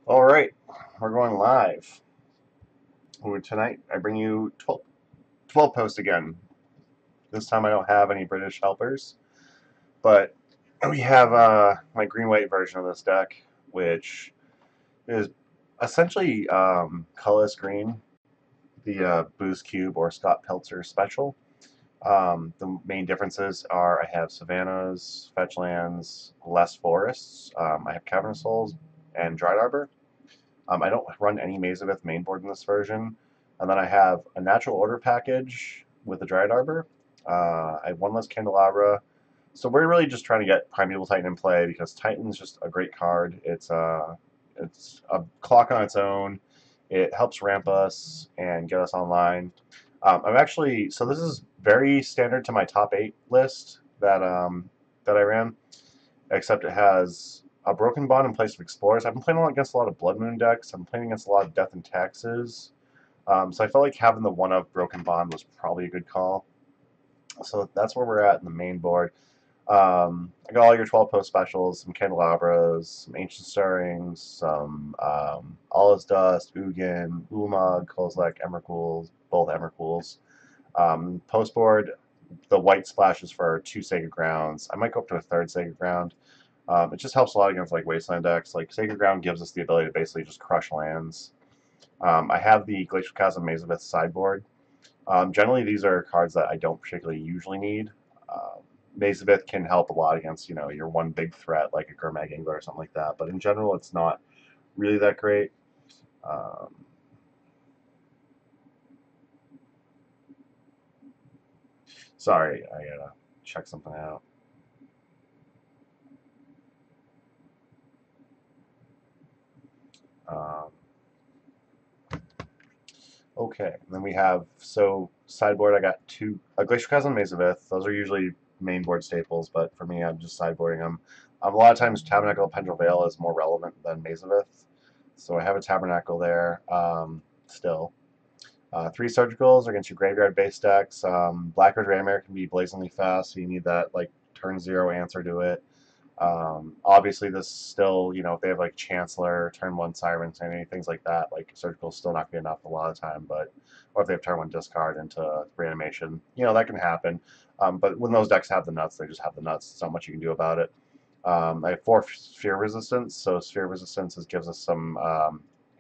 All right, we're going live. Tonight, I bring you 12 posts again. This time, I don't have any British helpers, but we have my green-white version of this deck, which is essentially colorless green, the Booze Cube or Scott Peltzer special. The main differences are I have savannas, fetch lands, less forests. I have cavernous souls and dried arbor. I don't run any Mazavith mainboard in this version. And then I have a natural order package with the Dryad Arbor. I have one less Candelabra. So we're really just trying to get Primeval Titan in play because Titan's just a great card. It's a clock on its own. It helps ramp us and get us online. I'm actually so this is very standard to my top 8 list that I ran, except it has a Broken Bond in place of Explorers. I've been playing against a lot of Blood Moon decks. I'm playing against a lot of Death and Taxes. So I felt like having the one of Broken Bond was probably a good call. So that's where we're at in the main board. I got all your 12 post specials, some Candelabras, some Ancient Stirrings, some All Is Dust, Ugin, Ulamog, Kozilek, Emrakul's, both Emrakul's. Post board, the white splashes for 2 Sacred Grounds. I might go up to a third Sacred Ground. It just helps a lot against like Wasteland decks. Like Sacred Ground gives us the ability to basically just crush lands. I have the Glacial Chasm Mazavith sideboard. Generally, these are cards that I don't particularly usually need. Mazavith can help a lot against your one big threat like a Gurmag Angler or something like that. But in general, it's not really that great. Um, Sorry, I gotta check something out. Um, Okay, and then we have sideboard. I got two a Glacial Chasm Mazavith. Those are usually main board staples, but for me, I'm just sideboarding them. A lot of times, Tabernacle Pendrell Vale is more relevant than Mazavith, so I have a Tabernacle there still. 3 surgicals against your graveyard base decks. Blackbird Raymare can be blazingly fast, so you need that like turn 0 answer to it. Obviously, this still, if they have like Chancellor, turn 1 Sirens, and any things like that, like Surgical is still not going to be enough a lot of time. But or if they have turn 1 discard into reanimation, that can happen. But when those decks have the nuts, they just have the nuts. There's not much you can do about it. I have 4 sphere resistance, so sphere resistance gives us some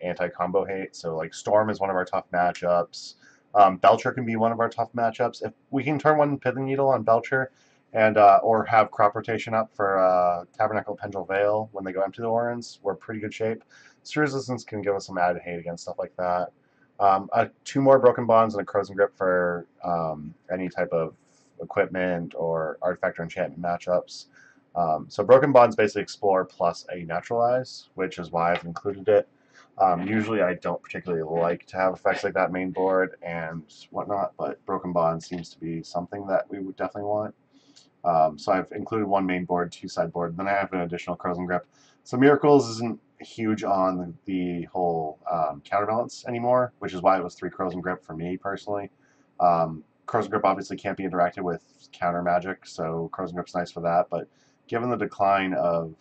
anti-combo hate. So like Storm is one of our tough matchups. Belcher can be one of our tough matchups. If we can turn 1 Pithing Needle on Belcher, and or have crop rotation up for Tabernacle Pendrell Vale when they go empty the Warrens, we're pretty good shape. Sphere resistance can give us some added hate against stuff like that. 2 more Broken Bonds and a Crozen Grip for any type of equipment or artifact or enchantment matchups. So Broken Bonds basically explore plus a Naturalize, which is why I've included it. Usually I don't particularly like to have effects like that main board and whatnot, but Broken Bond seems to be something that we would definitely want. So I've included 1 main board, 2 sideboard, then I have an additional Crozen Grip. So Miracles isn't huge on the whole counterbalance anymore, which is why it was 3 Crozen Grip for me personally. Crozen Grip obviously can't be interacted with counter magic, so Crozen Grip's nice for that. But given the decline of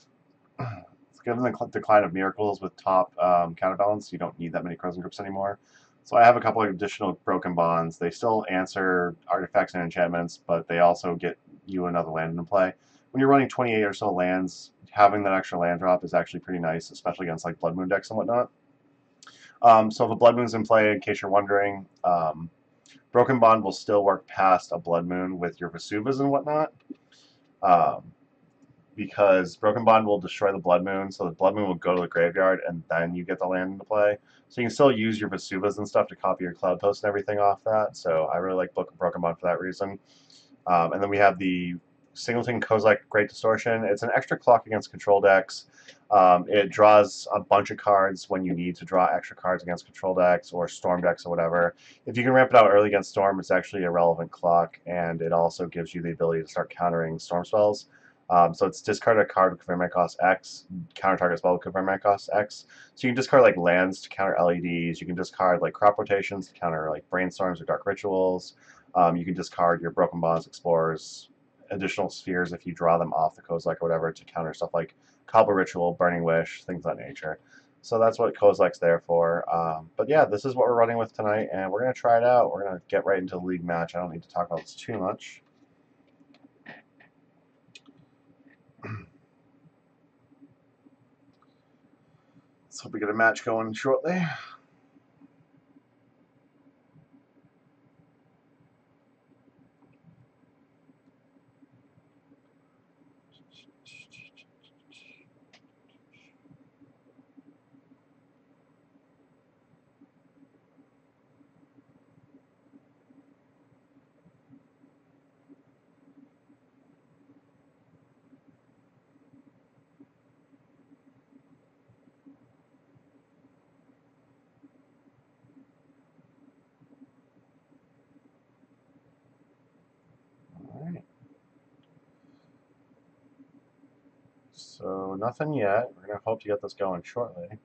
Miracles with top counterbalance, you don't need that many Crozen Grips anymore. So I have a couple of additional Broken Bonds. They still answer artifacts and enchantments, but they also get you another land into play. When you're running 28 or so lands, having that extra land drop is actually pretty nice, especially against like Blood Moon decks and whatnot. So if a Blood Moon's in play, in case you're wondering, Broken Bond will still work past a Blood Moon with your Vesuvas and whatnot. Um, because Broken Bond will destroy the Blood Moon, so the Blood Moon will go to the graveyard, and then you get the land into play. So you can still use your Vesuvas and stuff to copy your Cloud Post and everything off that. So I really like Broken Bond for that reason. And then we have the Singleton Kozilek Great Distortion. It's an extra clock against control decks. It draws a bunch of cards when you need to draw extra cards against control decks or storm decks or whatever. If you can ramp it out early against storm, it's actually a relevant clock, and it also gives you the ability to start countering storm spells. So it's discard a card with convert mana cost X, counter target spell with convert mana cost X. So you can discard like lands to counter LEDs. You can discard like crop rotations to counter like brainstorms or dark rituals. You can discard your Broken Bonds, Explorers, additional spheres if you draw them off the Kozilek or whatever to counter stuff like Cobble Ritual, Burning Wish, things of that nature. So that's what Kozilek's there for. But yeah, this is what we're running with tonight, and we're going to try it out. We're going to get right into the league match. I don't need to talk about this too much. Let's hope we get a match going shortly. Alright. So nothing yet. We're going to hope to get this going shortly. I'd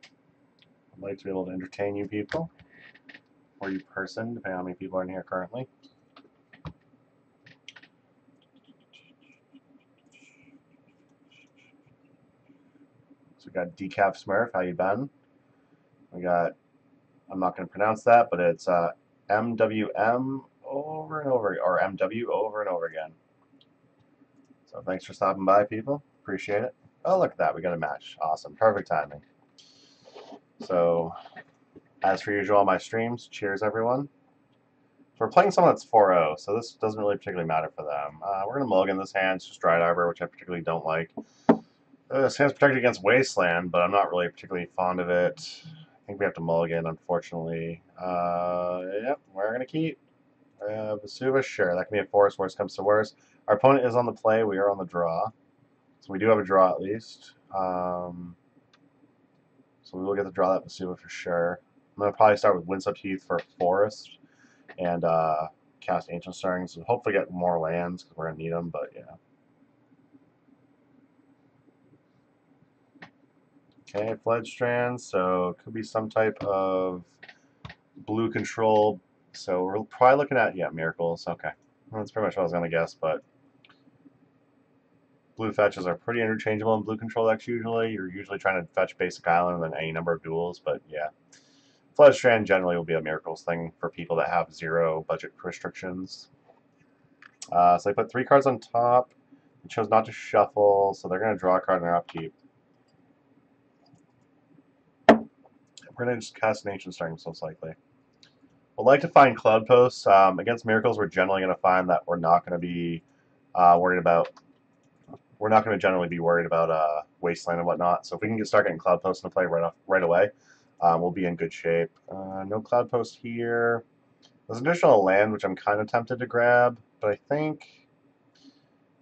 like to be able to entertain you people, or you person, depending on how many people are in here currently. So we got Decaf Smurf, how you been? We got, I'm not going to pronounce that, but it's MWM over and over, or MW over and over again. So thanks for stopping by, people. Appreciate it. Oh, look at that. We got a match. Awesome. Perfect timing. So, as for usual on my streams, cheers, everyone. So we're playing someone that's 4-0, so this doesn't really particularly matter for them. We're going to mulligan this hand. It's just Dried Arbor, which I particularly don't like. This hand's protected against Wasteland, but I'm not really particularly fond of it. I think we have to mulligan, unfortunately. Yep, we're going to keep. Vesuva, sure. That can be a forest, worst comes to worst. Our opponent is on the play. We are on the draw. So we do have a draw at least. So we will get to draw that Vesuva for sure. I'm going to probably start with Windswept Heath for Forest and cast Ancient Stirrings. So hopefully get more lands because we're going to need them, but yeah. Okay, Fledgstrand, so it could be some type of blue control. So we're probably looking at, yeah, Miracles. Okay. Well, that's pretty much what I was going to guess, but blue fetches are pretty interchangeable in blue control decks usually. You're usually trying to fetch basic island and then any number of duels, but yeah. Fledgstrand generally will be a Miracles thing for people that have 0 budget restrictions. So they put 3 cards on top. They chose not to shuffle, so they're going to draw a card in their upkeep. We're going to just cast an Ancient Stirrings most likely. We'll like to find Cloud Posts. Against Miracles, we're generally going to find that we're not going to be worried about. We're not going to generally be worried about Wasteland and whatnot. So if we can start getting Cloud Posts into play right away, we'll be in good shape. No Cloud Post here. There's an additional land which I'm kind of tempted to grab, but I think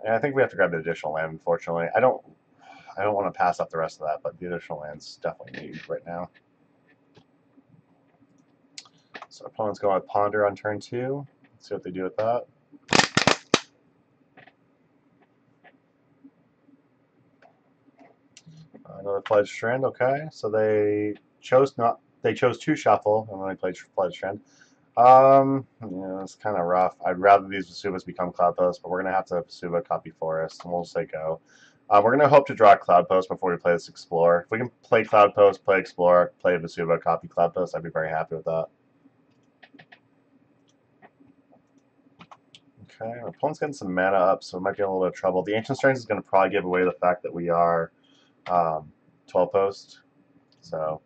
we have to grab the additional land. Unfortunately, I don't want to pass up the rest of that, but the additional land's definitely needed right now. So opponent's going with Ponder on turn 2. Let's see what they do with that. Another Fledgstrand, okay. So they chose 2 shuffle, and then they played Fledgstrand. Yeah, it's kind of rough. I'd rather these Vesuvas become Cloud Posts, but we're going to have to Vesuva copy Forest, and we'll say go. We're going to hope to draw Cloud Post before we play this Explore. If we can play Cloud Post, play Explore, play Vesuva, copy Cloud Post, I'd be very happy with that. Okay, our opponent's getting some mana up, so it might be a little bit of trouble. The Ancient Stirrings is going to probably give away the fact that we are 12 post, so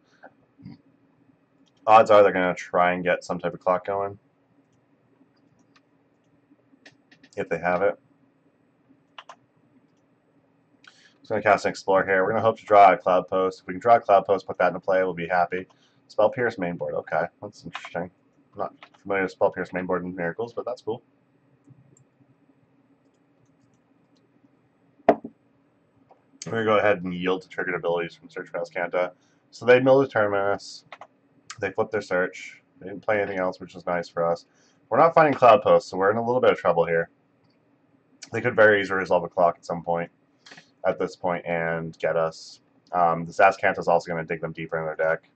odds are they're going to try and get some type of clock going, if they have it. Just going to cast an Explore here. We're going to hope to draw a Cloud Post. If we can draw a Cloud Post, put that into play, we'll be happy. Spell Pierce mainboard, okay, that's interesting. I'm not familiar with Spell Pierce mainboard in Miracles, but that's cool. We're going to go ahead and yield to triggered abilities from Search for Azcanta. So they mill the Terminus. They flipped their search. They didn't play anything else, which is nice for us. We're not finding Cloud Posts, so we're in a little bit of trouble here. They could very easily resolve a clock at some point, at this point, and get us. This Azcanta is also going to dig them deeper in their deck.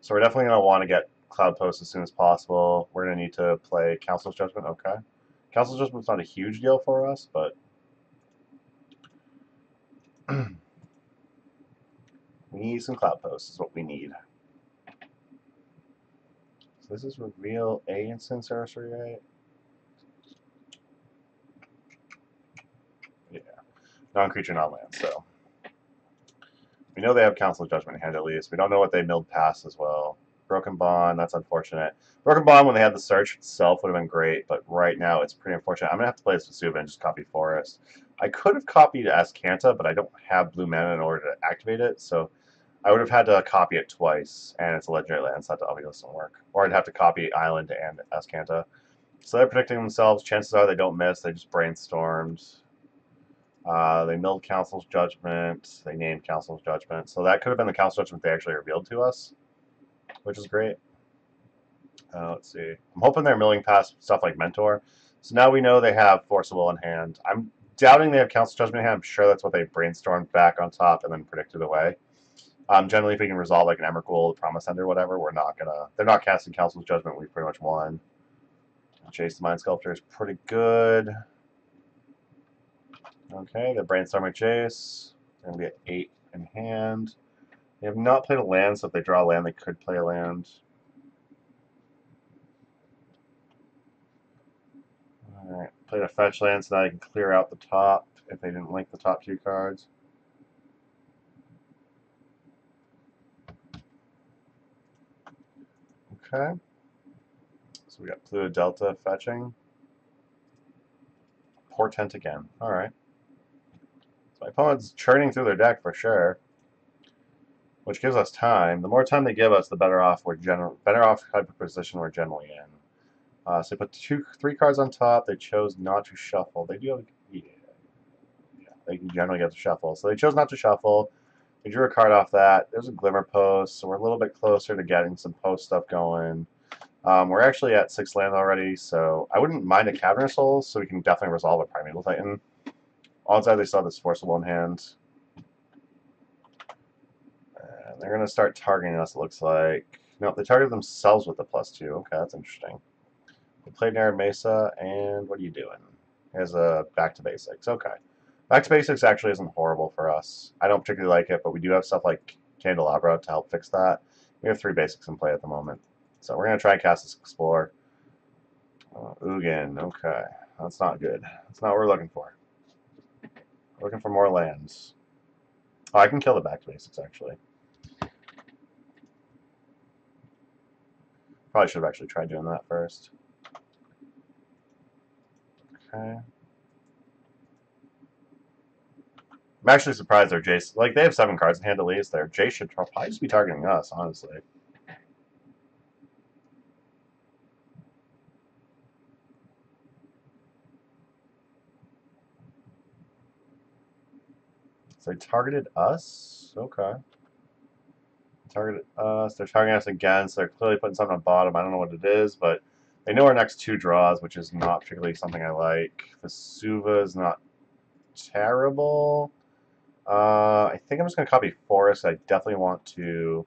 So we're definitely going to want to get Cloud Posts as soon as possible. We're going to need to play Council's Judgment. Okay. Council's Judgment's not a huge deal for us, but we We need some Cloud Posts is what we need. So this is reveal a instant sorcery, right? Yeah. Non-creature, non-land, so. We know they have Council of Judgment in hand at least. We don't know what they milled past as well. Broken Bond, that's unfortunate. Broken Bond, when they had the search itself, would have been great, but right now it's pretty unfortunate. I'm going to have to play this with Vesuva and just copy Forest. I could have copied Azcanta, but I don't have blue mana in order to activate it, so I would have had to copy it twice, and it's a legendary land, so that obviously doesn't work. Or I'd have to copy Island and Azcanta. So they're protecting themselves. Chances are they don't miss. They just brainstormed. They milled Council's Judgment. They named Council's Judgment. So that could have been the Council's Judgment they actually revealed to us, which is great. Let's see. I'm hoping they're milling past stuff like Mentor. So now we know they have Force of Will in hand. I'm doubting they have Council's Judgment in hand. I'm sure that's what they brainstormed back on top and then predicted away. Generally, if we can resolve like an Emrakul, Promise Ender, whatever, we're not gonna. They're not casting Council's Judgment. We've pretty much won. Jace the Mind Sculptor is pretty good. Okay, the Brainstorming Jace. They're going to be at 8 in hand. They have not played a land, so if they draw a land, they could play a land. Alright, played a fetch land, so now they can clear out the top if they didn't link the top 2 cards. Okay. So we got Pluto Delta fetching. Portent again. Alright. So my opponent's churning through their deck for sure, which gives us time. The more time they give us, the better off type of position we're generally in. So they put 3 cards on top. They chose not to shuffle. They do have, yeah, they can generally get to shuffle. So they chose not to shuffle. They drew a card off that. There's a Glimmer Post, so we're a little bit closer to getting some post stuff going. We're actually at 6 land already, so I wouldn't mind a Cavernous Souls, so we can definitely resolve a Primeval Titan. Odds are they still have this Force of Will in hand. And they're going to start targeting us, it looks like. No, they targeted themselves with the +2. Okay, that's interesting. We played Nara Mesa, and what are you doing? Here's a Back to Basics. Okay. Back to Basics actually isn't horrible for us. I don't particularly like it, but we do have stuff like Candelabra to help fix that. We have 3 basics in play at the moment. So we're going to try and cast this Explore. Ugin, okay. That's not good. That's not what we're looking for. We're looking for more lands. Oh, I can kill the Back to Basics, actually. Probably should have actually tried doing that first. Okay. I'm actually surprised their Jace, like, they have 7 cards in hand at least. Their Jace should probably just be targeting us, honestly. So they targeted us? Okay. Targeted us. They're targeting us again, so they're clearly putting something on the bottom. I don't know what it is, but they know our next 2 draws, which is not particularly something I like. Vesuva is not terrible. I think I'm just going to copy Forest. I definitely want to...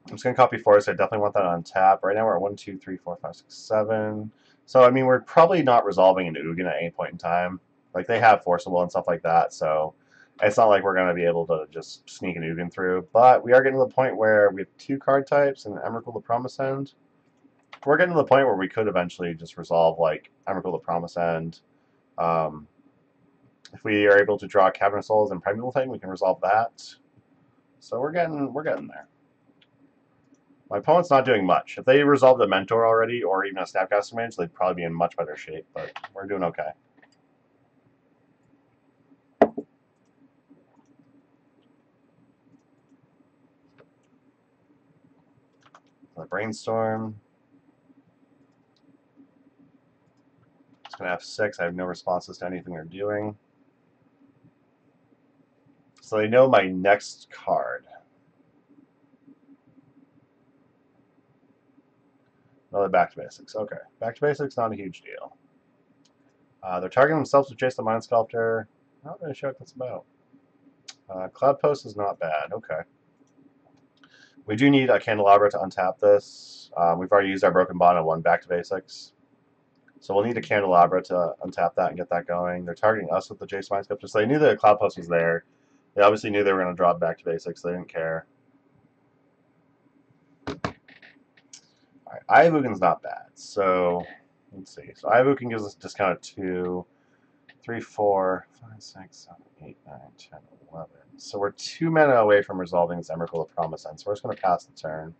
I'm just going to copy Forest. I definitely want that on tap. Right now we're at 1, 2, 3, 4, 5, 6, 7. So, I mean, we're probably not resolving into Ugin at any point in time. Like, they have Force of Will and stuff like that, so it's not like we're going to be able to just sneak an Ugin through. But we are getting to the point where we have 2 card types and Emrakul the Promise End. We're getting to the point where we could eventually just resolve, like, Emrakul the Promise End. If we are able to draw Cavernous Souls and Primeval Titan, we can resolve that. So we're getting there. My opponent's not doing much. If they resolved a Mentor already, or even a Snapcaster Mage, they'd probably be in much better shape, but we're doing okay. The Brainstorm. It's going to have 6. I have no responses to anything they're doing. So they know my next card. Another Back to Basics. Okay. Back to Basics, not a huge deal. They're targeting themselves with Jace the Mind Sculptor. Not really sure what that's about. Cloud Post is not bad. Okay. We do need a Candelabra to untap this. We've already used our Broken Bond on 1 Back to Basics. So we'll need a Candelabra to untap that and get that going. They're targeting us with the Jace Mind Sculptor. So they knew that Cloud Post was there. They obviously knew they were going to drop back to basics. They didn't care. All right, Ivukin's not bad. So let's see. So Ivukin gives us a discount of 2, 3, 4, 5, 6, 7, 8, 9, 10, 11. So we're 2 mana away from resolving this Emrakul of Promise End. So we're just going to pass the turn.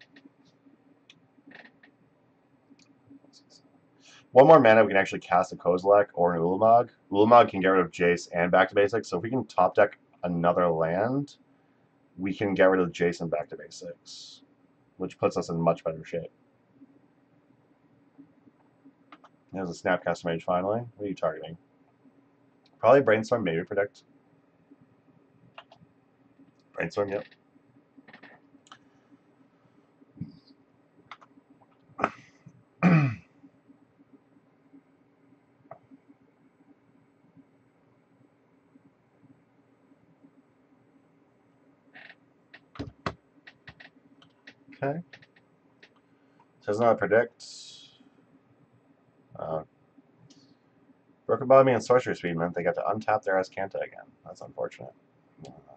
1 more mana, we can actually cast a Kozilek or an Ulamog. Ulamog can get rid of Jace and back to basics. So if we can top deck another land, we can get rid of Jace and back to basics, which puts us in much better shape. There's a Snapcaster Mage finally. What are you targeting? Probably Brainstorm, maybe Predict. Brainstorm, yep. Okay. Says not Predict. Broken Bottoming and Sorcery Speed meant they got to untap their Azcanta again. That's unfortunate.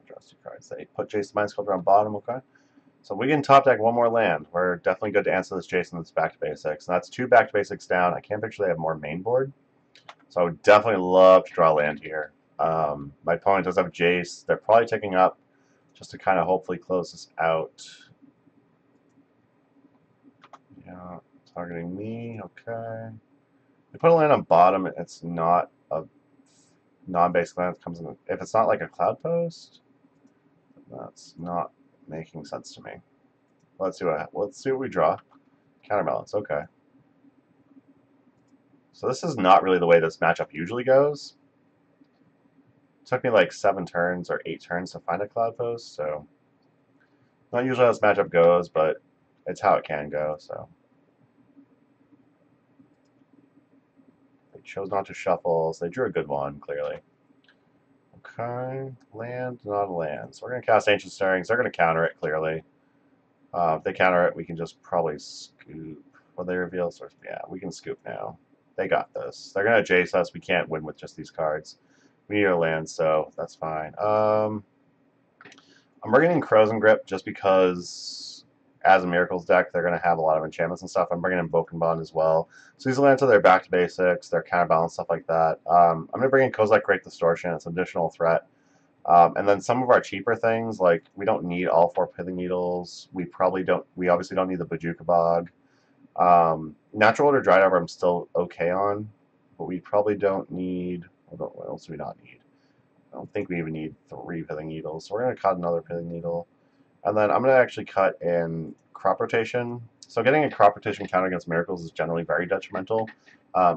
Draws 2 cards. They put Jason Mind Sculptor on bottom, okay? So we can top deck 1 more land. We're definitely good to answer this Jason that's back to basics. And that's 2 back to basics down. I can't picture they have more main board. So I would definitely love to draw land here. My opponent does have Jace. They're probably taking up just to kind of hopefully close this out. Yeah, targeting me, okay. They put a land on bottom, it's not a non-basic land that comes in. If it's not like a Cloud Post, that's not making sense to me. Let's see what we draw. Counterbalance, okay. So this is not really the way this matchup usually goes. It took me like 7 turns or 8 turns to find a Cloud Post, so not usually how this matchup goes, but it's how it can go, so. They chose not to shuffle, so they drew a good one, clearly. Okay, land, not a land. So we're going to cast Ancient Stirrings. They're going to counter it, clearly. If they counter it, we can just probably scoop. Will they reveal source? Yeah, we can scoop now. They got this. They're going to Jace us. We can't win with just these cards. We need our land, so that's fine. I'm bringing in Frozen Grip just because, as a Miracles deck, they're going to have a lot of enchantments and stuff. I'm bringing in Broken Bond as well. So these lands are their back to basics, their counterbalance, stuff like that. I'm going to bring in Kozilek Great Distortion. It's an additional threat. And then some of our cheaper things, like we don't need all 4 Pithing Needles. We obviously don't need the Bojuka Bog. Natural Order Dried Arbor I'm still okay on, but we probably don't need, what else do we not need? I don't think we even need 3 Pithing Needles. So we're going to cut another Pithing Needle. And then I'm going to actually cut in Crop Rotation. So getting a Crop Rotation counter against Miracles is generally very detrimental.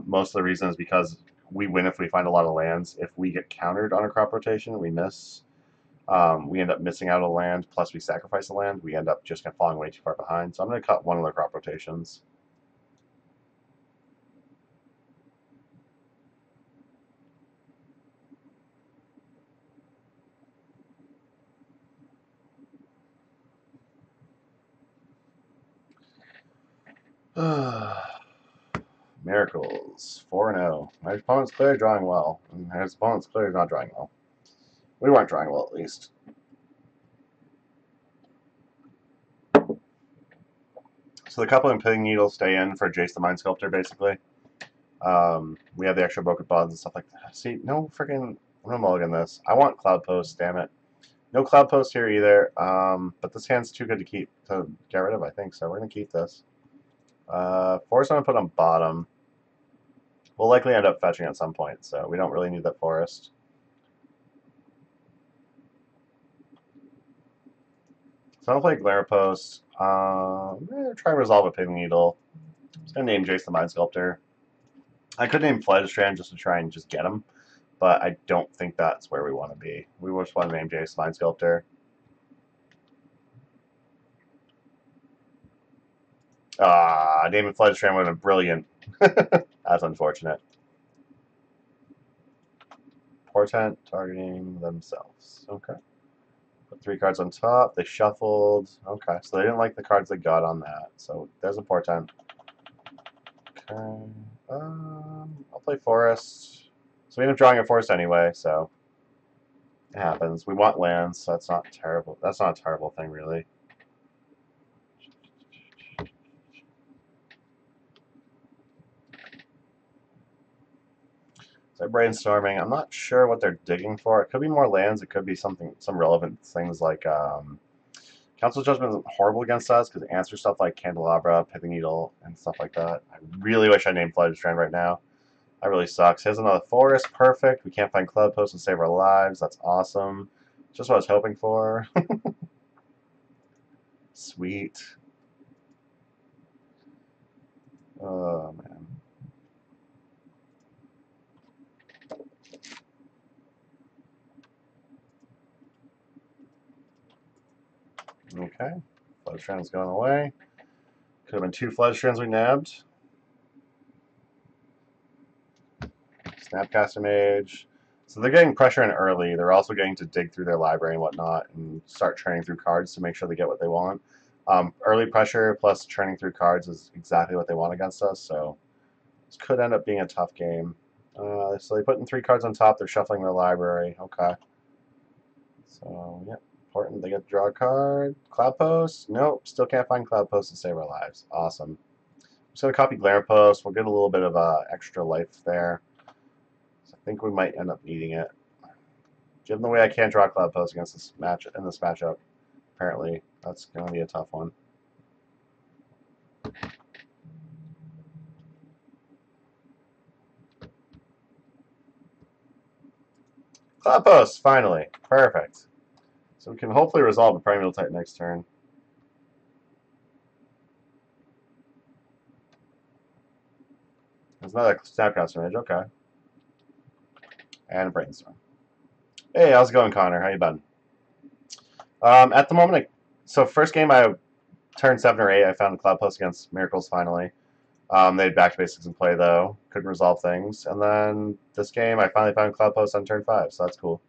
Most of the reason is because we win if we find a lot of lands. If we get countered on a Crop Rotation, we miss. We end up missing out a land, plus we sacrifice a land. We end up just falling way too far behind. So I'm going to cut one of the Crop Rotations. Miracles, 4-0. My opponent's clearly drawing well, and his opponent's clearly not drawing well. We weren't drawing well, at least. So the couple and Pithing Needles stay in for Jace the Mind Sculptor, basically. We have the extra Broken Bonds and stuff like that. See, no freaking... I'm going to mulligan this. I want Cloud Post, damn it. No Cloud Post here either, but this hand's too good to get rid of, I think, so we're going to keep this. Forest I'm going to put on bottom. We'll likely end up fetching at some point, so we don't really need that Forest. So I'm going to play Glare Post. Try and resolve a Pithing Needle. I'm just going to name Jace the Mind Sculptor. I could name Fledgestrand just to try and just get him, but I don't think that's where we want to be. We just want to name Jace the Mind Sculptor. Naming Fledgestrand would have been brilliant. That's unfortunate. Portent targeting themselves. Okay. Put 3 cards on top. They shuffled. Okay, so they didn't like the cards they got on that. So there's a Portent. Okay. I'll play Forest. So we end up drawing a Forest anyway, so It happens. We want lands, so that's not terrible. That's not a terrible thing, really. So brainstorming. I'm not sure what they're digging for. It could be more lands. It could be something, some relevant things like Council Judgment isn't horrible against us because it answers stuff like Candelabra, Pithing Needle, and stuff like that. I really wish I named Flooded Strand right now. That really sucks. He has another forest. Perfect. We can't find Cloud Post and save our lives. That's awesome. Just what I was hoping for. Sweet. Oh, man. Okay. Flood Strand's going away. Could have been 2 Flood Strands we nabbed. Snapcaster Mage. So they're getting pressure in early. They're also getting to dig through their library and whatnot and start churning through cards to make sure they get what they want. Early pressure plus churning through cards is exactly what they want against us, so this could end up being a tough game. So they put in 3 cards on top. They're shuffling their library. Okay. So, yeah. Important. They get to draw a card. Cloud Post? Nope. Still can't find Cloud Post to save our lives. Awesome. Just going to copy Glare Post. We'll get a little bit of extra life there. So I think we might end up needing it. Given the way I can't draw Cloud Post against this matchup, apparently that's going to be a tough one. Cloud Post, finally. Perfect. So we can hopefully resolve the Primeval Titan next turn. There's another Snapcaster Mage, okay. And a Brainstorm. Hey, how's it going, Connor? How you been? At the moment, so first game I turned 7 or 8, I found the Cloud Post against Miracles finally. They had back to basics in play though, couldn't resolve things. And then this game I finally found Cloud Post on turn 5, so that's cool.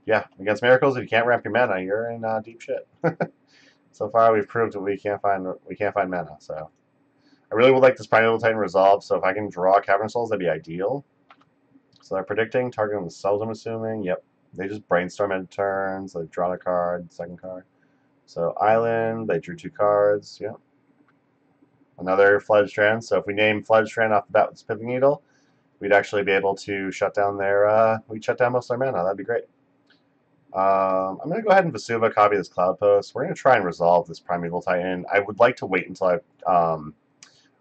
Yeah, against Miracles, if you can't ramp your mana, you're in deep shit. So far, we've proved that we can't find mana. So I really would like this Primeval Titan resolved. So if I can draw Cavern Souls, that'd be ideal. So they're predicting targeting themselves. I'm assuming. Yep, they just brainstorm at turns. They've drawn a card, second card. So Island, they drew 2 cards. Yep. Another Flooded Strand. So if we name Flooded Strand off the bat with Pithing Needle, we'd actually be able to shut down their. We'd shut down most of their mana. That'd be great. I'm going to go ahead and Vesuva copy this Cloud Post. We're going to try and resolve this Primeval Titan. I would like to wait until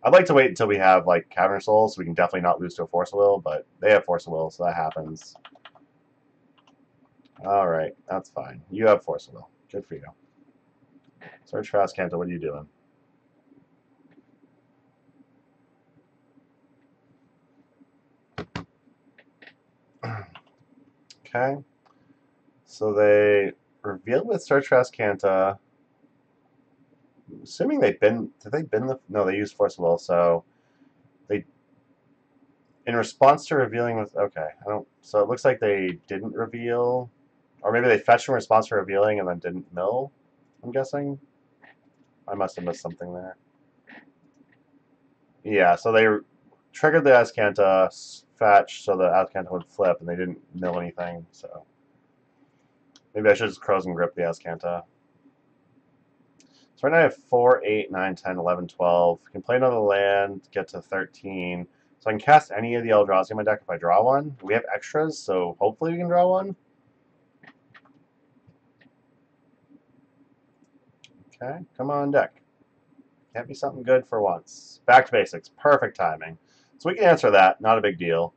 I'd like to wait until we have like Cavern Souls, so we can definitely not lose to a Force of Will, but they have Force of Will, so that happens. All right, that's fine. You have Force of Will. Good for you. Search for Azcanta, what are you doing? Okay. So they revealed with Search for Azcanta. Assuming they've been, did they bin the? No, they used Force of Will. So they, in response to revealing with, okay, I don't. So it looks like they didn't reveal, or maybe they fetched in response to revealing and then didn't mill. I'm guessing. I must have missed something there. Yeah, so they triggered the Azcanta fetch so the Azcanta would flip, and they didn't mill anything. So maybe I should just Crows and Grip the Azcanta. So right now I have 4, 8, 9, 10, 11, 12. I can play another land, get to 13. So I can cast any of the Eldrazi in my deck if I draw one. We have extras, so hopefully we can draw one. Okay, come on deck. Can't be something good for once. Back to basics. Perfect timing. So we can answer that. Not a big deal.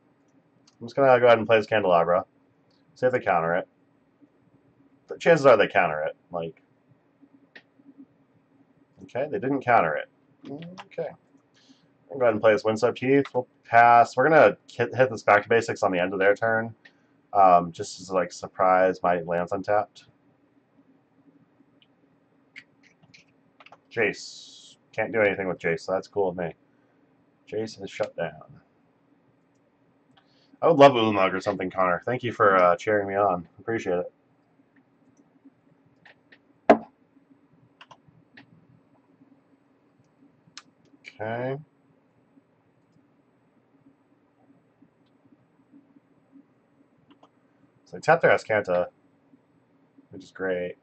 I'm just going to go ahead and play this Candelabra. See if they counter it. The chances are they counter it. Like, okay, they didn't counter it. Okay. I'm going to go ahead and play this Windswept Heath. We'll pass. We're going to hit this back to basics on the end of their turn. Just to like surprise my lands untapped. Jace. Can't do anything with Jace, so that's cool with me. Jace is shut down. I would love Ulamog or something, Connor. Thank you for cheering me on. Appreciate it. Okay. So they tap their Ascanta, which is great.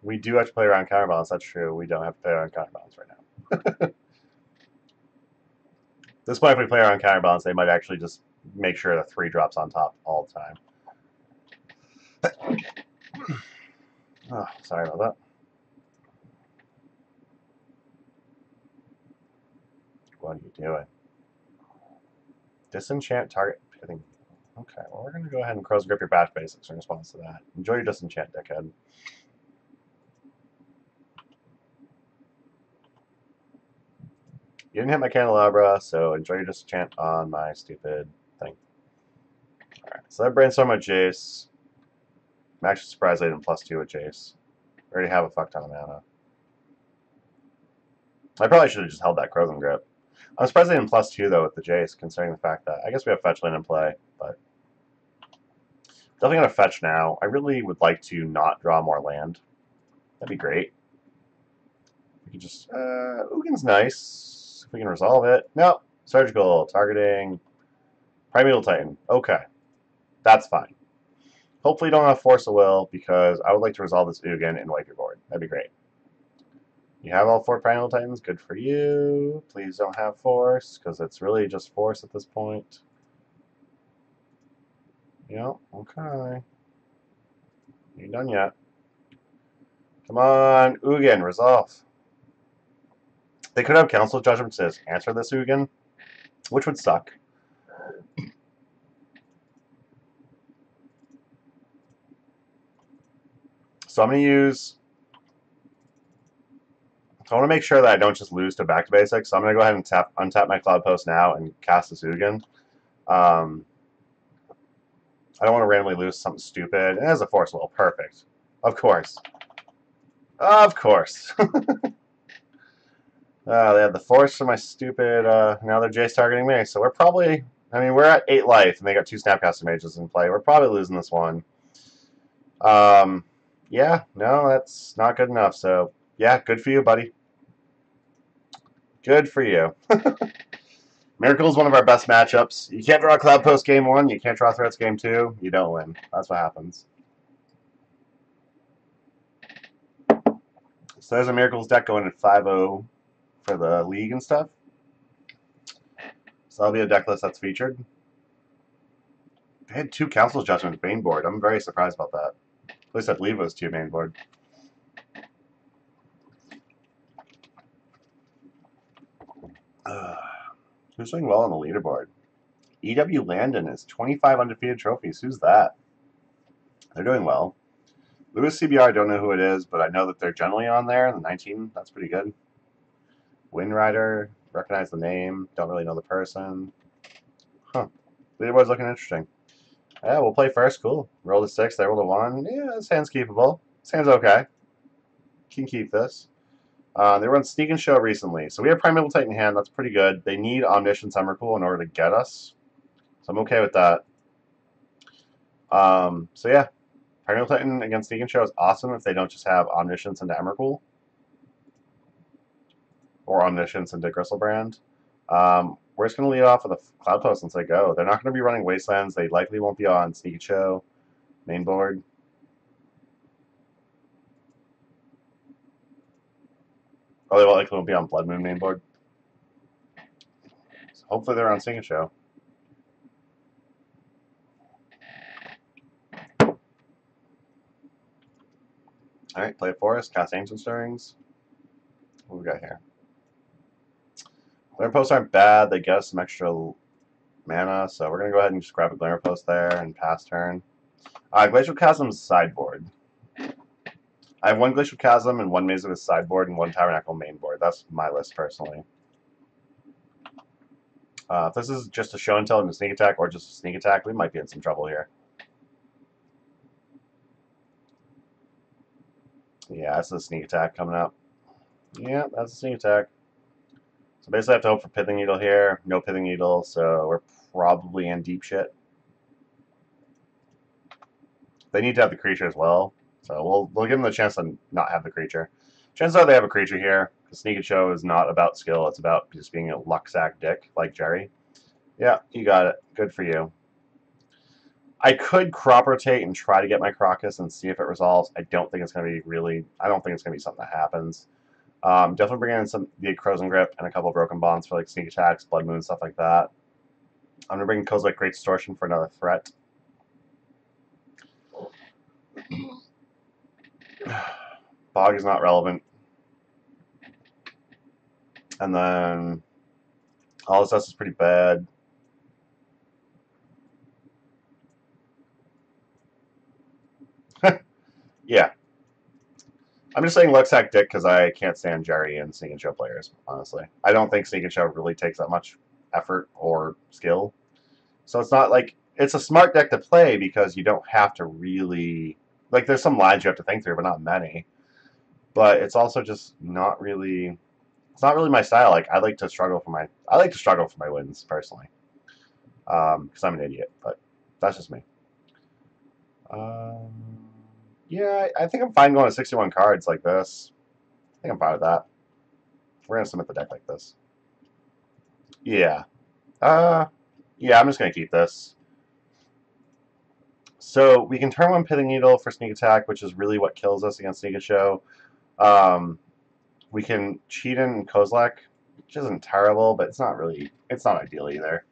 We do have to play around counterbalance, that's true. We don't have to play around counterbalance right now. This point, if we play around counterbalance, they might actually just make sure the 3 drops on top all the time. Oh, sorry about that. What are you doing? Disenchant target. I think. Okay, well, we're going to go ahead and Crow's Grip your Bash Basics in response to that. Enjoy your Disenchant, dickhead. You didn't hit my Candelabra, so enjoy your Disenchant on my stupid thing. Alright, so that brainstorm my Jace. I'm actually surprised I didn't +2 with Jace. I already have a fuck ton of mana. I probably should have just held that Crow's Grip. I'm surprised I didn't +2 though with the Jace, considering the fact that I guess we have Fetch Land in play, but definitely gonna fetch now. I really would like to not draw more land. That'd be great. We could just Ugin's nice. If we can resolve it. No. Surgical, targeting Primeval Titan. Okay. That's fine. Hopefully you don't have Force of Will, because I would like to resolve this Ugin and wipe your board. That'd be great. You have all 4 Primeval Titans. Good for you. Please don't have Force, because it's really just Force at this point. Yep, okay. You done yet? Come on, Ugin, resolve. They could have Council Judgment says answer this Ugin, which would suck. So I'm going to use... So I want to make sure that I don't just lose to Back to Basics. So I'm going to go ahead and untap my Cloud Post now and cast this Ugin. I don't want to randomly lose something stupid. It has a Force Will. Perfect. Of course. Of course. They have the Force for my stupid... now they're Jace targeting me. So we're probably... I mean, we're at 8 life, and they got 2 Snapcaster Mages in play. We're probably losing this one. Yeah, no, that's not good enough. So, yeah, good for you, buddy. Good for you. Miracle is one of our best matchups. You can't draw Cloud Post game 1. You can't draw Threats game 2. You don't win. That's what happens. So there's a Miracles deck going at 5-0 for the league and stuff. So that'll be a deck list that's featured. They had 2 Council's Judgments main board. I'm very surprised about that. At least I believe it was 2 main board. Who's doing well on the leaderboard? EW Landon is 25 undefeated trophies. Who's that? They're doing well. Lewis CBR, I don't know who it is, but I know that they're generally on there. The 19, that's pretty good. Windrider, recognize the name, don't really know the person. Huh. Leaderboard's looking interesting. Yeah, we'll play first. Cool. Roll a 6, they rolled a 1. Yeah, this hand's keepable. This hand's okay. Can keep this. They run Sneak and Show recently. So we have Primeval Titan in hand. That's pretty good. They need Omniscience Emrakul in order to get us. So I'm okay with that. So yeah. Primeval Titan against Sneak and Show is awesome if they don't just have Omniscience into Emrakul. Or Omniscience into Gristlebrand. We're just going to lead off with a Cloud Post since they go. They're not going to be running Wastelands. They likely won't be on Sneak and Show main board. Oh, they likely won't be on Blood Moon main board. So hopefully they're on Sing and Show. Alright, play Forest, cast Ancient Stirrings. What we got here? Glimmer Posts aren't bad. They get us some extra mana, so we're going to go ahead and just grab a Glimmer Post there and pass turn. Glacial Chasm's sideboard. I have 1 Glacial Chasm and 1 Maze of his sideboard and 1 Tabernacle main board. That's my list, personally. If this is just a Show and Tell and a Sneak Attack, or just a Sneak Attack, we might be in some trouble here. Yeah, that's a Sneak Attack coming up. Yeah, that's a Sneak Attack. So basically I have to hope for Pithing Needle here. No Pithing Needle, so we're probably in deep shit. They need to have the creature as well. So we'll give them the chance to not have the creature. Chances are they have a creature here. The Sneak and Show is not about skill. It's about just being a luck sack dick like Jerry. Yeah, you got it. Good for you. I could crop rotate and try to get my Crocus and see if it resolves. I don't think it's going to be really. I don't think it's going to be something that happens. Definitely bring in some the Frozen Grip and a couple of Broken Bonds for like sneak attacks, Blood Moon, stuff like that. I'm gonna bring Kozilek Great Distortion for another threat. Bog is not relevant. And then all this is pretty bad. Yeah. I'm just saying Luxac Dick because I can't stand Jerry and Sneak and Show players, honestly. I don't think Sneak and Show really takes that much effort or skill. So it's not like it's a smart deck to play because you don't have to really like there's some lines you have to think through, but not many. But it's also just not really it's not really my style. Like I like to struggle for my wins personally. Because I'm an idiot, but that's just me. Yeah, I think I'm fine going to 61 cards like this. I think I'm fine with that. We're gonna submit the deck like this. Yeah. Yeah, I'm just gonna keep this. So we can turn one Pithing Needle for sneak attack, which is really what kills us against Sneak and Show. We can cheat in Kozilek, which isn't terrible, but it's not ideal either.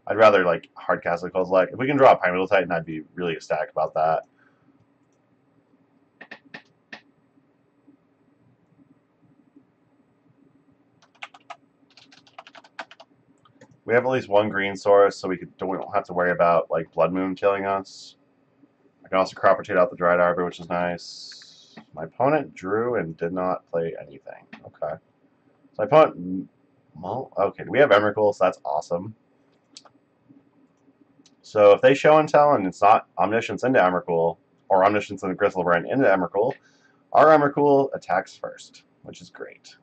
I'd rather like hardcast a Kozilek. If we can draw a Primeval Titan, I'd be really ecstatic about that. We have at least one green source, so we don't have to worry about like Blood Moon killing us. I can also crop rotate out the Dried Arbor, which is nice. My opponent drew and did not play anything. Okay. So my opponent, well, okay, we have Emrakul, so that's awesome. So if they show and tell and it's not Omniscience into Emrakul, or Omniscience into Griselbrand into Emrakul, our Emrakul attacks first, which is great.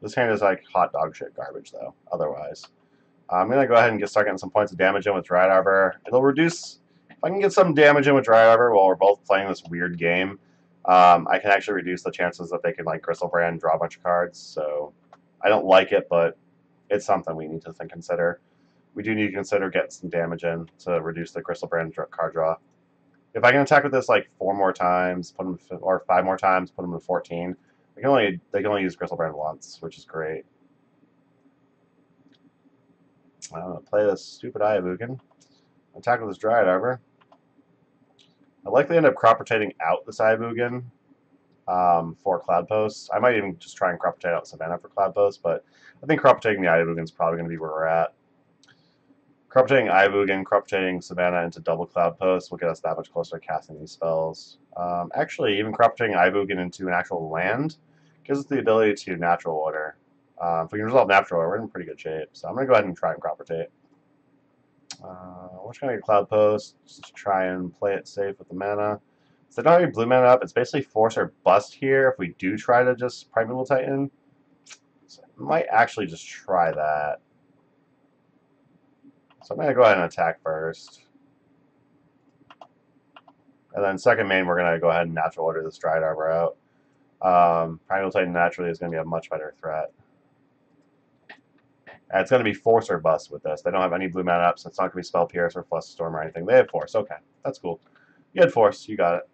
This hand is like hot dog shit garbage, though, otherwise. I'm going to go ahead and start getting some points of damage in with Dried Arbor. It'll reduce... If I can get some damage in with Dried Arbor while we're both playing this weird game, I can actually reduce the chances that they can like Griselbrand draw a bunch of cards. So I don't like it, but it's something we need to consider. We do need to consider getting some damage in to reduce the Griselbrand card draw. If I can attack with this like 4 more times, put them or 5 more times, put them to 14. They can only use Griselbrand once, which is great. I'm gonna play this stupid Ayabugan. Attack with this Dried Arbor. I'd likely end up crop rotating out this Ayabugan for Cloud Post. I might even just try and crop rotate out Savannah for Cloud Post, but I think crop rotating the Ayabugan is probably going to be where we're at. Crop rotating Ayabugan, crop rotating Savannah into double Cloud Post will get us that much closer to casting these spells. Actually, even crop rotating Ayabugan into an actual land gives us the ability to natural order. If we can resolve natural order, we're in pretty good shape. So I'm going to go ahead and try and crop rotate. We're just going to get Cloud Post just to try and play it safe with the mana. So they don't have any blue mana up. It's basically force or bust here if we do try to just Primeval Titan. So I might actually just try that. So I'm going to go ahead and attack first. And then second main, we're going to go ahead and natural order this Dried Arbor out. Primeval Titan naturally is going to be a much better threat. And it's going to be force or bust with this. They don't have any blue mana up, so it's not going to be Spell Pierce or Fluster Storm or anything. They have force. Okay, that's cool. You had force. You got it.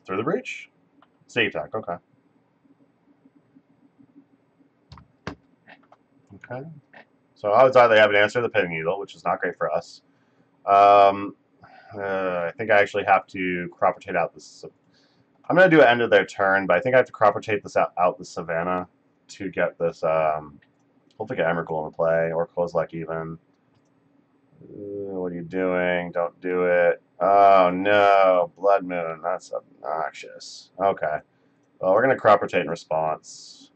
Through the breach? Sneak attack, okay. Okay. So odds are they have an answer to the Pithing Needle, which is not great for us. I think I actually have to crop rotate out this. I'm going to do an end of their turn, but I think I have to crop rotate this out the Savannah to get this. Hopefully get Emrakul in play, or Kozilek even. What are you doing? Don't do it. Oh no, Blood Moon. That's obnoxious. Okay. Well, we're going to crop rotate in response.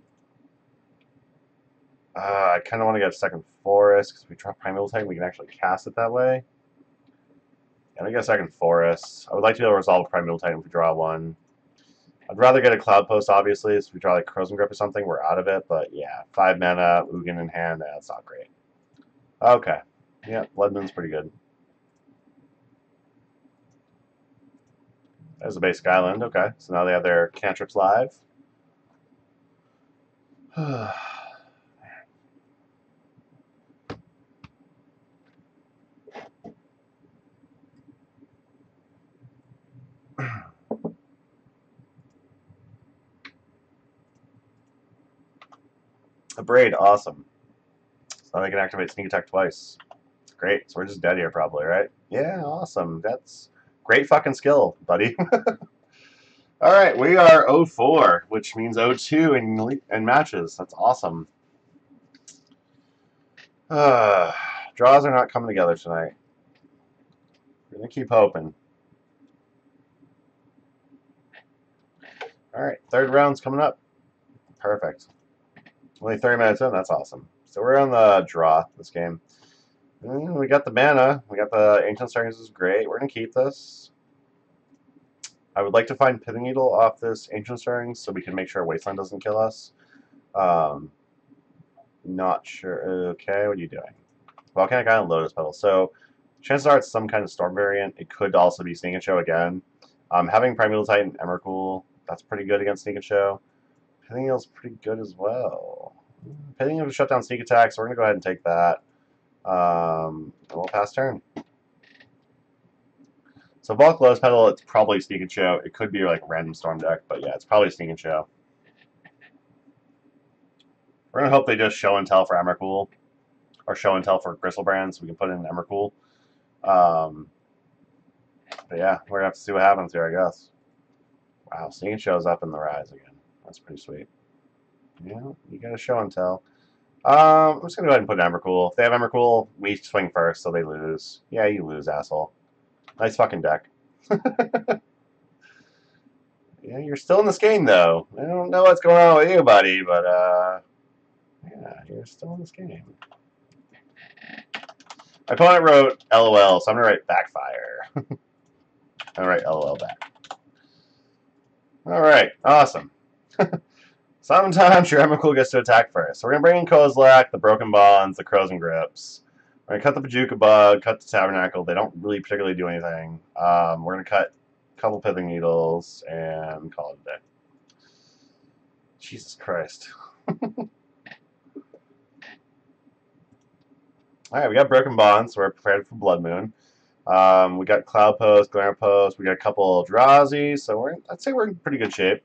I kind of want to get a second forest, because if we drop Primeval Titan, we can actually cast it that way. And I get a second forest. I would like to be able to resolve a Primeval Titan if we draw one. I'd rather get a Cloud Post, obviously, so if we draw like Frozen Grip or something, we're out of it. But yeah, 5 mana, Ugin in hand, that's not great. Okay. Yeah, Blood Moon's pretty good. There's a basic island. Okay, so now they have their cantrips live. A braid, awesome. So now they can activate sneak attack twice. Great, so we're just dead here probably, right? Yeah, awesome. That's great fucking skill, buddy. Alright, we are 0-4, which means 0-2 in matches. That's awesome. Draws are not coming together tonight. We're going to keep hoping. Alright, third round's coming up. Perfect. Only 30 minutes in, that's awesome. So we're on the draw this game. We got the mana. We got the Ancient Stirrings, this is great. We're going to keep this. I would like to find Pithing Needle off this Ancient Stirrings so we can make sure Wasteland doesn't kill us. Not sure. Okay, what are you doing? Volcanic Island, Lotus Petal. So chances are it's some kind of Storm variant. It could also be Sneak and Show again. Having Primeval Titan, Emrakul, that's pretty good against Sneak and Show. Pithing Needle's pretty good as well. Pithing Needle to shut down Sneak Attack, so we're going to go ahead and take that. We'll pass turn. So Volk Lotus Petal, it's probably Sneak and Show. It could be like a random Storm deck, but yeah, it's probably Sneak and Show. We're going to hope they just Show and Tell for Emrakul. Or Show and Tell for Gristlebrand, so we can put in Emrakul. But yeah, we're going to have to see what happens here, I guess. Wow, Sneak and Show's up in the rise again. That's pretty sweet. Yeah, you got to Show and Tell. I'm just going to go ahead and put Emrakul. If they have Emrakul, we swing first, so they lose. Yeah, you lose, asshole. Nice fucking deck. Yeah, you're still in this game, though. I don't know what's going on with you, buddy, but, yeah, you're still in this game. My opponent wrote LOL, so I'm going to write Backfire. I'm going to write LOL back. Alright, awesome. Sometimes your Emrakul gets to attack first. So we're going to bring in Kozilek, the Broken Bonds, the Crows and Grips. We're going to cut the Bojuka Bug, cut the Tabernacle. They don't really particularly do anything. We're going to cut a couple Pithing Needles and call it a day. Jesus Christ. Alright, we got Broken Bonds, so we're prepared for Blood Moon. We got Cloud Post, Glamour Post, we got a couple Eldrazi, so I'd say we're in pretty good shape.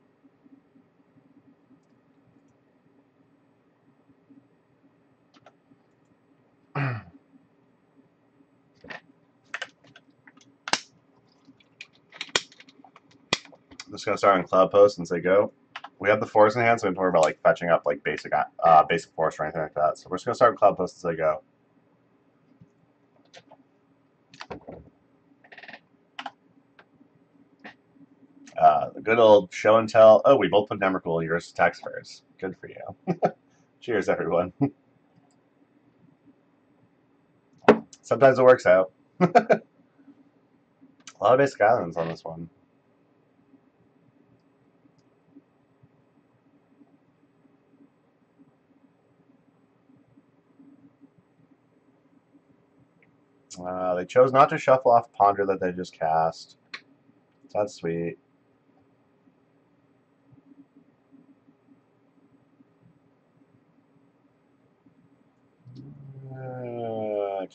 Just gonna start on Cloud Post and say go. We have the Force in hand, so we don't worry about like fetching up like basic Force or anything like that. So we're just gonna start with Cloud Post and say go. The good old Show and Tell. Oh, we both put Emrakul in yours tax fares. Good for you. Cheers, everyone. Sometimes it works out. A lot of basic islands on this one. They chose not to shuffle off Ponder that they just cast. So that's sweet.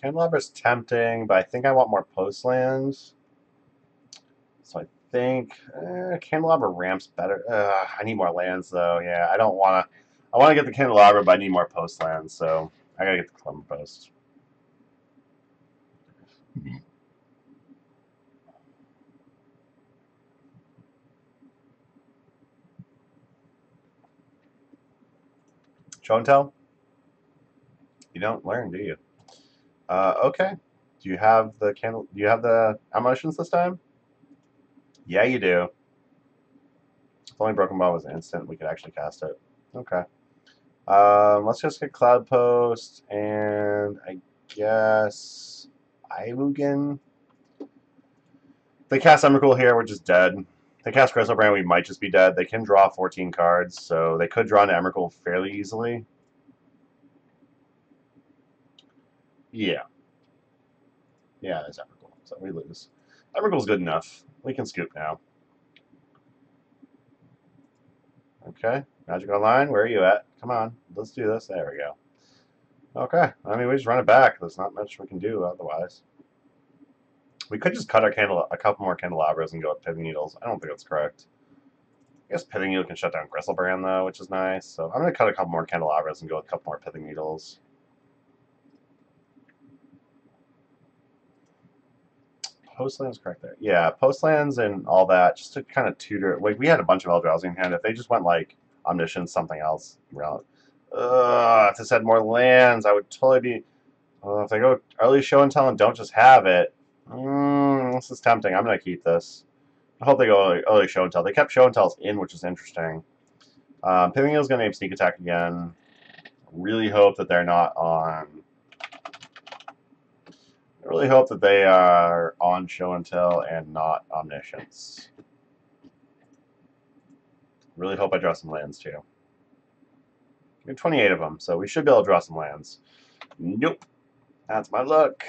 Candelabra's tempting, but I think I want more post lands. So I think Candelabra ramps better. I need more lands though. Yeah, I don't want to. I want to get the Candelabra, but I need more post lands, so I gotta get the Clemmer Post. Show and tell. You don't learn, do you? Okay. Do you have the candle? Do you have the emotions this time? Yeah, you do. If only Broken Ball was instant, we could actually cast it. Okay. Let's just get Cloud Post and I guess Ilugan. They cast Emrakul here, we're just dead. They cast Gristlebrand, we might just be dead. They can draw 14 cards, so they could draw into Emrakul fairly easily. Yeah. Yeah, there's Emrakul, so we lose. Emrakul's good enough. We can scoop now. Okay, Magic Online, where are you at? Come on, let's do this. There we go. Okay, I mean, we just run it back. There's not much we can do otherwise. We could just cut our a couple more candelabras and go with Pithing Needles. I don't think that's correct. I guess Pithing Needle can shut down Gristlebrand, though, which is nice. So I'm going to cut a couple more candelabras and go with a couple more Pithing Needles. Postlands correct there. Yeah, Postlands and all that, just to kind of tutor. Like, we had a bunch of Eldrazi in hand. If they just went, like, Omniscience, something else. If this had more lands, I would totally be... if they go early show and tell and don't just have it, this is tempting. I'm going to keep this. I hope they go early show and tell. They kept show and tells in, which is interesting. Pithing Needle's going to name Sneak Attack again. Really hope that they're not on... I really hope that they are on show and tell and not Omniscience. Really hope I draw some lands too. We have 28 of them, so we should be able to draw some lands. Nope. That's my luck.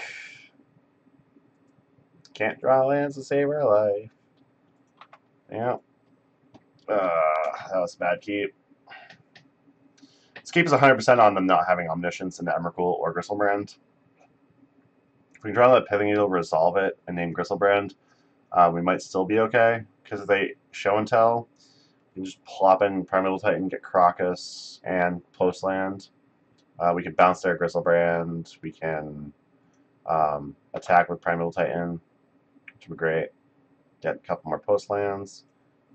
Can't draw lands to save our life. Yeah. That was a bad keep. This keep is 100% on them not having Omniscience into Emrakul or Gristlebrand. If we can draw that Pithing Needle, resolve it, and name Gristlebrand, we might still be okay. Because if they show and tell, we can just plop in Primeval Titan, get Crocus, and Postland. We can bounce their Gristlebrand. We can attack with Primeval Titan, which would be great. Get a couple more Postlands.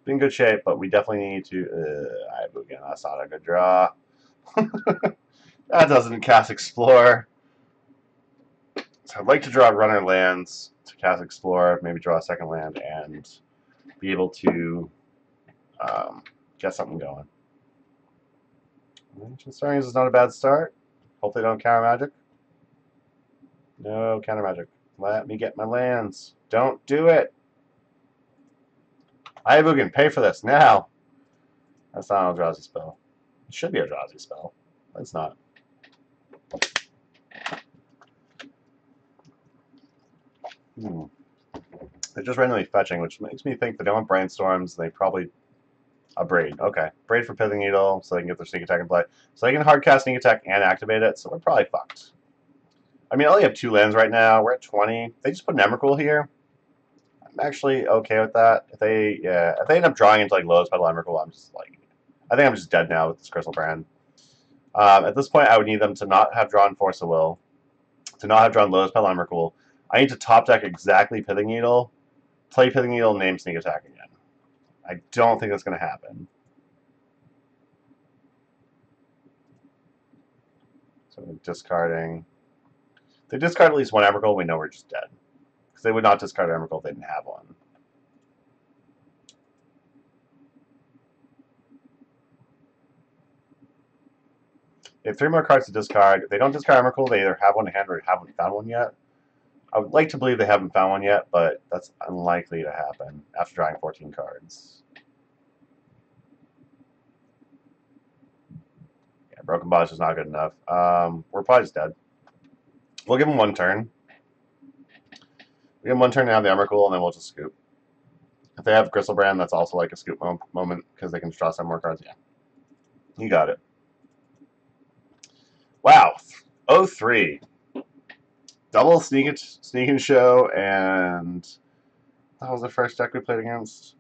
Be in good shape, but we definitely need to... that's not a good draw. That doesn't cast Explore. So I'd like to draw runner lands to cast Explore, maybe draw a second land, and be able to get something going. Ancient Stirrings is not a bad start. Hopefully they don't counter magic. No counter magic. Let me get my lands. Don't do it. Ayabugan, pay for this now. That's not an Eldrazi spell. It should be a Eldrazi spell. But it's not. They're just randomly fetching, which makes me think they don't want Brainstorms. They probably... A Braid. Okay. Braid for Pithing Needle, so they can get their Sneak Attack in play. So they can hard cast Sneak Attack and activate it, so we're probably fucked. I mean, I only have 2 lands right now. We're at 20. They just put an Emrakul here. I'm actually okay with that. If they end up drawing into like Lotus Petal Emrakul, I'm just like... I think I'm just dead now with this Gristlebrand. At this point, I would need them to not have drawn Force of Will, to not have drawn Lotus Petal Emrakul. I need to top deck exactly Pithing Needle, play Pithing Needle, name Sneak Attack again. I don't think that's going to happen. So discarding. If they discard at least one Emrakul, we know we're just dead. Because they would not discard Emrakul if they didn't have one. They have 3 more cards to discard. If they don't discard Emrakul, they either have one in hand or haven't found one yet. I would like to believe they haven't found one yet, but that's unlikely to happen after drawing 14 cards. Yeah, Broken Botch is not good enough. We're probably just dead. We'll give them 1 turn. We give them 1 turn to have the Emrakul, and then we'll just scoop. If they have Gristlebrand, that's also like a scoop moment, because they can draw 7 more cards. Yeah. You got it. Wow. 0-3. Double Sneak and Show, and that was the first deck we played against.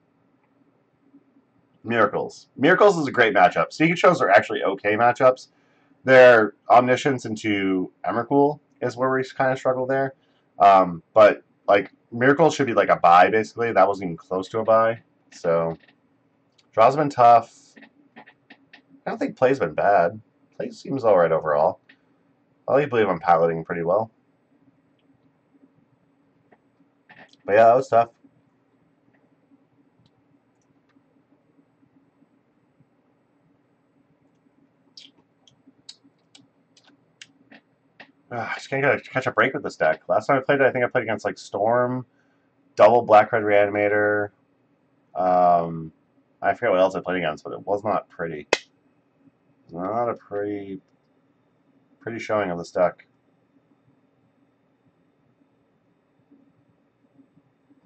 Miracles. Miracles is a great matchup. Sneak and Shows are actually okay matchups. Their Omniscience into Emrakul is where we kind of struggle there. But like Miracles should be like a buy basically. That wasn't even close to a buy. So draws have been tough. I don't think play's been bad. Play seems alright overall. I believe I'm piloting pretty well. But yeah, that was tough. Just can't catch a break with this deck. Last time I played it, I think I played against like Storm, double Black-Red Reanimator. I forget what else I played against, but it was not pretty. It was not a pretty showing of this deck.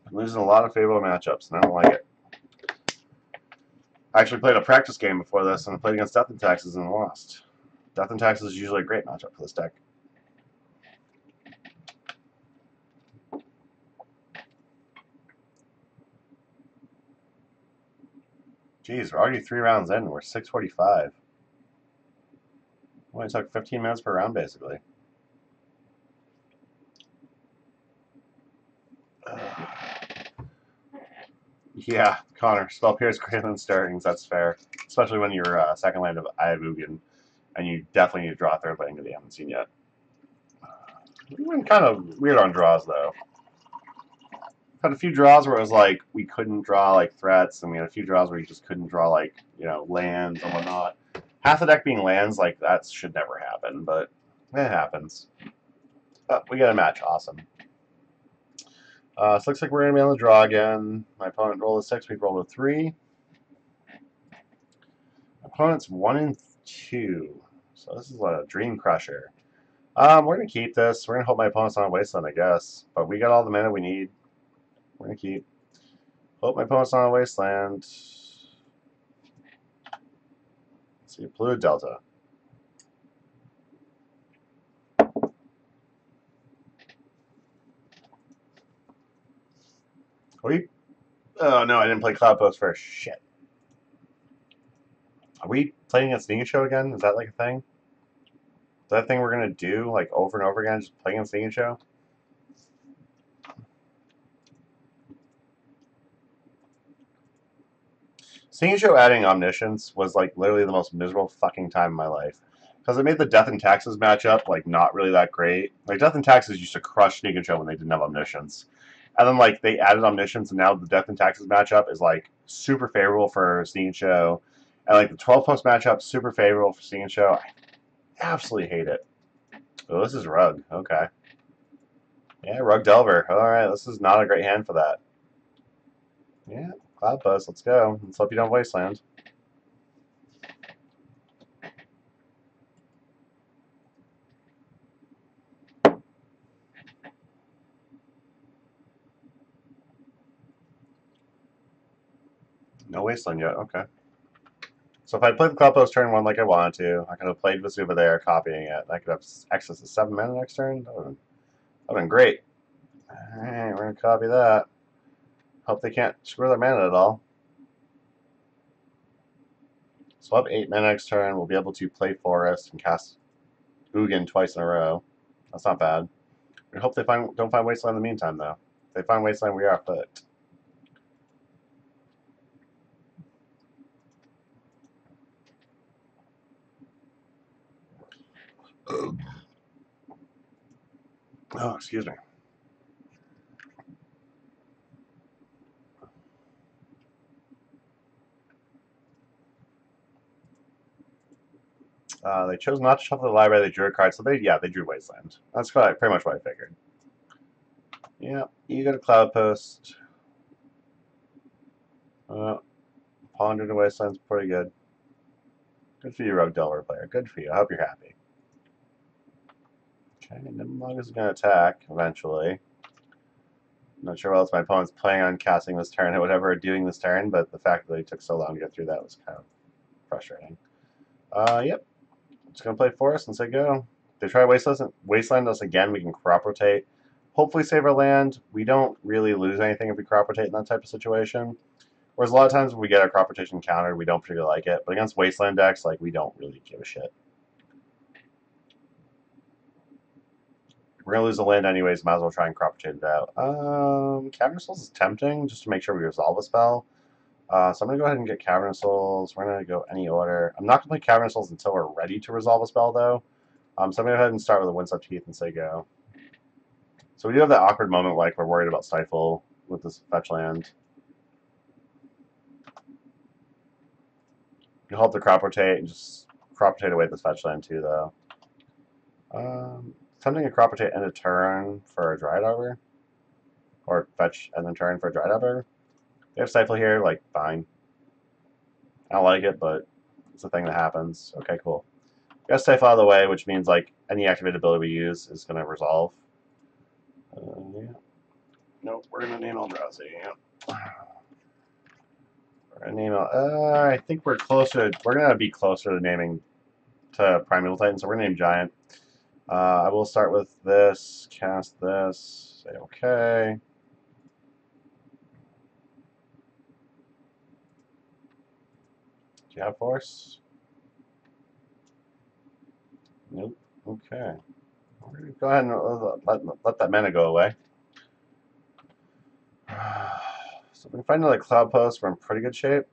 I'm losing a lot of favorable matchups, and I don't like it. I actually played a practice game before this, and I played against Death and Taxes and lost. Death and Taxes is usually a great matchup for this deck. Jeez, we're already 3 rounds in. We're 6:45. Only took 15 minutes per round, basically. Yeah, Connor, spell Pierce greater than Stirrings. That's fair, especially when you're second land of Eye of Ugin, and you definitely need to draw a third land that you haven't seen yet. We've been kind of weird on draws, though. Had a few draws where it was like we couldn't draw like threats, and we had a few draws where you just couldn't draw like lands and whatnot. Half the deck being lands, like that should never happen, but it happens. We got a match, awesome. So it looks like we're gonna be on the draw again. My opponent rolled a 6, we rolled a 3. My opponent's 1 and 2, so this is a dream crusher. We're gonna keep this. We're gonna hope my opponent's on a wasteland, I guess. But we got all the mana we need. We're gonna keep. Hope my opponent's on a wasteland. Let's see, Blue Delta. Oh no, I didn't play Cloud Post first. Shit. Are we playing against Sneaking Show again? Is that like a thing? Is that a thing we're gonna do like over and over again? Just playing against Sneaking Show? Sneaking Show adding Omniscience was like literally the most miserable fucking time in my life. Because it made the Death and Taxes matchup like not really that great. Like Death and Taxes used to crush Sneaking Show when they didn't have Omniscience. And then like they added Omniscience, and now the Death and Taxes matchup is like super favorable for Sneaking Show. And like the 12 post matchup, super favorable for Sneaking Show. I absolutely hate it. Oh, this is Rug. Okay. Yeah, Rug Delver. Alright, this is not a great hand for that. Yeah, Cloud Post, let's go. Let's hope you don't Wasteland. No Wasteland yet, okay. So if I played the Cloud Post turn 1 like I wanted to, I could have played Vesuva there, copying it. I could have access to 7 mana next turn. That would have been great. Alright, we're going to copy that. Hope they can't screw their mana at all. So we'll have 8 mana next turn. We'll be able to play Forest and cast Ugin twice in a row. That's not bad. We hope they don't find Wasteland in the meantime, though. If they find Wasteland, we are fucked. Oh, excuse me. They chose not to shuffle the library. They drew a card, so they drew Wasteland. That's pretty much what I figured. Yeah, you got a Cloud Post. Ponder to Wasteland's pretty good. Good for you, Rogue Delver player. Good for you. I hope you're happy. Okay, Nimlog is going to attack eventually. I'm not sure what else my opponent's planning on casting this turn or whatever doing this turn, but the fact that they took so long to get through that was kind of frustrating. Yep. Just going to play Forest and say go. If they try Wasteland us again, we can crop rotate. Hopefully save our land. We don't really lose anything if we crop rotate in that type of situation. Whereas a lot of times when we get our crop rotation countered, we don't particularly like it. But against Wasteland decks, like we don't really give a shit. We're going to lose the land anyways. Might as well try and crop rotate it out. Cavern Souls is tempting just to make sure we resolve a spell. So I'm going to go ahead and get Cavern Souls. We're going to go any order. I'm not going to play Cavern Souls until we're ready to resolve a spell, though. So I'm going to go ahead and start with a Windswept Heath and say go. So we do have that awkward moment like we're worried about Stifle with this fetch land. You hope to crop rotate and just crop rotate away this fetch land too, though. Attempting a crop rotate end of turn for a Dryad Arbor. Or fetch and then turn for a Dryad Arbor. They have Stifle here, like, fine. I don't like it, but it's a thing that happens. Okay, cool. We got Stifle out of the way, which means, like, any activated ability we use is going to resolve. Yeah. Nope, we're going to name Eldrazi. Yeah. Name. I think we're closer. We're gonna be closer to naming to Primeval Titan, so we're gonna name Giant. I will start with this. Cast this. Say okay. Do you have Force? Nope. Okay. Go ahead and let that mana go away. So if we can find another Cloud Post, we're in pretty good shape.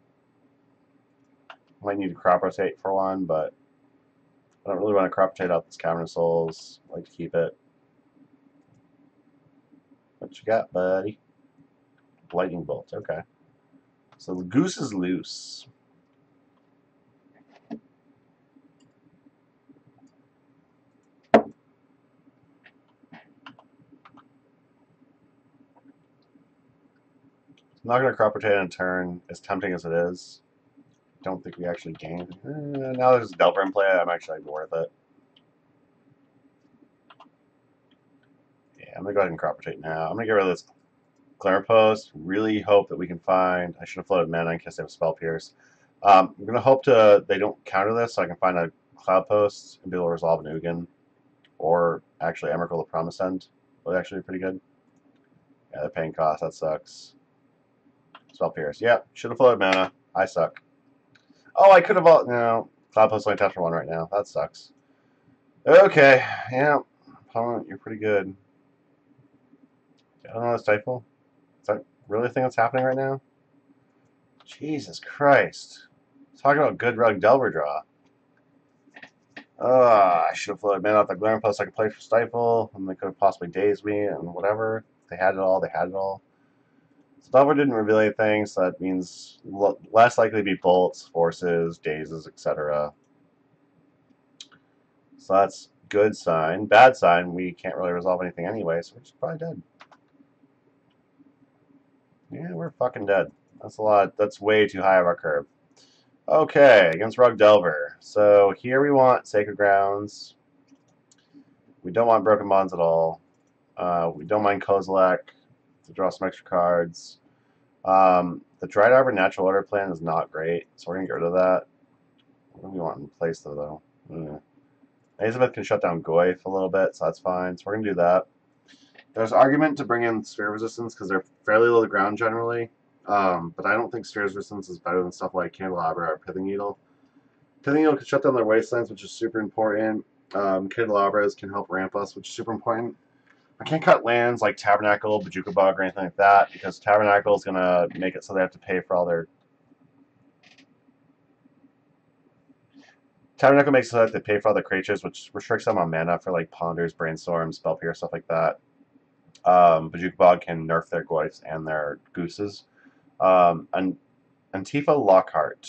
Might need to crop rotate for one, but I don't really want to crop rotate out this Cavern of Souls. I like to keep it. What you got, buddy? Lightning Bolt. Okay. So the goose is loose. I'm not going to crop rotate in a turn, as tempting as it is. Don't think we actually gain. Now there's Delver in play, I'm actually worth it. Yeah, I'm going to go ahead and crop rotate now. I'm going to get rid of this Glare Post. Really hope that we can find. I should have floated mana in case they have Spell Pierce. I'm going to hope they don't counter this so I can find a Cloud Post and be able to resolve an Ugin. Or actually Emrakul the Promised End would actually be pretty good. Yeah, the paying cost, that sucks. Spell Pierce. Yep, should have floated mana. I suck. Oh, I could have. No, Cloud Post only taps for one right now. That sucks. Okay, yeah. Opponent, you're pretty good. I don't know, Stifle. Is that really a thing that's happening right now? Jesus Christ. Talk about good Rug Delver draw. I should have floated mana off the Glaring Post. I could play for Stifle, and they could have possibly dazed me and whatever. They had it all. They had it all. So Delver didn't reveal anything, so that means less likely to be bolts, forces, dazes, etc. So that's good sign. Bad sign, we can't really resolve anything anyway, so we're just probably dead. Yeah, we're fucking dead. That's a lot. That's way too high of our curve. Okay, against Rug Delver. So here we want Sacred Grounds. We don't want Broken Bonds at all. We don't mind Kozilek to draw some extra cards. The Dried Arbor Natural Order plan is not great, so we're going to get rid of that. What do we want in place, though? Elizabeth can shut down Goyf a little bit, so that's fine. So we're going to do that. There's argument to bring in Sphere Resistance because they're fairly low to the ground generally, but I don't think Sphere Resistance is better than stuff like Candelabra or Pithing Needle. Pithing Needle can shut down their Wastelands, which is super important. Candelabras can help ramp us, which is super important. I can't cut lands like Tabernacle, Bojuka Bog, or anything like that because Tabernacle is going to make it so they have to pay for all their... Tabernacle makes it so that they pay for all the creatures, which restricts them on mana for like Ponders, Brainstorm, Spell Pierce, stuff like that. Bojuka Bog can nerf their Goyfs and their Gooses. And Antifa Lockhart.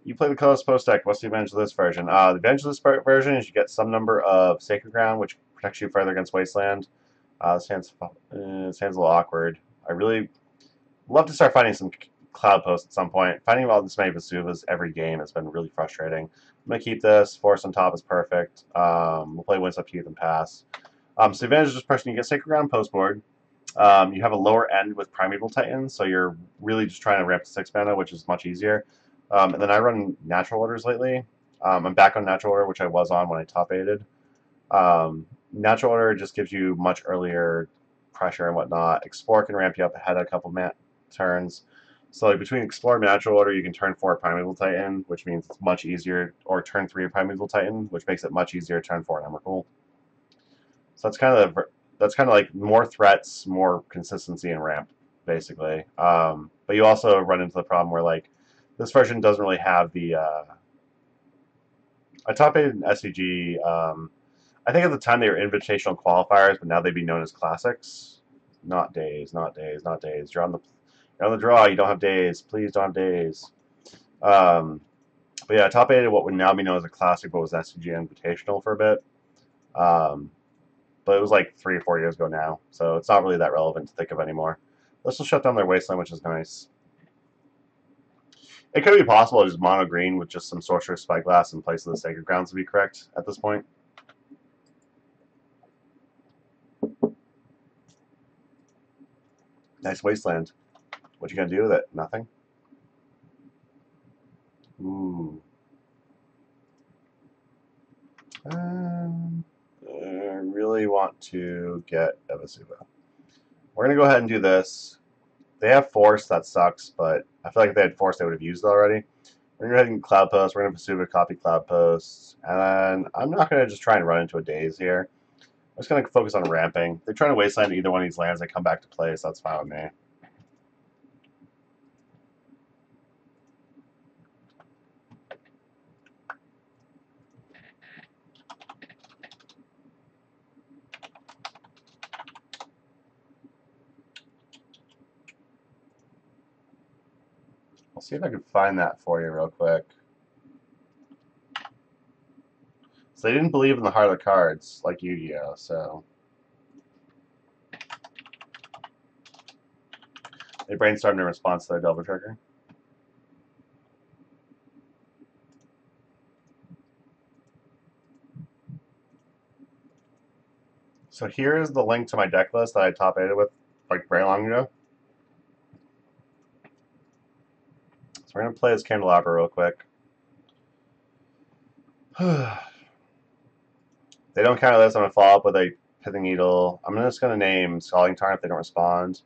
You play the Colorless Post deck. What's the advantage of this version? The advantage of this version is you get some number of Sacred Ground, which protects you further against Wasteland. This hand's a little awkward. I really love to start finding some Cloud Posts at some point. Finding all this many Vesuvas every game has been really frustrating. I'm going to keep this. Force on top is perfect. We'll play Winds Up Teeth and pass. So the advantage of this person, you get Sacred Ground post board. You have a lower end with Primeval Titan, so you're really just trying to ramp to 6 mana, which is much easier. And then I run Natural Orders lately. I'm back on Natural Order, which I was on when I top 8'd. Natural Order just gives you much earlier pressure and whatnot. Explore can ramp you up ahead of a couple turns. So like between Explore and Natural Order, you can turn 4 Primeval Titan, which means it's much easier, or turn 3 Primeval Titan, which makes it much easier to turn 4 Emrakul. So that's kind of like more threats, more consistency and ramp, basically. But you also run into the problem where like this version doesn't really have the. I top 8 in SCG. I think at the time they were invitational qualifiers, but now they'd be known as classics. Not days, not days, not days. You're on the draw. You don't have days. Please don't have days. But yeah, top 8 what would now be known as a classic, but was SCG invitational for a bit. But it was like 3 or 4 years ago now, so it's not really that relevant to think of anymore. This will shut down their Wasteland, which is nice. It could be possible to just mono green with just some Sorcerer's Spyglass in place of the Sacred Grounds to be correct at this point. Nice Wasteland. What you gonna do with it? Nothing? Ooh. I really want to get Evasuba. We're going to go ahead and do this. They have Force, that sucks, but I feel like if they had Force, they would have used it already. We're going to go ahead and Cloud Post. We're going to Evasuba, copy Cloud Post. And then I'm not going to just try and run into a Daze here. I'm just going to focus on ramping. If they're trying to wasteland either one of these lands, they come back to play, so that's fine with me. I'll see if I can find that for you real quick. So they didn't believe in the heart of the cards like Yu-Gi-Oh, so they brainstormed in response to their double trigger. So here is the link to my deck list that I top 8'd with like very long ago. So we're gonna play as Candelabra real quick. They don't counter this. I'm gonna follow up with a Pithing Needle. I'm just gonna name Scalding Tarn if they don't respond.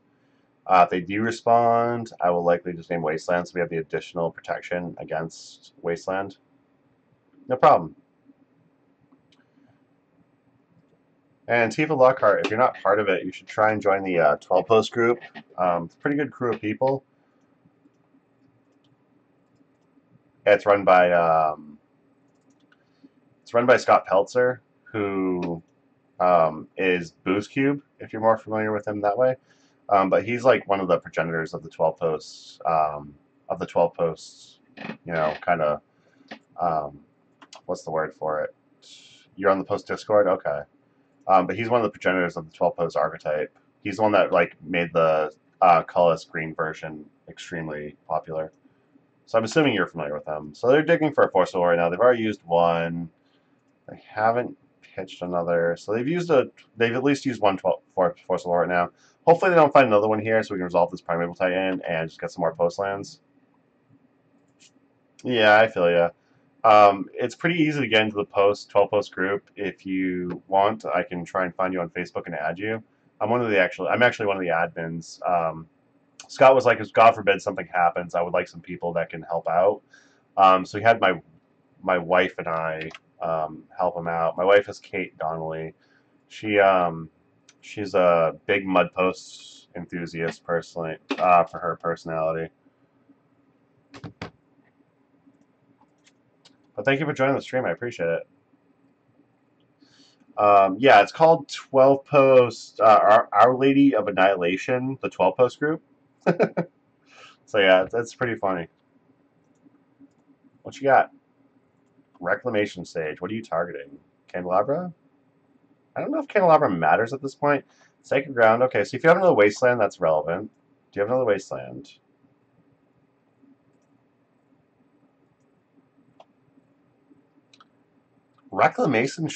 If they do respond, I will likely just name Wasteland so we have the additional protection against Wasteland. No problem. And Tifa Lockhart, if you're not part of it, you should try and join the 12 Post group. It's a pretty good crew of people. Yeah, it's run by Scott Peltzer, who is Booze Cube, if you're more familiar with him that way. But he's like one of the progenitors of the 12 Posts, you know, kind of, what's the word for it? You're on the Post Discord? Okay. But he's one of the progenitors of the 12 Post archetype. He's the one that like made the colorless green version extremely popular. So I'm assuming you're familiar with them. So they're digging for a Force of Will right now. They've already used one. They haven't pitched another. So they've at least used one Force of Will right now. Hopefully they don't find another one here so we can resolve this Primeval Titan and just get some more post lands. Yeah, I feel ya. It's pretty easy to get into the 12 post group. If you want, I can try and find you on Facebook and add you. I'm actually one of the admins. Scott was like, if God forbid something happens, I would like some people that can help out. So he had my wife and I help him out. My wife is Kate Donnelly. She's a big mud post enthusiast personally for her personality. But thank you for joining the stream. I appreciate it. Yeah, it's called 12 Post, Our Lady of Annihilation, the 12 Post group. So yeah, that's pretty funny. What you got? Reclamation Stage. What are you targeting? Candelabra? I don't know if Candelabra matters at this point. Sacred Ground. Okay, so if you have another Wasteland, that's relevant. Do you have another Wasteland? Reclamation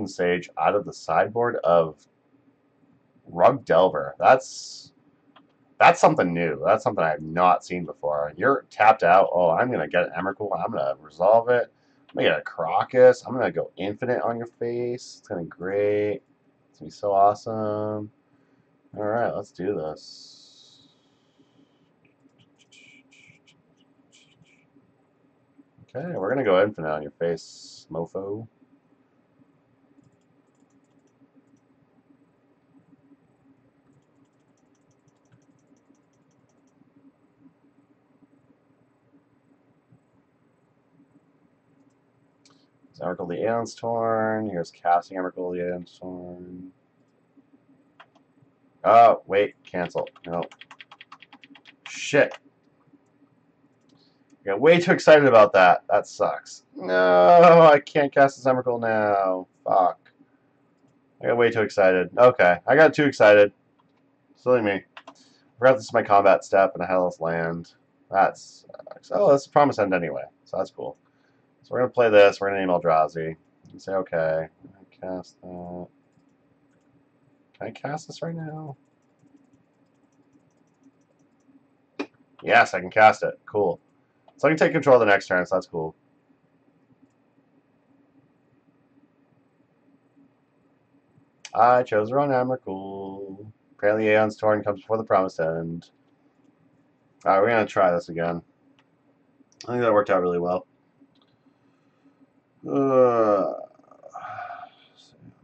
Sage out of the sideboard of Rug Delver. That's something new. That's something I have not seen before. You're tapped out. Oh, I'm going to get an Emrakul. I'm going to resolve it. I'm going to get a Crocus. I'm going to go infinite on your face. It's going to be great. It's going to be so awesome. All right, let's do this. Okay, we're going to go infinite on your face, mofo. Emrakul the Aeon's Torn. Here's casting Emrakul the Aeon's Torn. Oh, wait, cancel. No. Shit. I got way too excited about that. That sucks. No, I can't cast this Emrakul now. Fuck. I got way too excited. Okay, I got too excited. Silly me. I forgot this is my combat step and I had this land. That sucks. Oh, that's a promise end anyway, so that's cool. So we're going to play this. We're going to name Eldrazi. And say, okay, cast that. Can I cast this right now? Yes, I can cast it. Cool. So I can take control of the next turn, so that's cool. I chose the wrong Emrakul. Apparently Aeon's Torn comes before the Promised End. Alright, we're going to try this again. I think that worked out really well. Let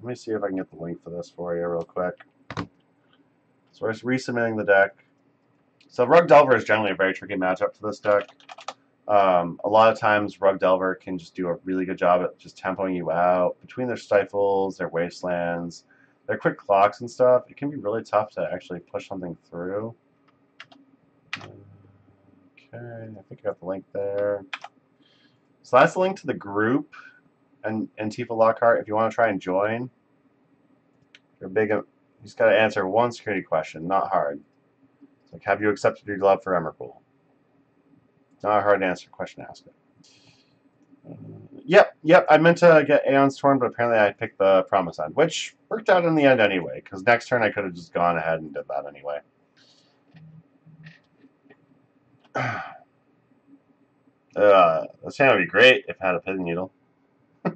me see if I can get the link for this for you real quick. So we're resubmitting the deck. So Rug Delver is generally a very tricky matchup for this deck. A lot of times Rug Delver can just do a really good job at just tempoing you out. Between their Stifles, their Wastelands, their quick clocks and stuff, it can be really tough to actually push something through. Okay, I think I got the link there. So that's the link to the group and Tifa Lockhart. If you want to try and join, you're big. You just got to answer one security question, not hard. It's like, have you accepted your love for Emrakul? Not a hard to answer question, ask it. Yep. I meant to get Aeon's Torn, but apparently I picked the Promised End, which worked out in the end anyway, because next turn I could have just gone ahead and did that anyway. This hand would be great if it had a Pithing Needle. I'm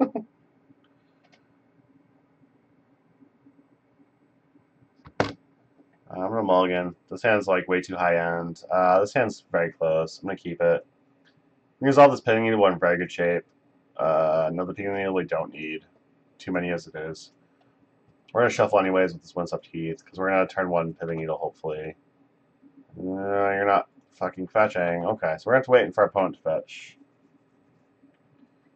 going to mulligan. This hand's like way too high end. This hand's very close. I'm going to keep it. We resolve this Pithing Needle. We're in very good shape. Another Pithing Needle we don't need. Too many as it is. We're going to shuffle anyways with this Windswept Heath, because we're going to turn one Pithing Needle, hopefully. You're not fucking fetching. Okay, so we're going to have to wait for our opponent to fetch.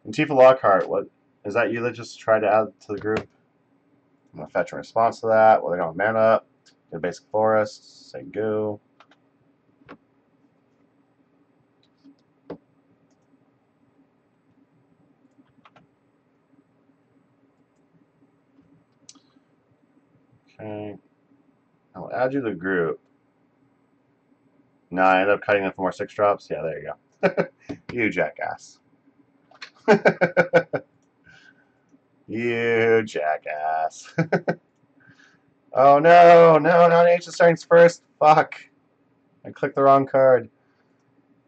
And Tifa Lockhart, what is that you that just tried to add to the group? I'm going to fetch in response to that. Well, they don't have mana up. Get a basic forest. Say go. Okay. I'll add you to the group. No, I ended up cutting them for more 6-drops. Yeah, there you go. You jackass. You jackass. Oh no, not Ancient Strengths first. Fuck. I clicked the wrong card.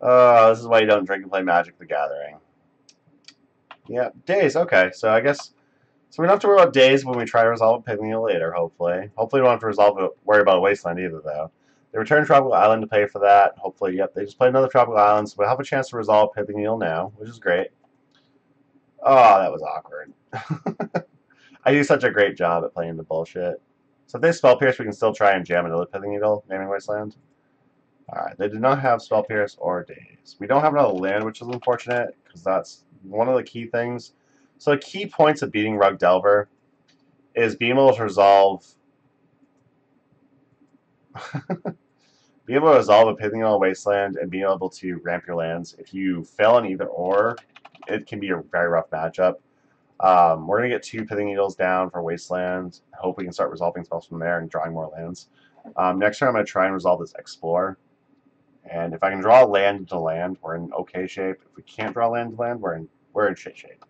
Oh, this is why you don't drink and play Magic the Gathering. Yeah, days. Okay, so I guess so we don't have to worry about days when we try to resolve a Pithing Needle later, hopefully. Hopefully we don't have to worry about a Wasteland either, though. They return Tropical Island to pay for that. Hopefully, yep, they just play another Tropical Island, so we'll have a chance to resolve Pithing Needle now, which is great. Oh, that was awkward. I do such a great job at playing the bullshit. So if they Spell Pierce, we can still try and jam another Pithing Needle, naming Wasteland. Alright, they did not have Spell Pierce or Daze. We don't have another land, which is unfortunate, because that's one of the key things. So the key points of beating Rug Delver is being able to resolve be able to resolve a Pithing Needle Wasteland and being able to ramp your lands. If you fail on either or, it can be a very rough matchup. We're going to get 2 Pithing Needles down for Wasteland. Hope we can start resolving spells from there and drawing more lands. Next turn I'm going to try and resolve this Explore. And if I can draw land into land, we're in okay shape. If we can't draw land to land, we're in shit shape.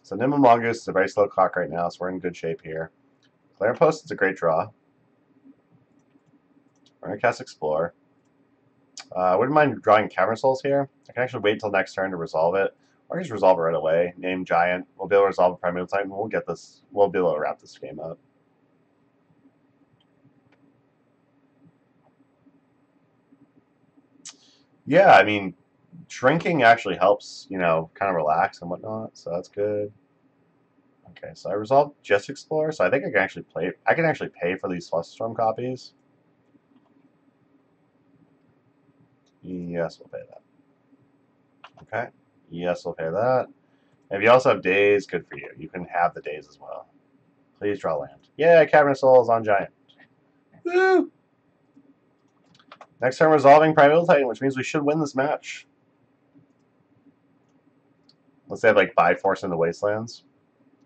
So Nimble Mongoose is a very slow clock right now, so we're in good shape here. Glare Post is a great draw. We're going to cast Explore. I wouldn't mind drawing Cavern Souls here. I can actually wait until next turn to resolve it. Or just resolve it right away. Name Giant. We'll be able to resolve the Primeval Titan. We'll be able to wrap this game up. Yeah, I mean, drinking actually helps, kind of relax and whatnot, so that's good. Okay, so I resolved just Explore, so I think I can actually pay for these Flusterstorm copies. Yes, we'll pay that. Okay. Yes, we'll pay that. And if you also have days, good for you. You can have the days as well. Please draw land. Yeah, Cavern Souls on Giant. Woo! Next turn, resolving Primeval Titan, which means we should win this match. Let's say like Bifrost in the Wastelands.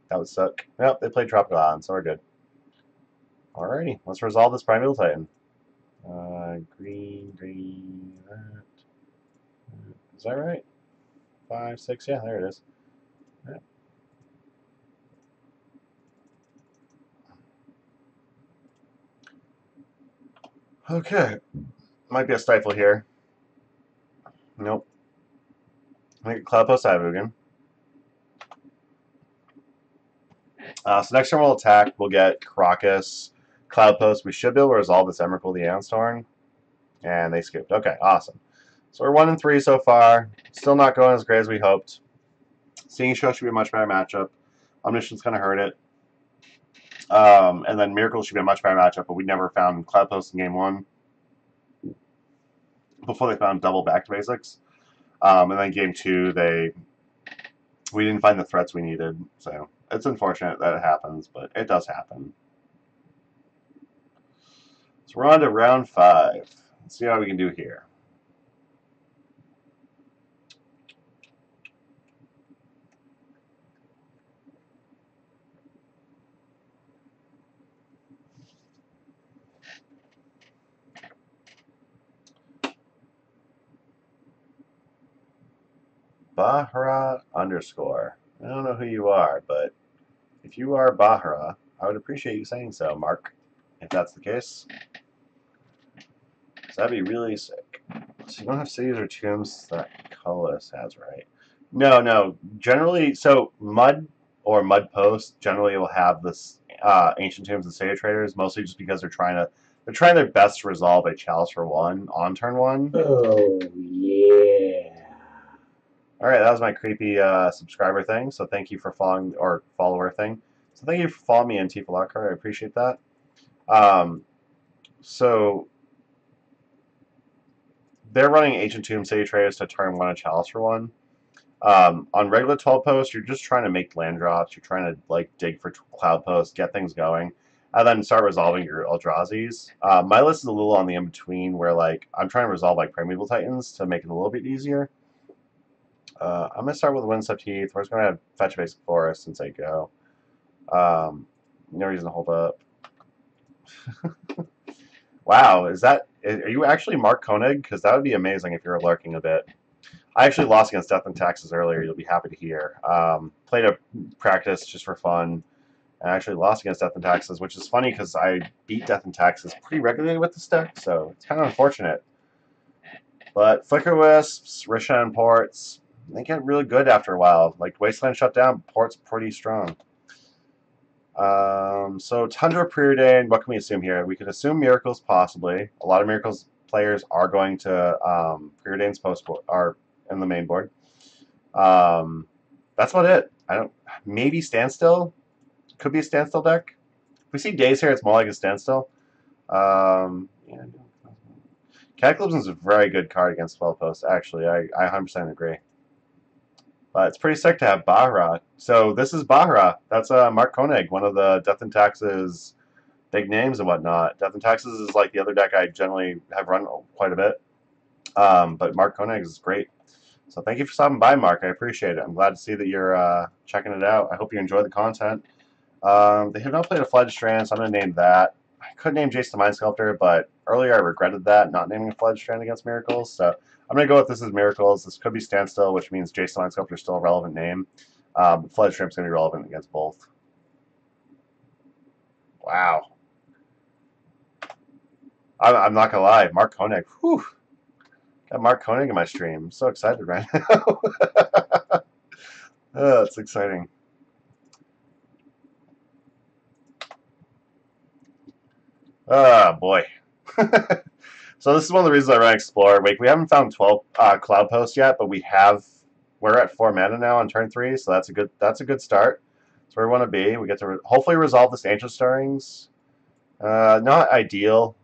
That would suck. Nope, they played Tropical Island, so we're good. Alrighty, let's resolve this Primeval Titan. Green, that. Is that right? 5, 6, yeah, there it is. Right. Okay. Might be a stifle here. Nope. I think Cloud Post Ivugan. So next turn we'll attack. We'll get Crocus, Cloud Post. We should be able to resolve this Emrakul the Anstorm. And they scooped. Okay, awesome. So we're 1-3 so far. Still not going as great as we hoped. Seeing Show should be a much better matchup. Omniscient's going to hurt it. And then Miracle should be a much better matchup, but we never found Cloud Post in game 1 before they found double back to basics. And then game 2, we didn't find the threats we needed. So it's unfortunate that it happens, but it does happen. So we're on to round 5. Let's see how we can do here. Bahra _. I don't know who you are, but if you are Bahra, I would appreciate you saying so, Mark, if that's the case. So that'd be really sick. So you don't have cities or tombs that Cullis has, right? No. Generally, so Mud or Mud Post generally will have this Ancient Tombs and Sage Traders, mostly just because they're trying their best to resolve a Chalice for 1 on turn 1. Oh, yeah. All right, that was my creepy subscriber thing. So thank you for following, or follower thing. So thank you for following me in Tifa Lockhart. I appreciate that. So they're running Ancient Tomb Sage Traders to turn 1 a Chalice for 1. On regular 12 posts, you're just trying to make land drops. You're trying to like dig for Cloud Posts, get things going, and then start resolving your Eldrazi's. My list is a little on the in-between where like I'm trying to resolve like Primeval Titans to make it a little bit easier. I'm going to start with Windswept Heath. We're just going to have Fetch Basic Forest since I go. No reason to hold up. Wow, are you actually Mark Koenig? Because that would be amazing if you're lurking a bit. I actually lost against Death and Taxes earlier. You'll be happy to hear. Played a practice just for fun. I actually lost against Death and Taxes, which is funny because I beat Death and Taxes pretty regularly with this deck, so it's kind of unfortunate. But Flicker Wisps, Rishon Ports, they get really good after a while. Like Wasteland shut down, Port's pretty strong. So Tundra Preordained, what can we assume here? We could assume Miracles possibly. A lot of Miracles players are going to Preordain's post are in the main board. That's about it. Maybe Standstill. Could be a Standstill deck. If we see Days here, it's more like a Standstill. Yeah. Cataclysm is a very good card against 12 posts, actually. I 100% agree. But it's pretty sick to have Bahra. So this is Bahra. That's Mark Koenig, one of the Death and Taxes big names and whatnot. Death and Taxes is like the other deck I generally have run quite a bit. But Mark Koenig is great. So thank you for stopping by, Mark. I appreciate it. I'm glad to see that you're checking it out. I hope you enjoy the content. They have not played a Fledged Strand, so I'm going to name that. I could name Jace the Mind Sculptor, but earlier I regretted that, not naming a Fledged Strand against Miracles. So I'm going to go with this as Miracles. This could be Standstill, which means Jace the Mind Sculptor is still a relevant name. Fledged Strand is going to be relevant against both. Wow. I'm not going to lie. Mark Koenig. Whew. Got Mark Koenig in my stream. I'm so excited right now. Oh, it's exciting. Oh, boy. So this is one of the reasons I ran Explorer. Wait, we haven't found 12 Cloud Posts yet, but we're at 4 mana now on turn 3, so that's a good start. That's where we want to be. We get to hopefully resolve this Ancient Stirrings. Not ideal.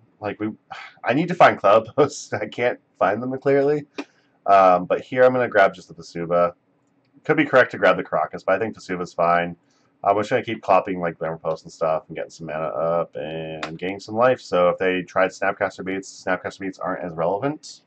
I need to find Cloud Posts. I can't find them clearly. But here I'm going to grab just the Vesuva. Could be correct to grab the Crocus, but I think Vesuva's fine. I'm just going to keep clopping like Glamour Post and stuff and getting some mana up and gaining some life. So if they tried Snapcaster Beats aren't as relevant.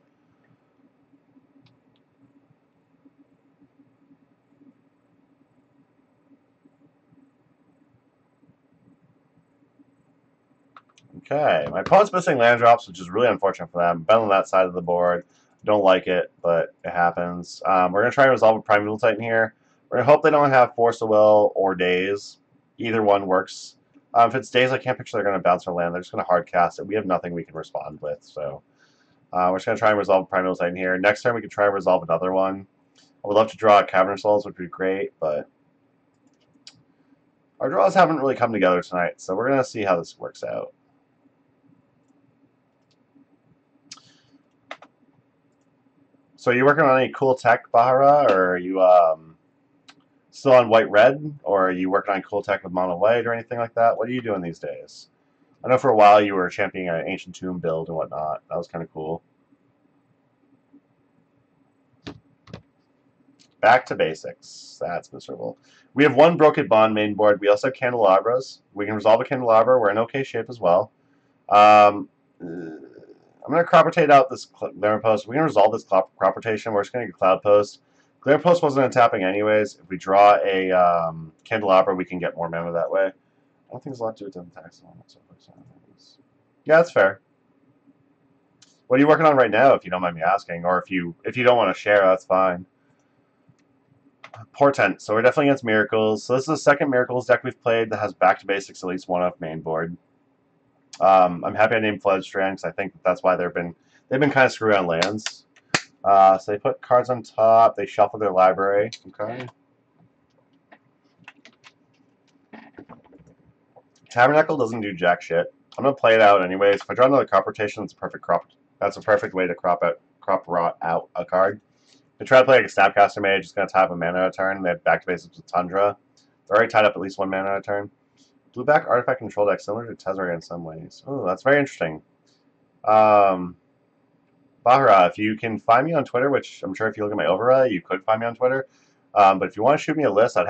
Okay, my opponent's missing land drops, which is really unfortunate for them. Been on that side of the board. Don't like it, but it happens. We're going to try and resolve a Primeval Titan here. We're going to hope they don't have Force of Will or Daze. Either one works. If it's Daze, I can't picture they're going to bounce our land. They're just going to hard cast it. We have nothing we can respond with, so We're just going to try and resolve Primeval Titan here. Next turn we can try and resolve another one. I would love to draw Cavern Souls, which would be great, but our draws haven't really come together tonight, so we're going to see how this works out. So are you working on any cool tech, Bahara, or are you still on white-red, or are you working on cool tech with mono-white or anything like that? What are you doing these days? I know for a while you were championing an Ancient Tomb build and whatnot. That was kind of cool. Back to basics. That's miserable. We have one Broken Bond main board. We also have Candelabras. We can resolve a Candelabra. We're in okay shape as well. I'm going to crop rotate out this Glaring Post. We're going to resolve this crop rotation. We're just going to get Cloud Post. Glaring Post wasn't tapping anyways. If we draw a Candelabra, we can get more mana that way. I don't think there's a lot to do with the tax. Yeah, that's fair. What are you working on right now, if you don't mind me asking? Or if you don't want to share, that's fine. Portent. So we're definitely against Miracles. So this is the second Miracles deck we've played that has back to basics at least one off main board. I'm happy I named Floodstrand because I think that's why they've been kind of screwed on lands. So they put cards on top. They shuffle their library. Okay. Tabernacle doesn't do jack shit. I'm gonna play it out anyways. If I draw another crop rotation, it's a perfect crop. That's a perfect way to crop rot out a card. They try to play like a Snapcaster Mage, just going to tap a mana a turn. They have back to basics with Tundra. They're already tied up at least one mana a turn. Blue-back artifact control deck, similar to Tezzeret in some ways. Oh, that's very interesting. Bahara, if you can find me on Twitter, which I'm sure if you look at my override, you could find me on Twitter. But if you want to shoot me a list, I'd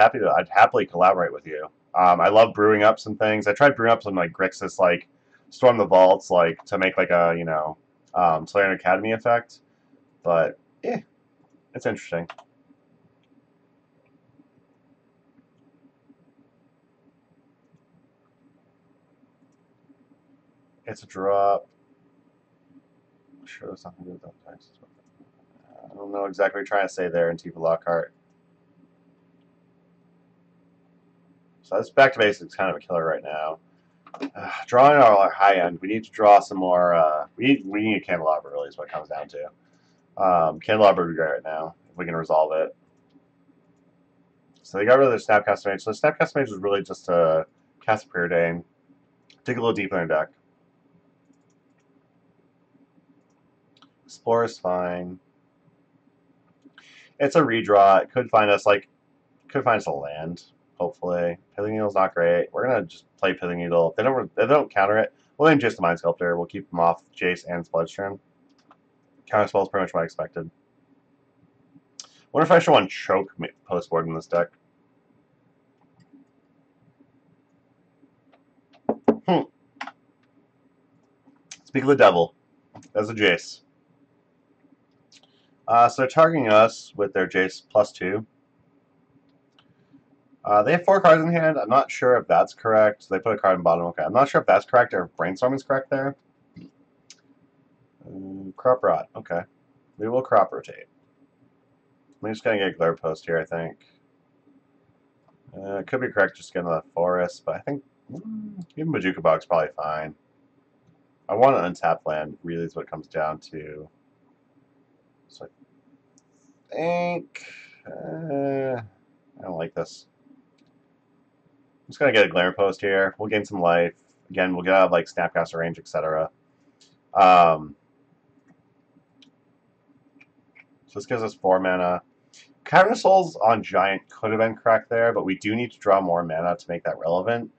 happily collaborate with you. I love brewing up some things. I tried brewing up some like Grixis, like Storm the Vaults, like to make like a Slayer Academy effect. But yeah. It's interesting. It's a drop. I'm sure there's something to do with that text. I don't know exactly what you're trying to say there in Tifa Lockhart. So this back to basics is kind of a killer right now. Drawing our high end, we need to draw some more. We need a Candelabra, really, is what it comes down to. Candelabra would be great right now if we can resolve it. So they got rid of their Snapcaster Mage. So the Snapcaster Mage was really just to cast a Preordain, dig a little deeper in their deck. Explore is fine. It's a redraw. It could find us a land. Hopefully, Pithing Needle's not great. We're gonna just play Pithing Needle. If they don't counter it, we'll name Jace the Mind Sculptor. We'll keep them off Jace and Bloodstream. Counter spell is pretty much what I expected. Wonder if I should want Choke post board in this deck. Speak of the devil. That's a Jace. So they're targeting us with their Jace +2. They have 4 cards in hand. I'm not sure if that's correct. They put a card in the bottom. Okay, I'm not sure if that's correct or if Brainstorm is correct there. Crop Rot. Okay. We will crop rotate. I'm just going to get Glare Post here, I think. It could be correct just getting the Forest, but I think even Majuka Bog's probably fine. I want an untapped land, really is what it comes down to. So I think... I don't like this. I'm just going to get a Glare Post here. We'll gain some life. Again, we'll get out of like Snapcaster range, etc. So this gives us 4 mana. Cavern of Souls on Giant could have been correct there, but we do need to draw more mana to make that relevant.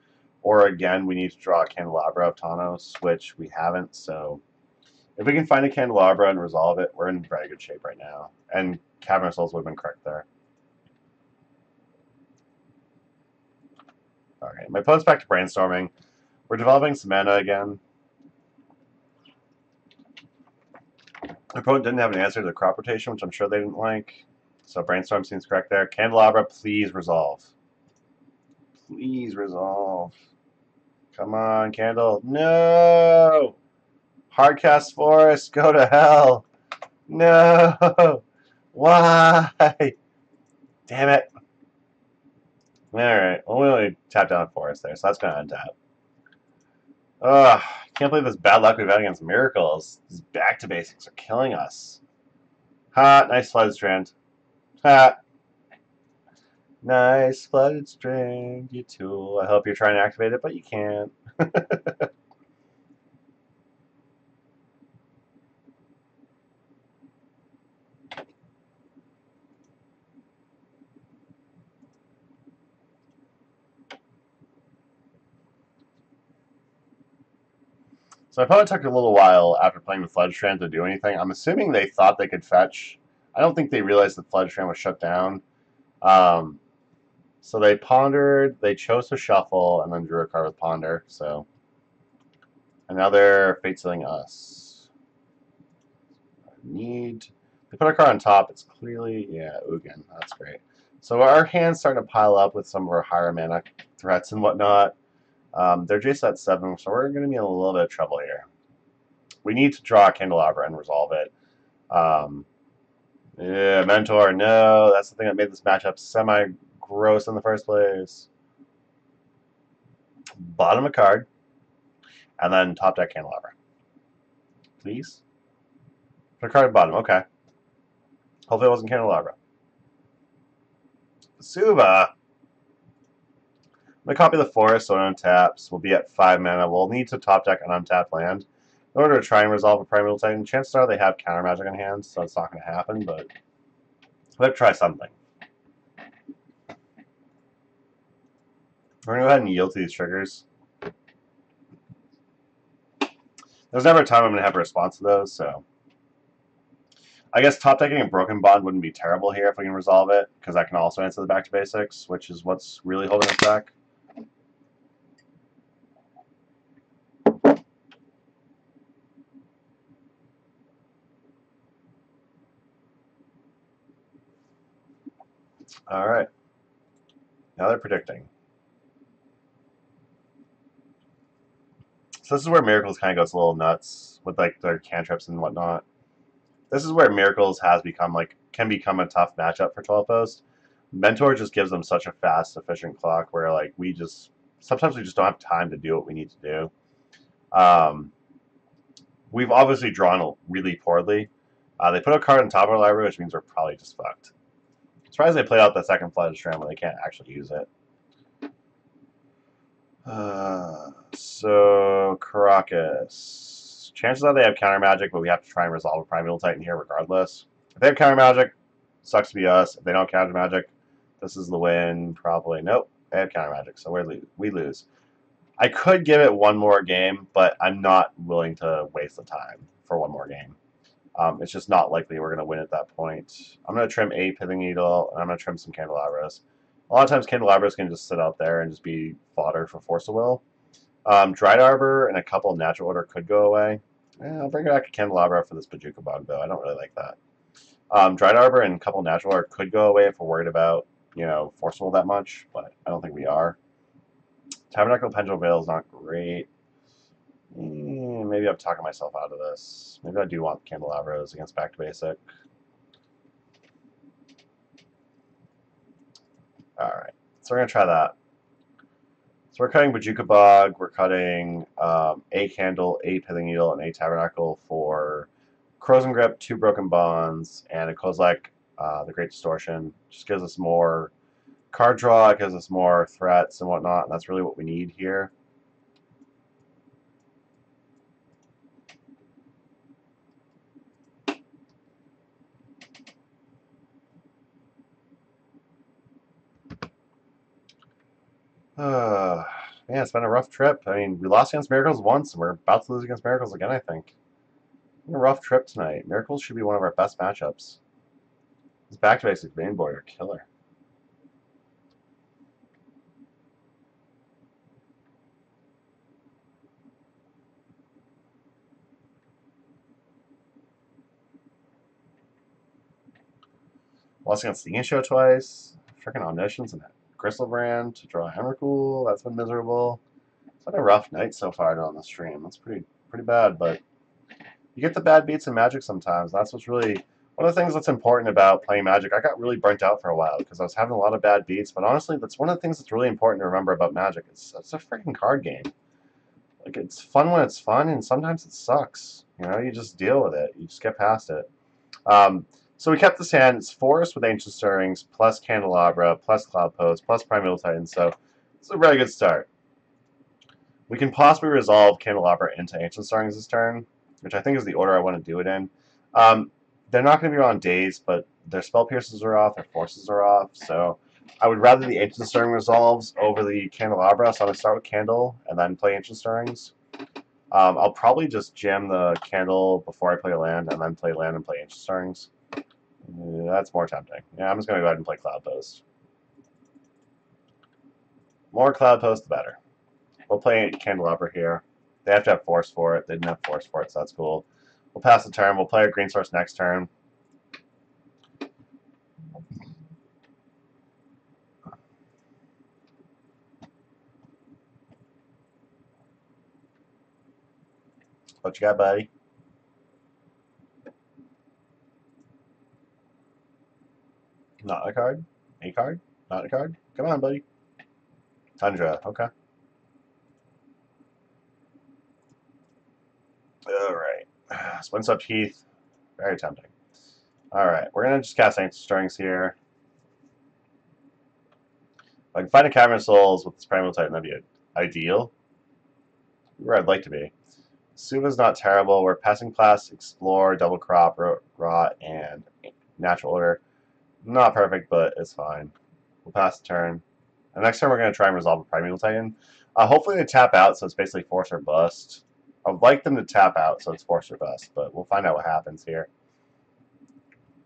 Or again, we need to draw a Candelabra of Tawnos, which we haven't. So if we can find a Candelabra and resolve it, we're in very good shape right now. And Cavern of Souls would have been correct there. Okay, my opponent's back to Brainstorming. We're developing some mana again. My opponent didn't have an answer to the crop rotation, which I'm sure they didn't like. So Brainstorm seems correct there. Candelabra, please resolve. Please resolve. Come on, Candle. No! Hardcast Forest, go to hell. No! Why? Damn it. Alright, well, we only tapped down a Forest there, so that's going to untap. Ugh, can't believe this bad luck we've had against Miracles. These back to basics are killing us. Ha, nice flooded strand. Ha, nice flooded strand, you tool. I hope you're trying to activate it, but you can't. So I probably took a little while after playing the Flood Strand to do anything. I'm assuming they thought they could fetch. I don't think they realized the Flood Strand was shut down. Um, so they pondered, they chose to shuffle, and then drew a card with ponder. So, and now they're fate sealing us. They put a card on top. It's clearly, yeah, Ugin. That's great. So our hand's starting to pile up with some of our higher mana threats and whatnot. They're just at 7, so we're going to be in a little bit of trouble here. We need to draw a Candelabra and resolve it. Yeah, Mentor, no. That's the thing that made this matchup semi-gross in the first place. Bottom a card, and then top deck Candelabra. Please? Put a card at bottom, okay. Hopefully it wasn't Candelabra. Suva! I'm going to copy the forest so it untaps. We'll be at 5 mana. We'll need to top deck an untapped land in order to try and resolve a Primeval Titan. Chances are they have counter magic in hand, so it's not going to happen, but let's try something. We're going to go ahead and yield to these triggers. There's never a time I'm going to have a response to those, so I guess top decking a Broken Bond wouldn't be terrible here if we can resolve it, because I can also answer the back to basics, which is what's really holding us back. All right. Now they're predicting. So this is where Miracles kind of goes a little nuts with like their cantrips and whatnot. This is where Miracles can become a tough matchup for 12 post. Mentor just gives them such a fast, efficient clock where like sometimes we just don't have time to do what we need to do. We've obviously drawn really poorly. They put a card on top of our library, which means we're probably just fucked. Surprised they played out the second Flooded Strand when they can't actually use it. So Caracas. Chances are they have counter magic, but we have to try and resolve a Primeval Titan here regardless. If they have counter magic, sucks to be us. If they don't have counter magic, this is the win. Probably. Nope. They have counter magic, so we lose. I could give it one more game, but I'm not willing to waste the time for one more game. It's just not likely we're going to win at that point. I'm going to trim a Pithing Needle, and I'm going to trim some Candelabras. A lot of times Candelabras can just sit out there and just be fodder for Force of Will. Dried Arbor and a couple of Natural Order could go away. I'll bring back a Candelabra for this Bojuka Bog, though. I don't really like that. Dried Arbor and a couple of Natural Order could go away if we're worried about, Force of Will that much, but I don't think we are. Tabernacle Pendulum Veil is not great. Maybe I'm talking myself out of this. Maybe I do want Candelabras against Back to Basic. Alright, so we're going to try that. So we're cutting Bojuka Bog, we're cutting a Candle, a Pithing Needle, and a Tabernacle for Krosan Grip, 2 Broken Bonds, and a Kozilek, the Great Distortion. Just gives us more card draw, it gives us more threats and whatnot, and that's really what we need here. Man, it's been a rough trip. I mean, we lost against Miracles once, and we're about to lose against Miracles again, I think. A rough trip tonight. Miracles should be one of our best matchups. This back-to-basic main board are killer. Lost against the Show twice. Freaking Omniscience and Griselbrand to draw Emrakul. That's been miserable. It's been a rough night so far on the stream. That's pretty bad, but you get the bad beats in Magic sometimes. That's what's really one of the things that's important about playing Magic. I got really burnt out for a while because I was having a lot of bad beats, but honestly, that's one of the things that's really important to remember about Magic. It's a freaking card game. Like, it's fun when it's fun, and sometimes it sucks. You know, you just deal with it. You just get past it. Um, so we kept this hand. It's Forest with Ancient Stirrings, plus Candelabra, plus Cloudpost, plus Primeval Titan, so it's a really good start. We can possibly resolve Candelabra into Ancient Stirrings this turn, which I think is the order I want to do it in. They're not going to be on days, but their Spell Pierces are off, their Forces are off, so I would rather the Ancient Stirring resolves over the Candelabra, so I'm going to start with Candle and then play Ancient Stirrings. I'll probably just jam the Candle before I play land, and then play land and play Ancient Stirrings. That's more tempting. Yeah, I'm just going to go ahead and play Cloudpost. More Cloudpost, the better. We'll play Candelabra here. They have to have Force for it. They didn't have Force for it, so that's cool. We'll pass the turn. We'll play a Green Source next turn. What you got, buddy? Not a card? A card? Not a card? Come on, buddy. Tundra. Okay. Alright. Windswept Heath. Very tempting. Alright. We're going to just cast Ancient Stirrings here. If I can find a Cavern of Souls with this Primal Titan, that'd be ideal. Where I'd like to be. Suva's not terrible. We're passing class, Explore, Double Crop, Rot, and Natural Order. Not perfect, but it's fine. We'll pass the turn. And next turn we're going to try and resolve a Primeval Titan. Hopefully they tap out, so it's basically Force or Bust. I would like them to tap out, so it's Force or Bust, but we'll find out what happens here.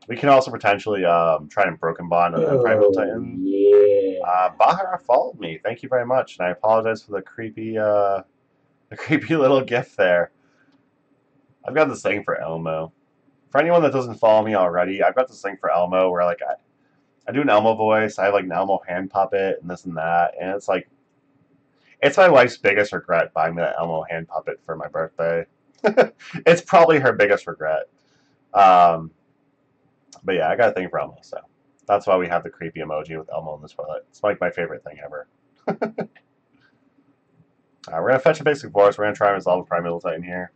We can also potentially try and Broken Bond on Primeval Titan. Yeah. Bahara followed me. Thank you very much, and I apologize for the creepy little gift there. I've got this thing for Elmo. For anyone that doesn't follow me already, I've got this thing for Elmo where like I do an Elmo voice, I have like an Elmo hand puppet and this and that, and it's like it's my wife's biggest regret buying me that Elmo hand puppet for my birthday. It's probably her biggest regret. But yeah, I got a thing for Elmo, so that's why we have the creepy emoji with Elmo in the toilet. It's like my favorite thing ever. We're gonna fetch a basic force. We're gonna try and resolve a Primeval Titan here.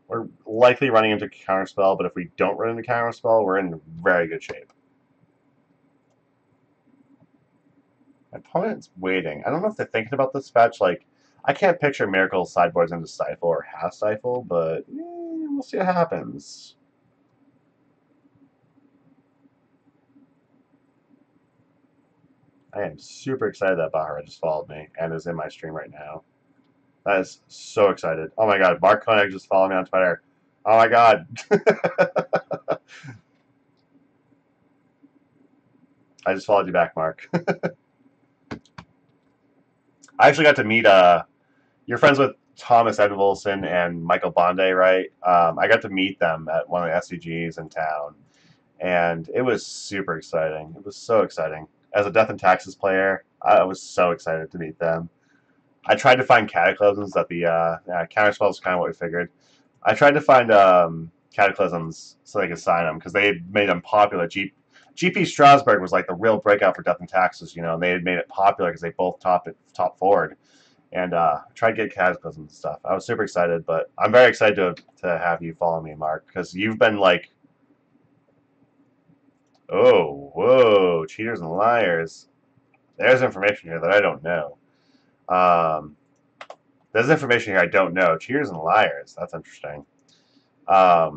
We're likely running into Counterspell, but if we don't run into Counterspell, we're in very good shape. My opponent's waiting. I don't know if they're thinking about this fetch. Like, I can't picture Miracle sideboards into Stifle or half Stifle, but we'll see what happens. I am super excited that Bahara just followed me and is in my stream right now. That is so excited. Oh my god, Mark Koenig just followed me on Twitter. Oh my god. I just followed you back, Mark. I actually got to meet, you're friends with Thomas Edwilson and Michael Bondi, right? I got to meet them at one of the SCGs in town, and it was super exciting. It was so exciting. As a Death and Taxes player, I was so excited to meet them. I tried to find Cataclysms at the Counterspell is kind of what we figured. I tried to find Cataclysms so they could sign them because they had made them popular. GP Strasbourg was like the real breakout for Death and Taxes, you know, and they had made it popular because they both top forward. And tried to get Cataclysms and stuff. I was super excited, but I'm very excited to have you follow me, Mark, because you've been like, oh, whoa, cheaters and liars. There's information here that I don't know. There's information here I don't know. Cheaters and liars. That's interesting. I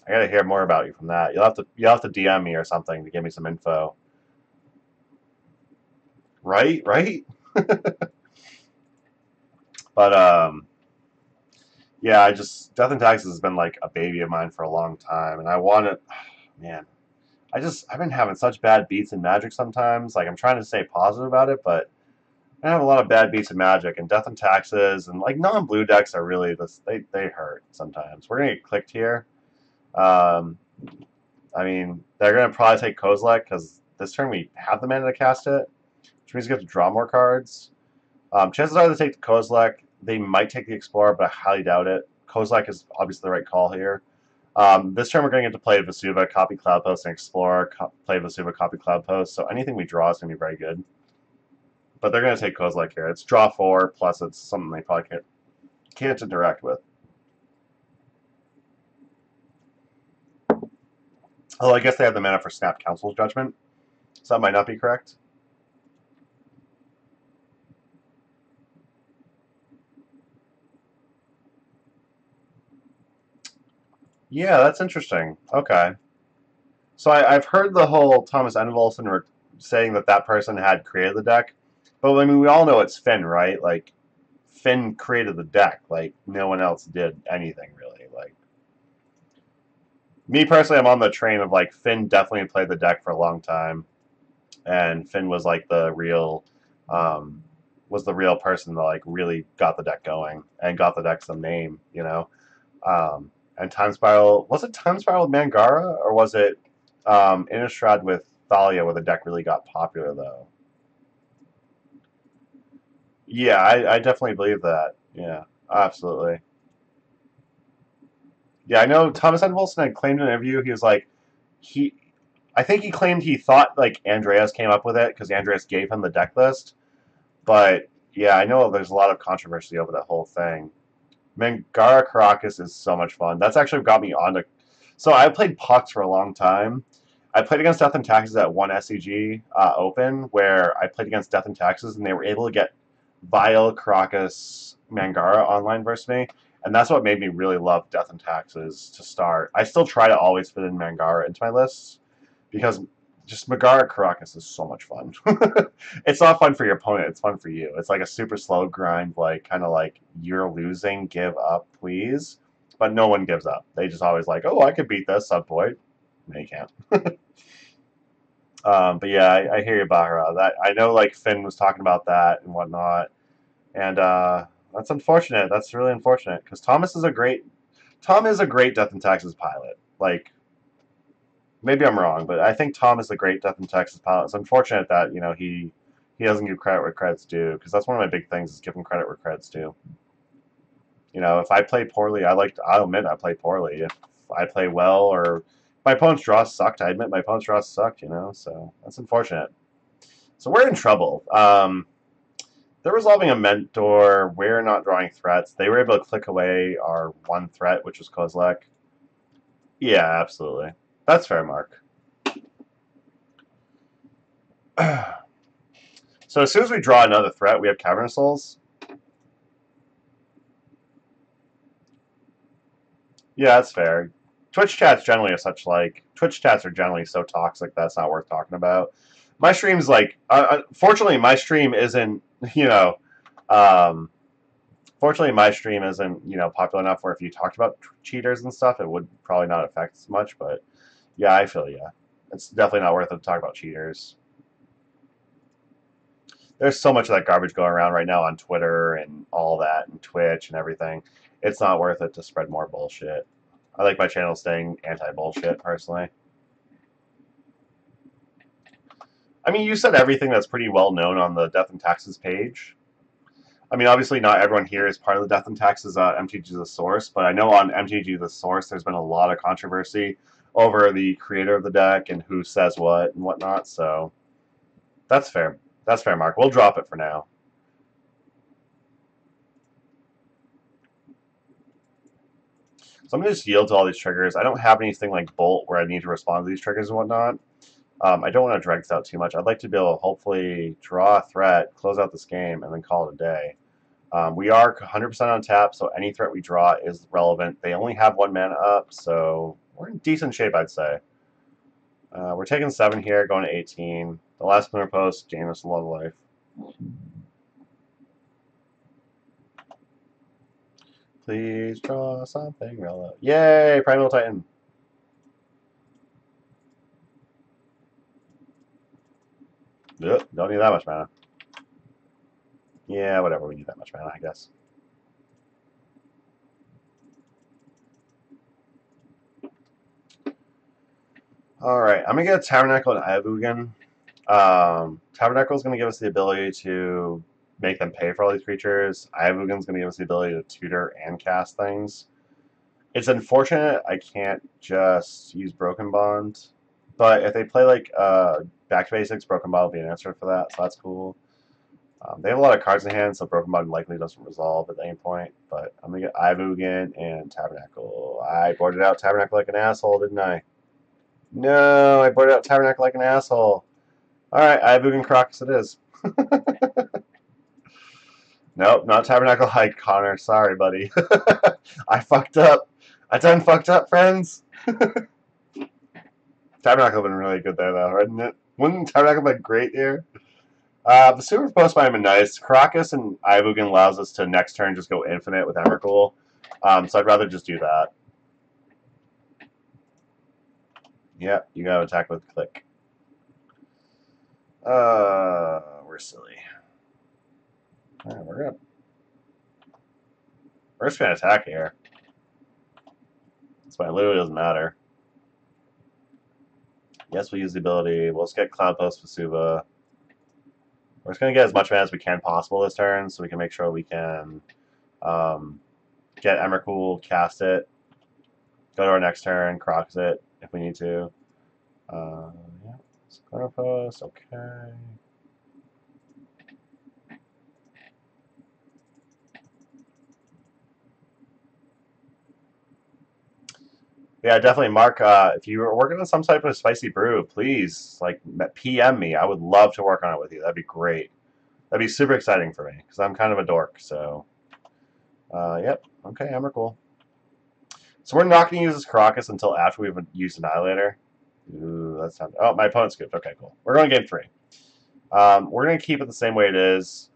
gotta hear more about you from that. You'll have to DM me or something to give me some info. Right? But yeah, Death and Taxes has been like a baby of mine for a long time, and I want to, man. I've been having such bad beats in Magic sometimes. Like I'm trying to stay positive about it, but I have a lot of bad beats in Magic, and Death and Taxes, and like non-blue decks are really they hurt sometimes. We're gonna get clicked here. I mean, they're gonna probably take Kozilek because this turn we have the mana to cast it, which means we have to draw more cards. Chances are they take the Kozilek. They might take the Explorer, but I highly doubt it. Kozilek is obviously the right call here. This turn we're going to get to play Vesuva, copy Cloudpost, and Explorer, play Vesuva, copy Cloudpost. So anything we draw is going to be very good. But they're going to take Kozilek here. It's draw 4, plus it's something they probably can't interact with. Oh, I guess they have the mana for Snap Council's Judgment. So that might not be correct. Yeah, that's interesting. Okay. So I've heard the whole Thomas Envolson saying that that person had created the deck. But, I mean, we all know it's Finn, right? Like, Finn created the deck. Like, no one else did anything, really. Like, me personally, I'm on the train of, like, Finn definitely played the deck for a long time. And Finn was, like, the real person that, like, really got the deck going and got the deck some name, you know? And Time Spiral, was it Time Spiral with Mangara, or was it Innistrad with Thalia where the deck really got popular, though? Yeah, I definitely believe that. Yeah, absolutely. Yeah, I know Thomas Ed Wilson had claimed in an interview, he was like, he, I think he claimed he thought, like, Andreas came up with it because Andreas gave him the deck list. But, yeah, I know there's a lot of controversy over that whole thing. Mangara Caracas is so much fun. That's actually got me on to. So I played Pucks for a long time. I played against Death and Taxes at one SCG Open, where I played against Death and Taxes, and they were able to get Vile, Caracas, Mangara online versus me, and that's what made me really love Death and Taxes to start. I still try to always fit in Mangara into my lists because just Megara Caracas is so much fun. It's not fun for your opponent, it's fun for you. It's like a super slow grind, like kind of like you're losing, give up, please. But no one gives up. They just always like, oh, I could beat this sub void. No, you can't. But yeah, I hear you, Bahara. That I know, like Finn was talking about that and whatnot, and that's unfortunate. That's really unfortunate because Tom is a great Death and Taxes pilot. Like, maybe I'm wrong, but I think Tom is a great Death and Taxes pilot. It's unfortunate that he doesn't give credit where credit's due because that's one of my big things is giving credit where credit's due. If I play poorly, I'll admit I play poorly. If I play well or my opponent's draw sucked, I admit my opponent's draw sucked. So that's unfortunate. So we're in trouble. They're resolving a mentor. We're not drawing threats. They were able to click away our one threat, which was Kozilek. Yeah, absolutely. That's fair, Mark. So as soon as we draw another threat, we have Cavern Souls. Yeah, that's fair. Twitch chats generally are Twitch chats are generally so toxic that's not worth talking about. My stream's like, fortunately, my stream isn't, you know, um, fortunately, my stream isn't, popular enough where if you talked about cheaters and stuff, it would probably not affect as much. But yeah, I feel yeah, it's definitely not worth it to talk about cheaters. There's so much of that garbage going around right now on Twitter and all that, and Twitch and everything. It's not worth it to spread more bullshit. I like my channel staying anti-bullshit, personally. I mean, you said everything that's pretty well known on the Death and Taxes page. I mean, obviously not everyone here is part of the Death and Taxes MTG The Source, but I know on MTG The Source there's been a lot of controversy over the creator of the deck and who says what and whatnot, so that's fair. That's fair, Mark. We'll drop it for now. So I'm going to just yield to all these triggers. I don't have anything like Bolt where I need to respond to these triggers and whatnot. I don't want to drag this out too much. I'd like to be able to hopefully draw a threat, close out this game, and then call it a day. We are 100% on tap, so any threat we draw is relevant. They only have 1 mana up, so we're in decent shape, I'd say. We're taking 7 here, going to 18. The last Lunar Post gained us a lot of life. Please draw something relevant. Yay! Primal Titan. Yep, don't need that much mana. Yeah, whatever, we need that much mana, I guess. Alright, I'm going to get a Tabernacle and Ayavugan. Tabernacle is going to give us the ability to make them pay for all these creatures. Ayavugan is going to give us the ability to tutor and cast things. It's unfortunate I can't just use Broken Bond, but if they play like Back to Basics, Broken Bond will be an answer for that, so that's cool. They have a lot of cards in hand, so Broken Bond likely doesn't resolve at any point. But I'm going to get Ivugan and Tabernacle. I boarded out Tabernacle like an asshole, didn't I? No, I boarded out Tabernacle like an asshole. Alright, Ivugan Crocus it is. Nope, not Tabernacle Hike, Connor. Sorry, buddy. I fucked up. I done fucked up, friends. Tabernacle would have been really good there, though, wouldn't it? Wouldn't Tabernacle been great here? The Super Post might have been nice. Crocus and Ivugan allows us to next turn just go infinite with Emrakul. So I'd rather just do that. Yep, you gotta attack with Click. We're silly. Alright, we're just gonna attack here. That's why it literally doesn't matter. Yes, we use the ability. We'll just get Cloud Post Vesuva. We're just going to get as much mana as we can possible this turn, so we can make sure we can get Emrakul, cast it, go to our next turn, Crocs it if we need to. Yeah, Cloud Post, okay. Yeah, definitely, Mark. If you are working on some type of spicy brew, please like PM me. I would love to work on it with you. That'd be great. That'd be super exciting for me because I'm kind of a dork. So, yep. Okay, Emrakul. So we're not going to use this Crocus until after we've used Annihilator. Ooh, that's not. Oh, my opponent scooped. Okay, cool. We're going game 3. We're going to keep it the same way it is.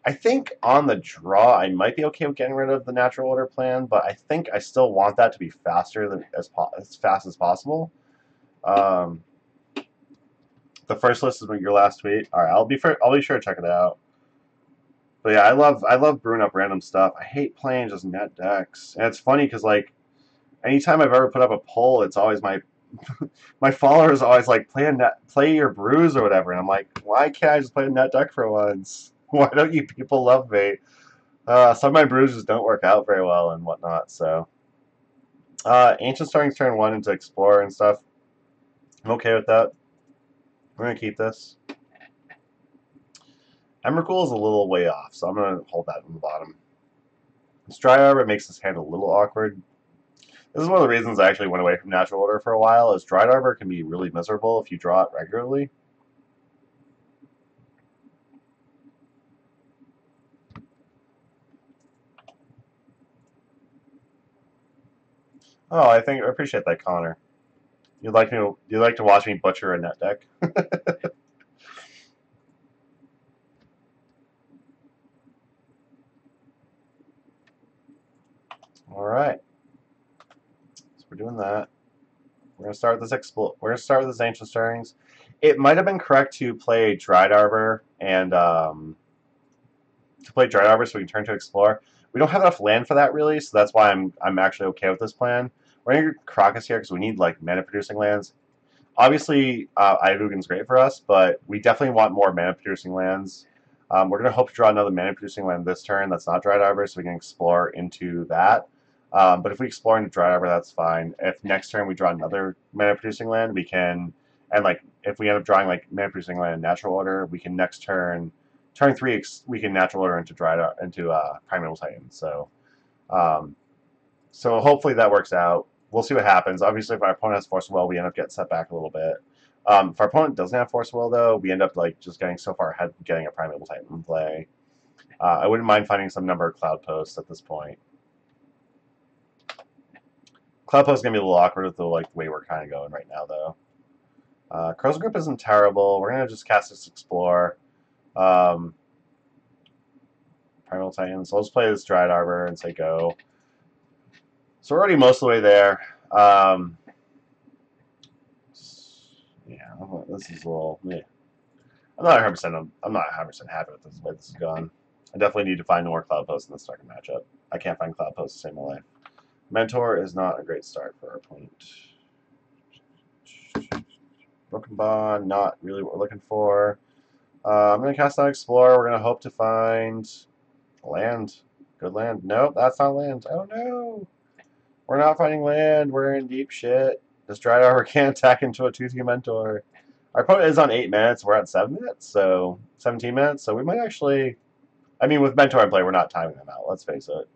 I think on the draw, I might be okay with getting rid of the natural order plan, but I think I still want that to be faster than as fast as possible. The first list is your last tweet. All right, I'll be sure to check it out. But yeah, I love brewing up random stuff. I hate playing just net decks, and it's funny because like anytime I've ever put up a poll, it's always my my followers always like play your brews or whatever, and I'm like, why can't I just play a net deck for once? Why don't you people love me? Some of my brews just don't work out very well and whatnot. So, Ancient Stirring's turn 1 into Explorer and stuff. I'm okay with that. We're gonna keep this. Emrakul is a little way off, so I'm gonna hold that in the bottom. Dry Arbor makes this hand a little awkward. This is one of the reasons I actually went away from Natural Order for a while, is Dried Arbor can be really miserable if you draw it regularly. Oh, I appreciate that, Connor. You'd like to watch me butcher a net deck? All right. So we're doing that. We're gonna start with this Ancient Stirrings. It might have been correct to play Dried Arbor and so we can turn to Explore. We don't have enough land for that really, so that's why I'm actually okay with this plan. We're gonna get Crocus here because we need like mana producing lands. Obviously, Ivugan's great for us, but we definitely want more mana producing lands. We're gonna hope to draw another mana producing land this turn that's not Dried Arbor, so we can explore into that. But if we explore into Dried Arbor, that's fine. If next turn we draw another mana producing land, we can, and like if we end up drawing like mana producing land in Natural Order, we can next turn, turn 3 we can Natural Order into Primeval Titan. So, so hopefully that works out. We'll see what happens. Obviously, if our opponent has Force of Will, we end up getting set back a little bit. If our opponent doesn't have Force of Will, though, we end up like just getting so far ahead, getting a Primeval Titan in play. I wouldn't mind finding some number of Cloud Posts at this point. Cloud Post is gonna be a little awkward with the way we're kind of going right now, though. Crow's Grip isn't terrible. We're gonna just cast this Explore. Primeval Titan. So let's play this Dried Arbor and say go. So we're already most of the way there. Yeah, this is a little. Yeah. I'm not 100%. I'm not 100% happy with this way this is gone. I definitely need to find more Cloud Posts in this second matchup. I can't find Cloud Posts to save my life. Mentor is not a great start for our opponent. Broken Bond, not really what we're looking for. I'm going to cast out Explorer. We're going to hope to find land. Good land. Nope, that's not land. Oh no! We're not finding land. We're in deep shit. This Dried Arbor can't attack into a 2/2 Mentor. Our opponent is on 8 minutes. We're at 7 minutes, so 17 minutes. So we might actually. I mean, with Mentor in play, we're not timing them out. Let's face it.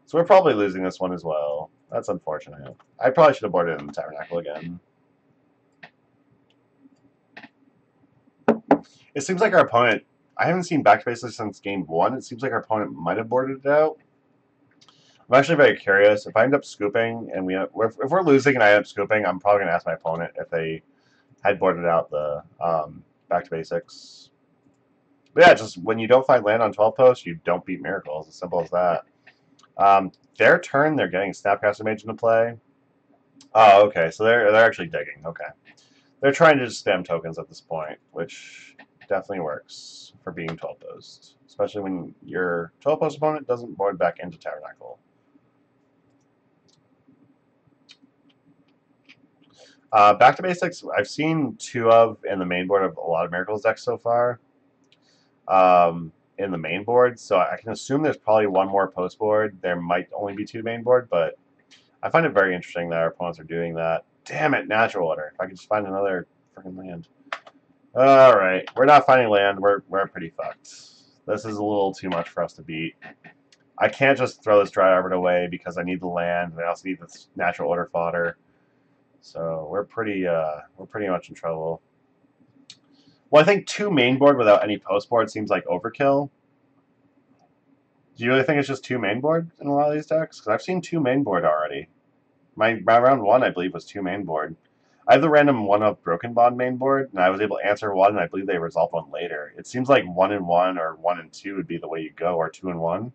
So we're probably losing this one as well. That's unfortunate. I probably should have boarded in the Tabernacle again. It seems like our opponent. I haven't seen back to basics since game 1. It seems like our opponent might have boarded it out. I'm actually very curious. If I end up scooping and if we're losing and I end up scooping, I'm probably going to ask my opponent if they had boarded out the back to basics. But yeah, just when you don't find land on 12 posts, you don't beat Miracles. As simple as that. Their turn, they're getting Snapcaster Mage into play. Oh, okay. So they're actually digging. Okay. They're trying to just spam tokens at this point, which definitely works for being 12 post, especially when your 12 post opponent doesn't board back into Tabernacle. Back to basics, I've seen 2 of in the main board of a lot of Miracles decks so far. In the main board, so I can assume there's probably 1 more post board. There might only be 2 main board, but I find it very interesting that our opponents are doing that. Damn it, natural order. If I could just find another freaking land. All right, we're not finding land. We're pretty fucked. This is a little too much for us to beat. I can't just throw this Dry Arbor away because I need the land, and I also need this natural order fodder. So we're pretty much in trouble. Well, I think 2 main board without any post board seems like overkill. Do you really think it's just 2 main board in a lot of these decks? Because I've seen 2 main board already. My round 1, I believe, was 2 main board. I have the random 1 of Broken Bond main board, and I was able to answer 1, and I believe they resolved 1 later. It seems like 1 and 1 or 1 and 2 would be the way you go, or 2 and 1.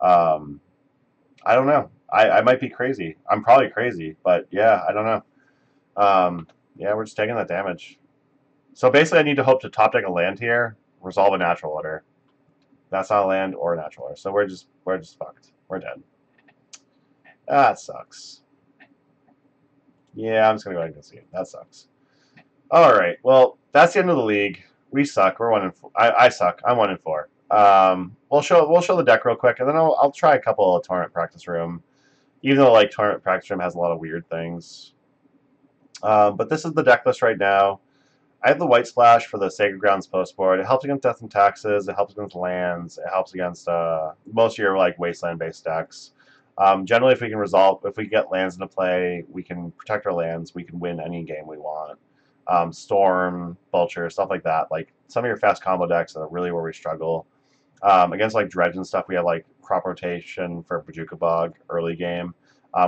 I don't know. I might be crazy. I'm probably crazy, but yeah, I don't know. Yeah, we're just taking that damage. So basically, I need to hope to top deck a land here, resolve a natural order. That's not a land or a natural order, so we're just fucked. We're dead. That sucks. Yeah, I'm just gonna go ahead and concede. That sucks. All right. Well, that's the end of the league. We suck. We're 1-4. I suck. I'm 1-4. We'll show the deck real quick, and then I'll try a couple of tournament practice room. Even though like tournament practice room has a lot of weird things. But this is the deck list right now. I have the White Splash for the Sacred Grounds post board. It helps against Death and Taxes. It helps against lands. It helps against most of your like wasteland-based decks. Generally, if we get lands into play, we can protect our lands. We can win any game we want. Storm, Vulture, stuff like that. Like some of your fast combo decks are really where we struggle. Against like Dredge and stuff, we have like Crop Rotation for Bojuka Bog early game.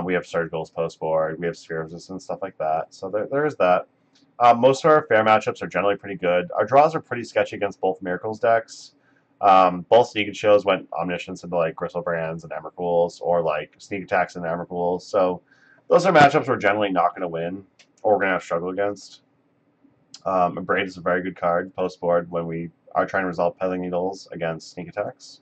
We have Surgicals post board. We have Sphere Resistance, stuff like that. So there is that. Most of our fair matchups are generally pretty good. Our draws are pretty sketchy against both Miracles decks. Both Sneak and Shows went Omniscience into like Gristlebrand's and Emrakul's, or like Sneak Attacks and Emrakul's. So those are matchups we're generally not going to win, or we're going to have struggle against. Braid is a very good card post board when we are trying to resolve Peddling Needles against Sneak Attacks.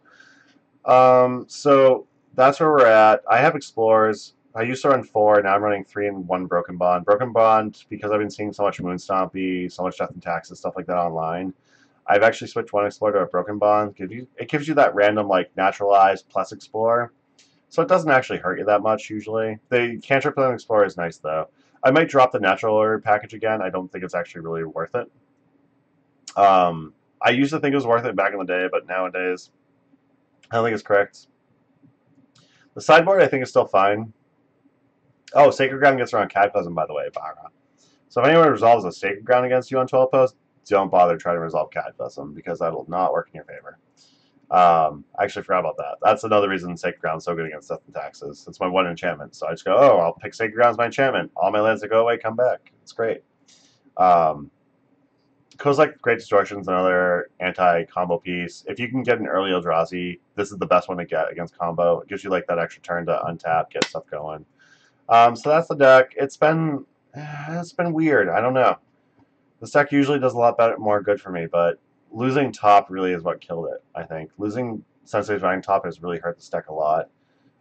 So that's where we're at. I have Explorers. I used to run 4, now I'm running 3 and 1 Broken Bond. Broken Bond, because I've been seeing so much Moonstompy, so much Death and Taxes, stuff like that online, I've actually switched one Explorer to a Broken Bond. It gives you that random, like, Naturalized plus Explore, so it doesn't actually hurt you that much, usually. The Cantrip Peddling Explorer is nice, though. I might drop the Natural Order package again. I don't think it's actually really worth it. I used to think it was worth it back in the day, but nowadays, I don't think it's correct. The sideboard, I think, is still fine. Oh, Sacred Ground gets around Cataclysm, by the way, Bahra. So if anyone resolves a Sacred Ground against you on 12 post, don't bother trying to resolve Cataclysm, because that will not work in your favor. I actually forgot about that. That's another reason Sacred Ground is so good against Death and Taxes. It's my 1 enchantment, so I just go, oh, I'll pick Sacred Ground as my enchantment. All my lands that go away come back. It's great. Kozilek Great Distortion is another anti-combo piece. If you can get an early Eldrazi, this is the best one to get against combo. It gives you like that extra turn to untap, get stuff going. So that's the deck. It's been weird. I don't know. This deck usually does a lot better, more good for me, but losing top really is what killed it, I think. Losing Sensei's Running Top has really hurt this deck a lot.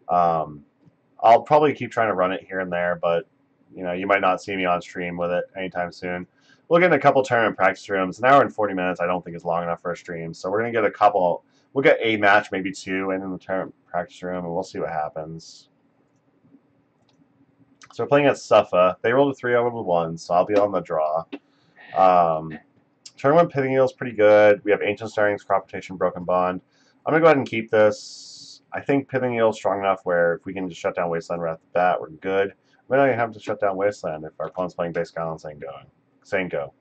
I'll probably keep trying to run it here and there, but you know, you might not see me on stream with it anytime soon. We'll get in a couple tournament practice rooms. An hour and 40 minutes I don't think is long enough for a stream, so we're going to get a couple. We'll get a match, maybe 2, in the tournament practice room, and we'll see what happens. So we're playing at Suffa. They rolled a 3 over the 1, so I'll be on the draw. Turn 1 Pithing Needle is pretty good. We have Ancient Stirrings, Crop Rotation, Broken Bond. I'm going to go ahead and keep this. I think Pithing Needle is strong enough where if we can just shut down Wasteland right off the bat, we're good. We don't even have to shut down Wasteland if our opponent's playing base Island saying go.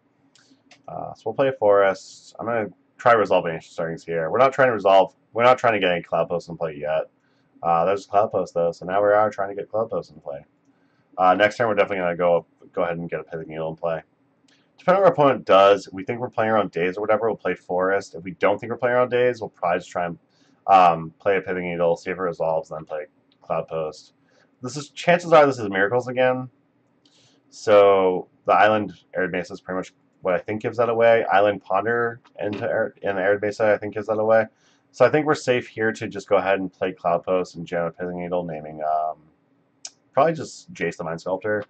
So we'll play Forest. I'm going to try resolving Ancient Stirrings here. We're not trying to get any Cloud Posts in play yet. There's Cloud Post though, so now we are trying to get Cloud Posts in play. Next turn we're definitely going to go ahead and get a Pithing Needle in play. Depending on what our opponent does, if we think we're playing around days or whatever, we'll play Forest. If we don't think we're playing around days, we'll probably just try and play a Pithing Needle, see if it resolves, and then play Cloud Post. Chances are this is Miracles again. So the Island Arid Mesa is pretty much what I think gives that away. Island Ponder in the Arid Mesa I think gives that away. So I think we're safe here to just go ahead and play Cloud Post and jam a Pithing Needle, naming probably just Jace the Mind Sculptor.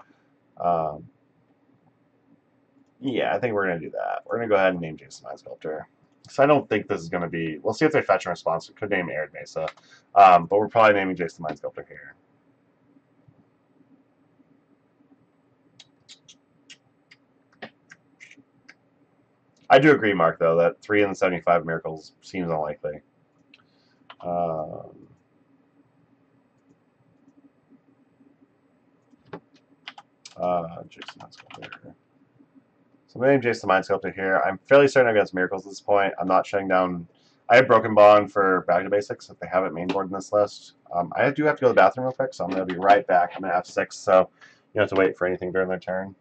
Yeah, I think we're going to do that. We're going to go ahead and name Jace the Mind Sculptor. So I don't think this is going to be... We'll see if they fetch a response. We could name Arid Mesa. But we're probably naming Jace the Mind Sculptor here. I do agree, Mark, though, that 3 in the 75 Miracles seems unlikely. Jace the Mind Sculptor. So I'm going to name Jace the Mind Sculptor here. I'm fairly certain against Miracles at this point. I'm not shutting down... I have Broken Bond for Back to Basics if they have it mainboard in this list. I do have to go to the bathroom real quick, so I'm going to be right back. I'm going to have 6, so you don't have to wait for anything during their turn.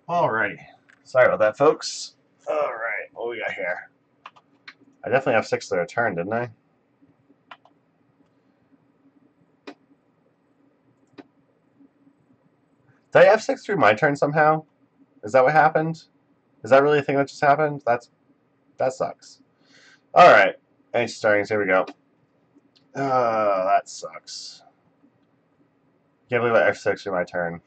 Alrighty. Sorry about that, folks. Alright, what we got here? I definitely have 6 to their turn, didn't I? Did I have 6 through my turn somehow? Is that what happened? Is that really a thing that just happened? That sucks. Alright. Ancient Stirrings, here we go. That sucks. Can't believe I F6 through my turn.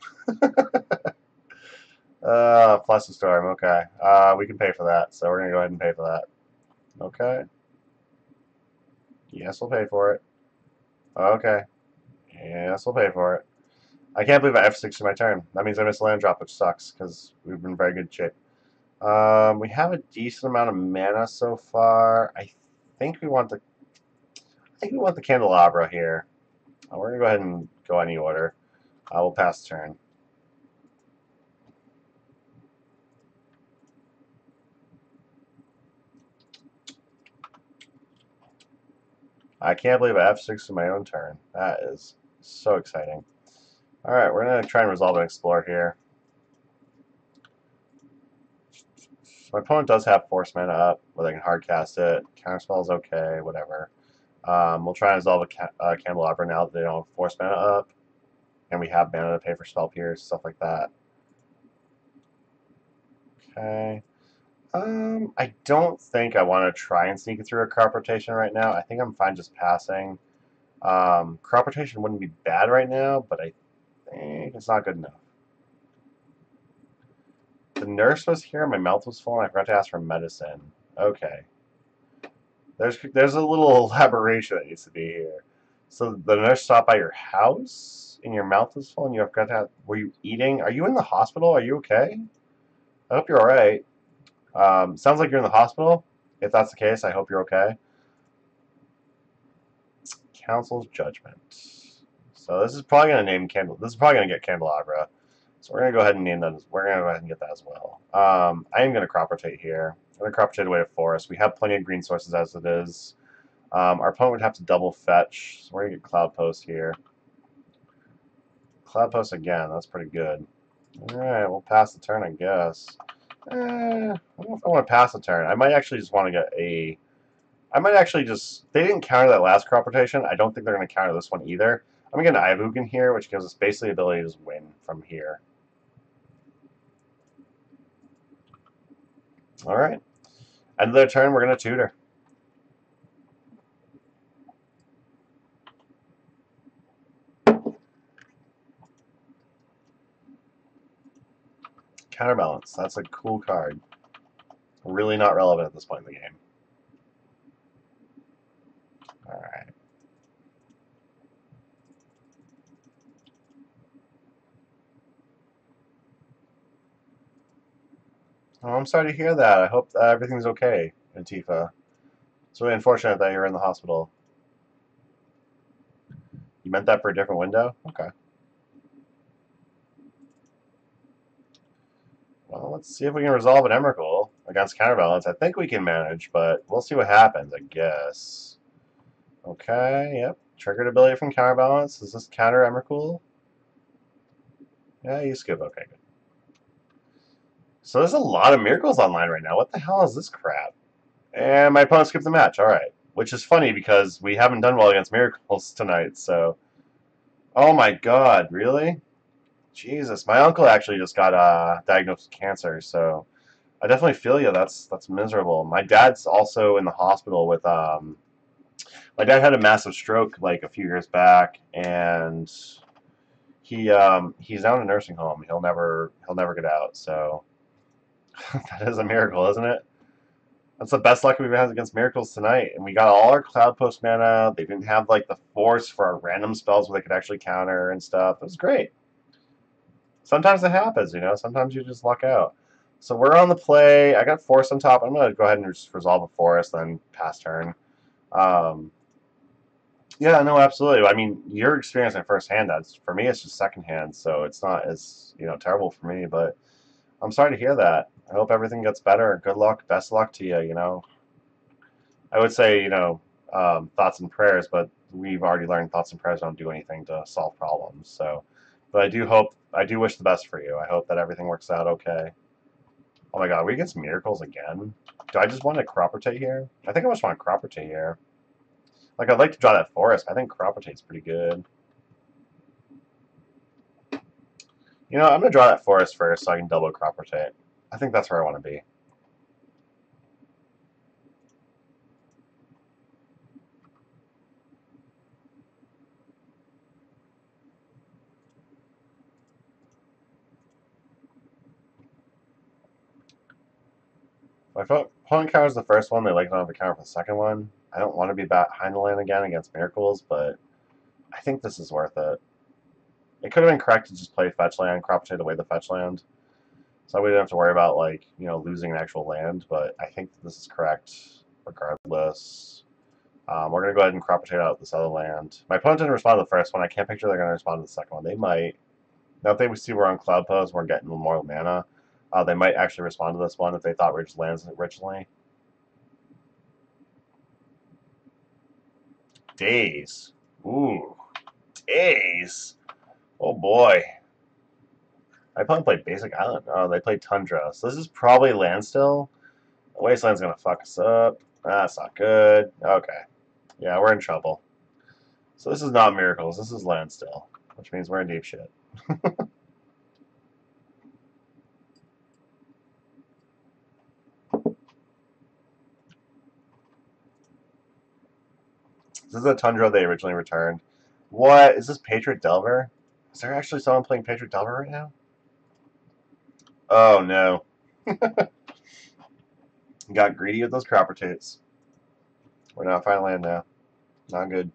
Plus the storm, okay. We can pay for that, so we're gonna go ahead and pay for that. Okay. Yes, we'll pay for it. Okay. Yes, we'll pay for it. I can't believe I F6 through my turn. That means I missed a land drop, which sucks, because we've been in very good shape. We have a decent amount of mana so far. I think we want the Candelabra here. We're gonna go ahead and go any order. We'll pass turn. I can't believe I F6 in my own turn. That is so exciting. Alright, we're going to try and resolve and explore here. My opponent does have Force Mana up, where they can hardcast it. Counterspell is okay, whatever. We'll try and resolve a Candelabra now that they don't have Force Mana up. And we have mana to pay for Spell Pierce, stuff like that. Okay. I don't think I want to try and sneak it through a Crop Rotation right now. I think I'm fine just passing. Crop Rotation wouldn't be bad right now, but I think it's not good enough. The nurse was here, my mouth was full, and I forgot to ask for medicine. Okay. There's a little elaboration that needs to be here. So the nurse stopped by your house, and your mouth was full, and you forgot to ask, were you eating? Are you in the hospital? Are you okay? I hope you're alright. Sounds like you're in the hospital. If that's the case, I hope you're okay. Council's Judgment. So this is probably going to get Candelabra. So we're going to go ahead and name that. We're going to go ahead and get that as well. I am going to Crop Rotate here. I'm going to Crop Rotate away to Forest. We have plenty of green sources as it is. Our opponent would have to double fetch. So we're going to get Cloud Post here. Cloud Post again. That's pretty good. Alright, we'll pass the turn, I guess. I don't know if I want to pass the turn. I might actually just want to get a I might actually just... They didn't counter that last crop rotation. I don't think they're going to counter this one either. I'm going to get an Ivug in here, which gives us basically the ability to just win from here. All right. End of their turn, we're going to tutor. Counterbalance. That's a cool card. Really not relevant at this point in the game. All right. Oh, I'm sorry to hear that. I hope everything's okay, Antifa. It's really unfortunate that you're in the hospital. You meant that for a different window? Okay. Well, let's see if we can resolve an Emrakul against Counterbalance. I think we can manage, but we'll see what happens, I guess. Okay, yep. Triggered ability from Counterbalance. Is this counter Emrakul? Yeah, you skip. Okay, good. So there's a lot of miracles online right now. What the hell is this crap? And my opponent skipped the match. All right. Which is funny because we haven't done well against miracles tonight, so... Oh my god, really? Jesus, my uncle actually just got diagnosed with cancer, so I definitely feel you. That's miserable. My dad's also in the hospital with my dad had a massive stroke like a few years back, and he's now in a nursing home. He'll never get out. So that is a miracle, isn't it? That's the best luck we've had against miracles tonight, and we got all our Cloud Post mana. They didn't have like the force for our random spells where they could actually counter and stuff. It was great. Sometimes it happens, you know. Sometimes you just luck out. So we're on the play. I got force on top. I'm gonna go ahead and just resolve a forest, then pass turn. Yeah, no, absolutely. I mean, you're experiencing firsthand. That's for me. It's just secondhand, so it's not as terrible for me. But I'm sorry to hear that. I hope everything gets better. Good luck. Best luck to you. I would say thoughts and prayers, but we've already learned thoughts and prayers don't do anything to solve problems. So, but I do wish the best for you. I hope that everything works out okay. Oh my God, we get some miracles again. Do I just want to crop rotate here? I think I just want to crop rotate here. Like, I'd like to draw that forest. I think crop rotate's pretty good. I'm going to draw that forest first so I can double crop rotate. I think that's where I want to be. If my opponent counters the first one, they like not have to counter for the second one. I don't want to be behind the land again against miracles, but I think this is worth it. It could have been correct to just play fetch land, crop rotate away the fetch land. So we didn't have to worry about losing an actual land, but I think this is correct regardless. We're going to go ahead and crop rotate out this other land. My opponent didn't respond to the first one. I can't picture they're going to respond to the second one. They might. Now, if they see we're on Cloud Post, we're getting more mana, they might actually respond to this one if they thought we were just lands originally. Days. Ooh. Days. Oh boy. My opponent played Basic Island. Oh, they played Tundra. So this is probably land still. Wasteland's going to fuck us up. That's not good. Okay. Yeah, we're in trouble. So this is not Miracles. This is land still, which means we're in deep shit. This is a Tundra they originally returned. What? Is this Patriot Delver? Is there actually someone playing Patriot Delver right now? Oh, no. Got greedy with those crop rotates. We're not finding land now. Not good.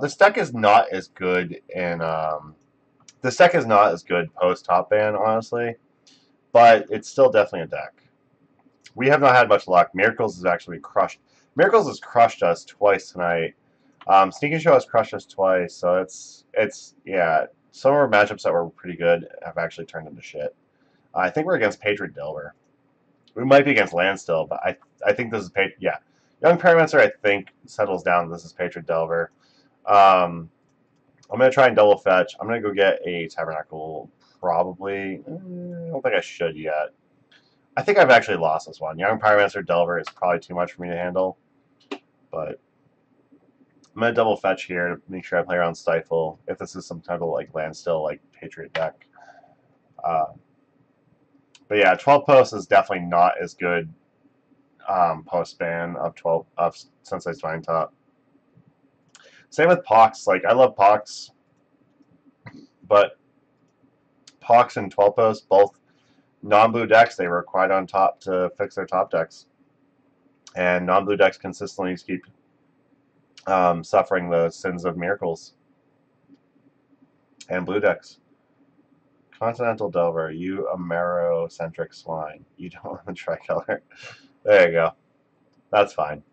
This deck is not as good in... this deck is not as good post-top ban, honestly. But it's still definitely a deck. We have not had much luck. Miracles has actually crushed... Miracles has crushed us twice tonight. Sneak and Show has crushed us twice, so yeah. Some of our matchups that were pretty good have actually turned into shit. I think we're against Patriot Delver. We might be against land still, but I think this is Patriot. Yeah, Young Pyromancer I think settles down. This is Patriot Delver. I'm going to try and double fetch. I'm going to go get a Tabernacle, probably. I don't think I should yet. I think I've actually lost this one. Young Pyromancer Delver is probably too much for me to handle. But I'm going to double fetch here to make sure I play around Stifle, if this is some type of like land still, like Patriot deck. But yeah, 12 posts is definitely not as good post ban of 12 of Sensei's Divine Top. Same with Pox. Like, I love Pox, but Pox and 12 posts, both non-blue decks, they were required on top to fix their top decks. And non-blue decks consistently keep suffering the sins of miracles. And blue decks. Continental Delver, you Amaro-centric swine. You don't want the tricolor. There you go. That's fine.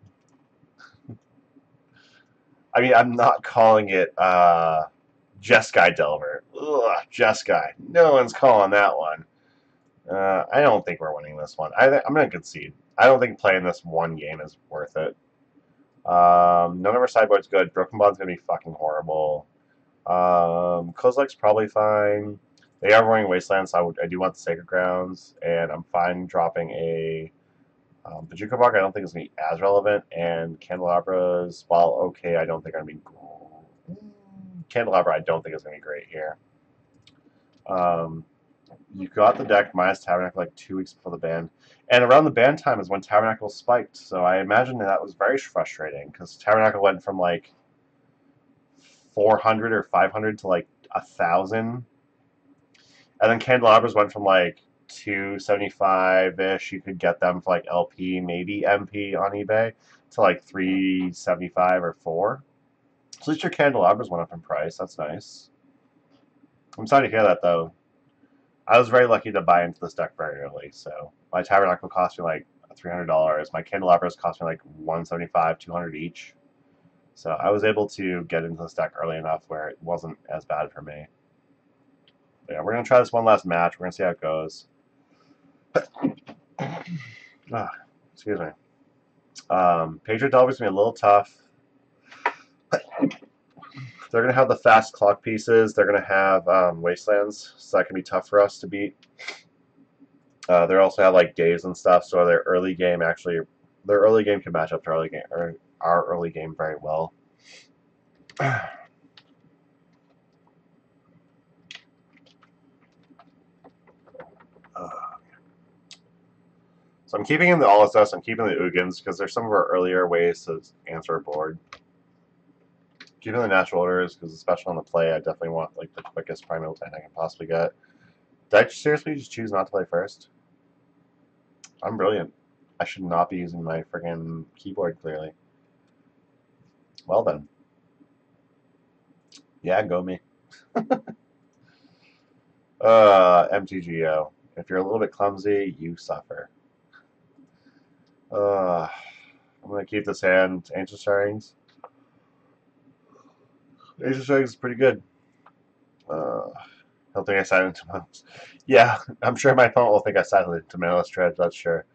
I mean, I'm not calling it Jeskai Delver. Ugh, Jeskai. No one's calling that one. I don't think we're winning this one. I'm going to concede. I don't think playing this one game is worth it. None of our sideboard's good. Broken Bond's going to be fucking horrible. Kozilek's probably fine. They are running Wasteland, so I do want the Sacred Grounds, and I'm fine dropping a Bojuka Bark. I don't think it's going to be as relevant, and Candelabras, while okay, I don't think are going to be... Candelabra I don't think is going to be great here. You got the deck minus Tabernacle like 2 weeks before the ban. And around the ban time is when Tabernacle spiked, so I imagine that was very frustrating, because Tabernacle went from like 400 or 500 to like 1,000. And then Candelabras went from like 275-ish, you could get them for like LP, maybe MP on eBay, to like 375 or 4. So at least your Candelabras went up in price, that's nice. I'm sorry to hear that though. I was very lucky to buy into this deck very early, so my Tabernacle cost me like $300. My Candelabras cost me like $175, $200 each. So I was able to get into this deck early enough where it wasn't as bad for me. But yeah, we're going to try this one last match. We're going to see how it goes. Excuse me. Patriot Delver's going to be a little tough. They're going to have the fast clock pieces. They're going to have Wastelands, so that can be tough for us to beat. They also have like days and stuff, so their early game can match up to our early game very well. So I'm keeping in the All-SS, I'm keeping the Ugins, because they're some of our earlier ways to answer a board. Keeping the Natural Orders, because especially on the play, I definitely want like the quickest Primeval Titan I can possibly get. Did I seriously just choose not to play first? I'm brilliant. I should not be using my friggin' keyboard, clearly. Well then. Yeah, go me. MTGO. If you're a little bit clumsy, you suffer. I'm going to keep this hand. Ancient Stirrings. Ancient Stirrings is pretty good. I don't think I signed into Maniless. Yeah, I'm sure my opponent will think I signed into Maniless Dredge, that's sure.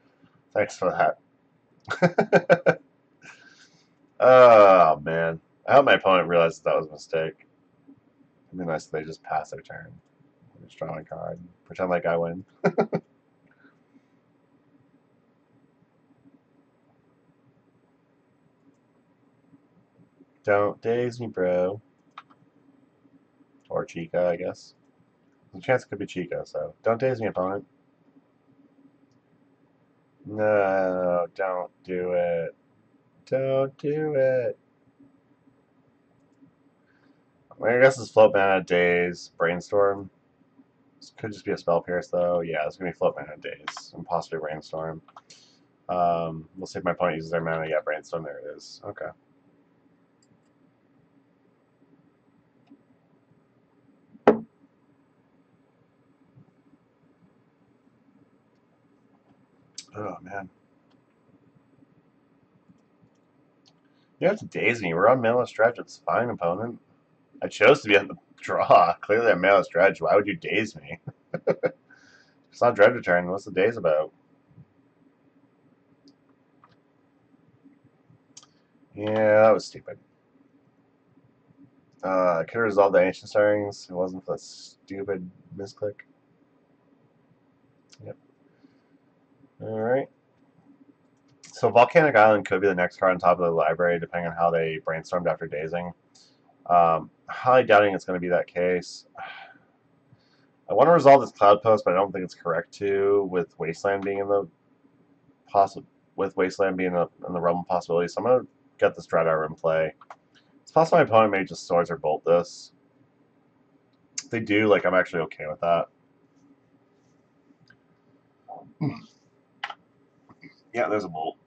Thanks for that. Oh, man. I hope my opponent realizes that was a mistake. It'd be nice if they just pass their turn. Just draw a card. Pretend like I win. Don't daze me, bro. Or Chica, I guess. There's a chance it could be Chica, so don't daze me, opponent. No, don't do it. Don't do it. I guess it's Float Mana, Daze, Brainstorm. This could just be a Spell Pierce, though. Yeah, it's going to be Float Mana, Daze, and possibly Brainstorm. We'll see if my opponent uses their mana. Yeah, Brainstorm, there it is. Okay. Oh, man. You have to daze me. We're on Maniless Dredge. It's fine, opponent. I chose to be on the draw. Clearly I'm Maniless Dredge. Why would you daze me? It's not Dredge Return. What's the daze about? Yeah, that was stupid. Could have resolved the ancient stirrings. It wasn't for that stupid misclick. Yep. All right. So Volcanic Island could be the next card on top of the library, depending on how they brainstormed after dazing. Highly doubting it's going to be that case. I want to resolve this Cloud Post, but I don't think it's correct to, with Wasteland being in the realm of possibilities. So I'm going to get this Dread Hour in play. It's possible my opponent may just Swords or Bolt this. If they do, like, I'm actually okay with that. Yeah, there's a Bolt.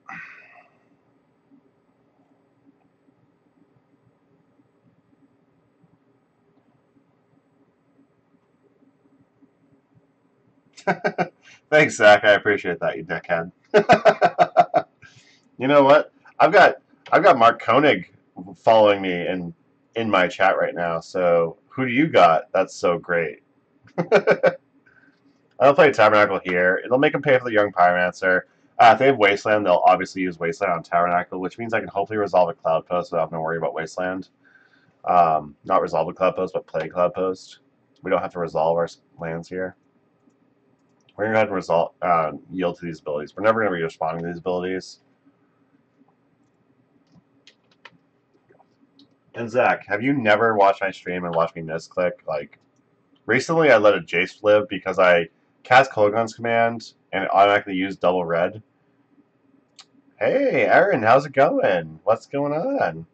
Thanks, Zach. I appreciate that, you dickhead. You know what? I've got Mark Koenig following me in my chat right now. So who do you got? That's so great. I'll play Tabernacle here. It'll make them pay for the Young Pyromancer. If they have Wasteland, they'll obviously use Wasteland on Tabernacle, which means I can hopefully resolve a Cloud Post without having to worry about Wasteland. Not resolve a Cloud Post, but play Cloud Post. We don't have to resolve our lands here. We're going to go ahead and yield to these abilities. We're never going to be responding to these abilities. And Zach, have you never watched my stream and watched me misclick? Like, recently I let a Jace live because I cast Kolaghan's Command and it automatically used double red. Hey, Aaron, how's it going? What's going on?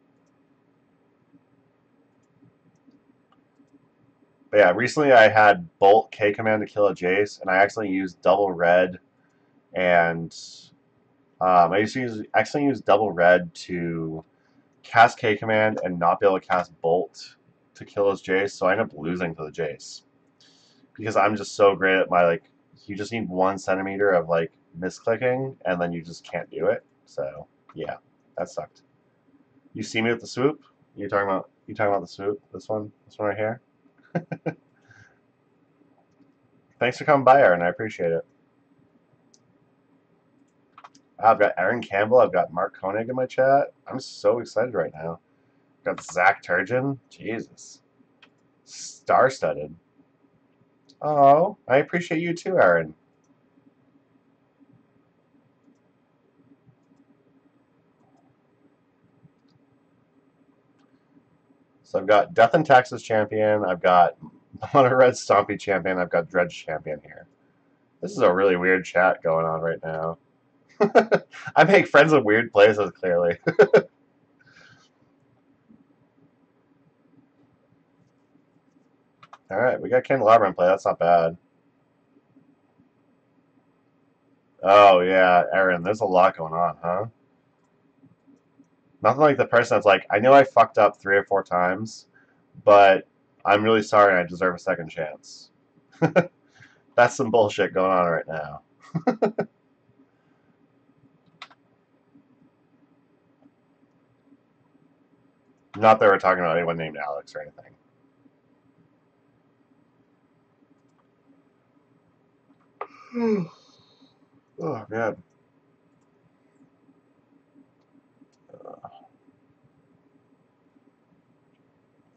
But yeah, recently I had Bolt K command to kill a Jace, and I accidentally used double red, and I accidentally used double red to cast K command and not be able to cast Bolt to kill his Jace, so I ended up losing to the Jace. Because I'm just so great at my, like, you just need 1 centimeter of, like, misclicking, and then you just can't do it. So, yeah, that sucked. You see me with the swoop? You talking about the swoop? This one right here? Thanks for coming by, Aaron. I appreciate it. I've got Aaron Campbell. I've got Mark Koenig in my chat. I'm so excited right now. I've got Zach Turgeon. Jesus. Star-studded. Oh, I appreciate you too, Aaron. So I've got Death and Taxes champion. I've got Mono Red Stompy champion. I've got Dredge champion here. This is a really weird chat going on right now. I make friends with weird places, clearly. All right, we got Candelabra in play. That's not bad. Oh, yeah, Aaron, there's a lot going on, huh? Nothing like the person that's like, I know I fucked up 3 or 4 times, but I'm really sorry and I deserve a second chance. That's some bullshit going on right now. Not that we're talking about anyone named Alex or anything. Oh, man.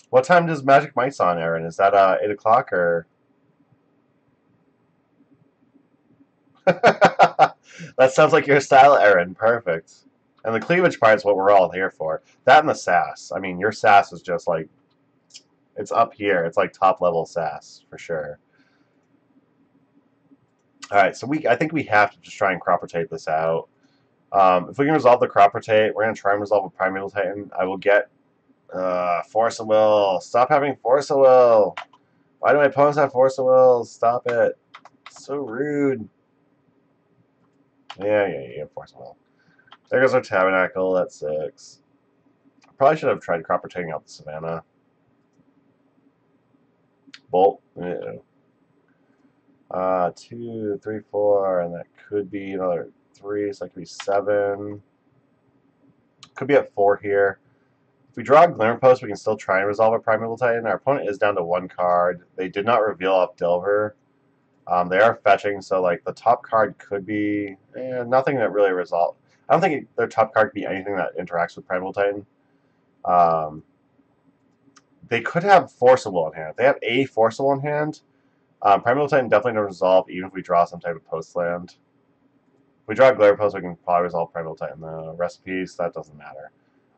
What time does Magic Mice on, Aaron? Is that 8 o'clock or? That sounds like your style, Aaron. Perfect. And the cleavage part is what we're all here for. That and the sass. I mean, your sass is just like, it's up here. It's like top level sass for sure. All right, so I think we have to just try and crop rotate this out. If we can resolve the crop rotate, we're gonna try and resolve a Primeval Titan. I will get Force of Will. Stop having Force of Will. Why do my opponents have Force of Will? Stop it. So rude. Yeah, Force of Will. There goes our Tabernacle at 6. Probably should have tried crop rotating out the Savannah. Bolt. Ew. 2, 3, 4, and that could be another 3, so that could be 7. Could be at 4 here. If we draw a Glimmer Post, we can still try and resolve a Primeval Titan. Our opponent is down to 1 card. They did not reveal off Delver. They are fetching, so like the top card could be nothing that really resolve. I don't think their top card could be anything that interacts with Primeval Titan. they could have Force of Will in hand. If they have a Force of Will in hand, Primeval Titan definitely doesn't resolve, even if we draw some type of post land. If we draw a Glare Post, we can probably resolve Primeval Titan. The Recipes, that doesn't matter.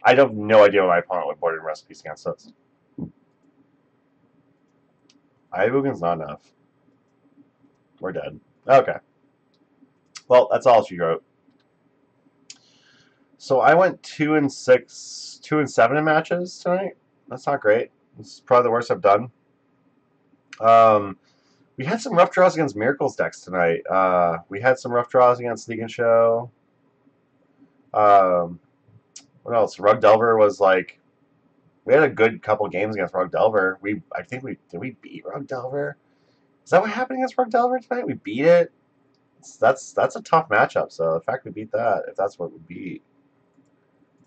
I have no idea what my opponent would board in Recipes against us. Iobugan's not enough. We're dead. Okay. Well, that's all she wrote. So I went 2-6, 2-7 in matches tonight. That's not great. This is probably the worst I've done. We had some rough draws against Miracles decks tonight. We had some rough draws against Sneak and Show. What else? Rug Delver was like, we had a good couple games against Rug Delver. I think did we beat Rug Delver? Is that what happened against Rug Delver tonight? We beat it. That's a tough matchup. So the fact we beat that, if that's what we beat.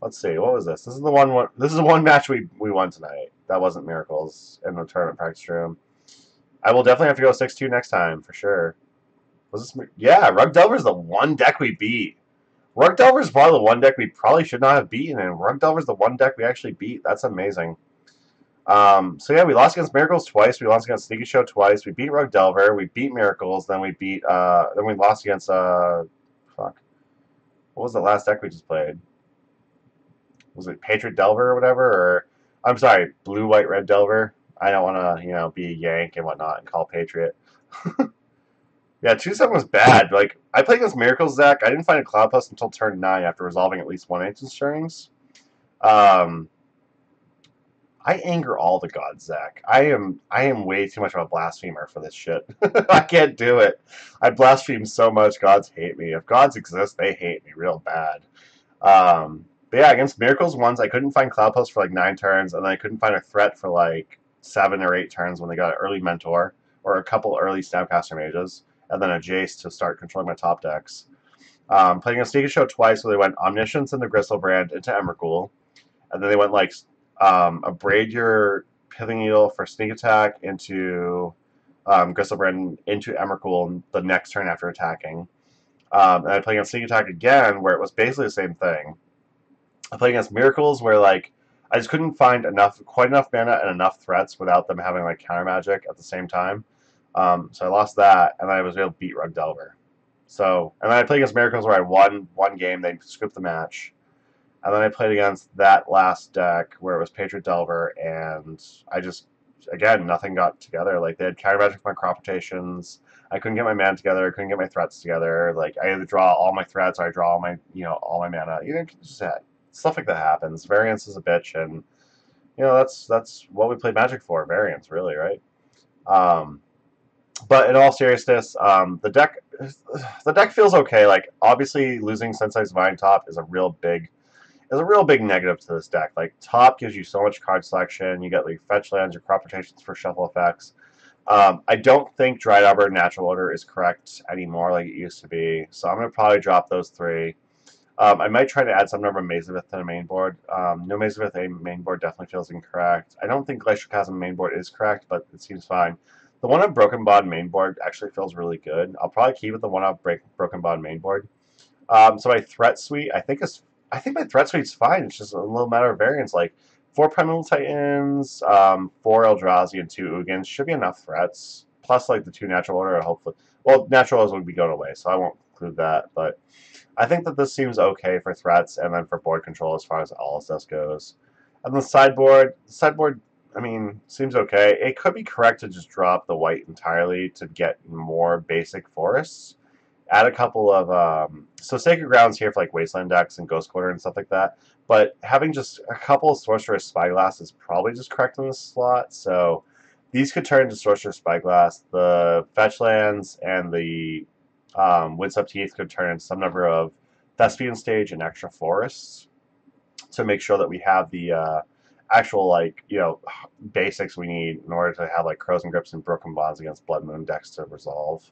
Let's see, what was this? This is the one. This is the one match we won tonight. That wasn't Miracles in the tournament practice room. I will definitely have to go 6-2 next time for sure. Was this? Yeah, Rug Delver's the one deck we beat. Rug Delver's probably the one deck we probably should not have beaten, and Rug Delver's the one deck we actually beat. That's amazing. So yeah, we lost against Miracles twice. We lost against Sneaky Show twice. We beat Rug Delver. We beat Miracles. Then we beat. Then we lost against. Fuck. What was the last deck we just played? Was it Patriot Delver or whatever? Or I'm sorry, Blue White Red Delver. I don't want to be a yank and whatnot and call Patriot. Yeah, 2-7 was bad. Like, I played against Miracles deck. I didn't find a Cloud Post until turn 9 after resolving at least one Ancient Strings. I anger all the gods, Zach. I am way too much of a blasphemer for this shit. I can't do it. I blaspheme so much, gods hate me. If gods exist, they hate me real bad. But yeah, against Miracles ones, I couldn't find Cloud Post for like 9 turns, and then I couldn't find a threat for like 7 or 8 turns when they got an early Mentor or a couple early Snapcaster Mages, and then a Jace to start controlling my top decks. Playing a Sneak Show twice, where they went Omniscience into Gristlebrand into Emrakul, and then they went like Abrade your Pithing Needle for sneak attack into Gristlebrand into Emrakul the next turn after attacking. And I played against Sneak Attack again, where it was basically the same thing. I played against Miracles, where like I just couldn't find quite enough mana and enough threats without them having like counter magic at the same time. So I lost that, and then I was able to beat Rug Delver. So, and then I played against Miracles where I won one game, they script the match. And then I played against that last deck where it was Patriot Delver, and I just, again, nothing got together. Like, they had counter magic for my crop rotations. I couldn't get my mana together. I couldn't get my threats together. Like, I either draw all my threats or I draw all my, all my mana. Just stuff like that happens. Variance is a bitch, and, that's what we play Magic for. Variance, really, right? But in all seriousness, the deck feels okay. Like, obviously, losing Sensei's Vine Top is a real big negative to this deck. Like, top gives you so much card selection. You get like fetch lands, your crop rotations for shuffle effects. I don't think Dried Arbor Natural Order is correct anymore like it used to be. So I'm going to probably drop those 3. I might try to add some number of Mazavith to the main board. No Mazavith main board definitely feels incorrect. I don't think Glacial Chasm main board is correct, but it seems fine. The one on Broken Bond main board actually feels really good. I'll probably keep it the one on Broken Bond main board. So my threat suite, I think my threat suite's fine. It's just a little matter of variance. Like 4 Primeval Titans, 4 Eldrazi, and 2 Ugins should be enough threats. Plus, like the 2 Natural Order, hopefully. Well, Natural Orders will be going away, so I won't include that. But I think that this seems okay for threats, and then for board control as far as all stuff goes. And the sideboard, I mean, seems okay. It could be correct to just drop the white entirely to get more basic forests. Add a couple of so Sacred Grounds here for like Wasteland decks and Ghost Quarter and stuff like that. But having just a couple of Sorcerer's Spyglass is probably just correct in this slot. So these could turn into Sorcerer's Spyglass. The fetch lands and the Windswept Heath could turn into some number of Thespian Stage and extra forests to make sure that we have the actual basics we need in order to have like Crows and Grips and Broken Bonds against Blood Moon decks to resolve.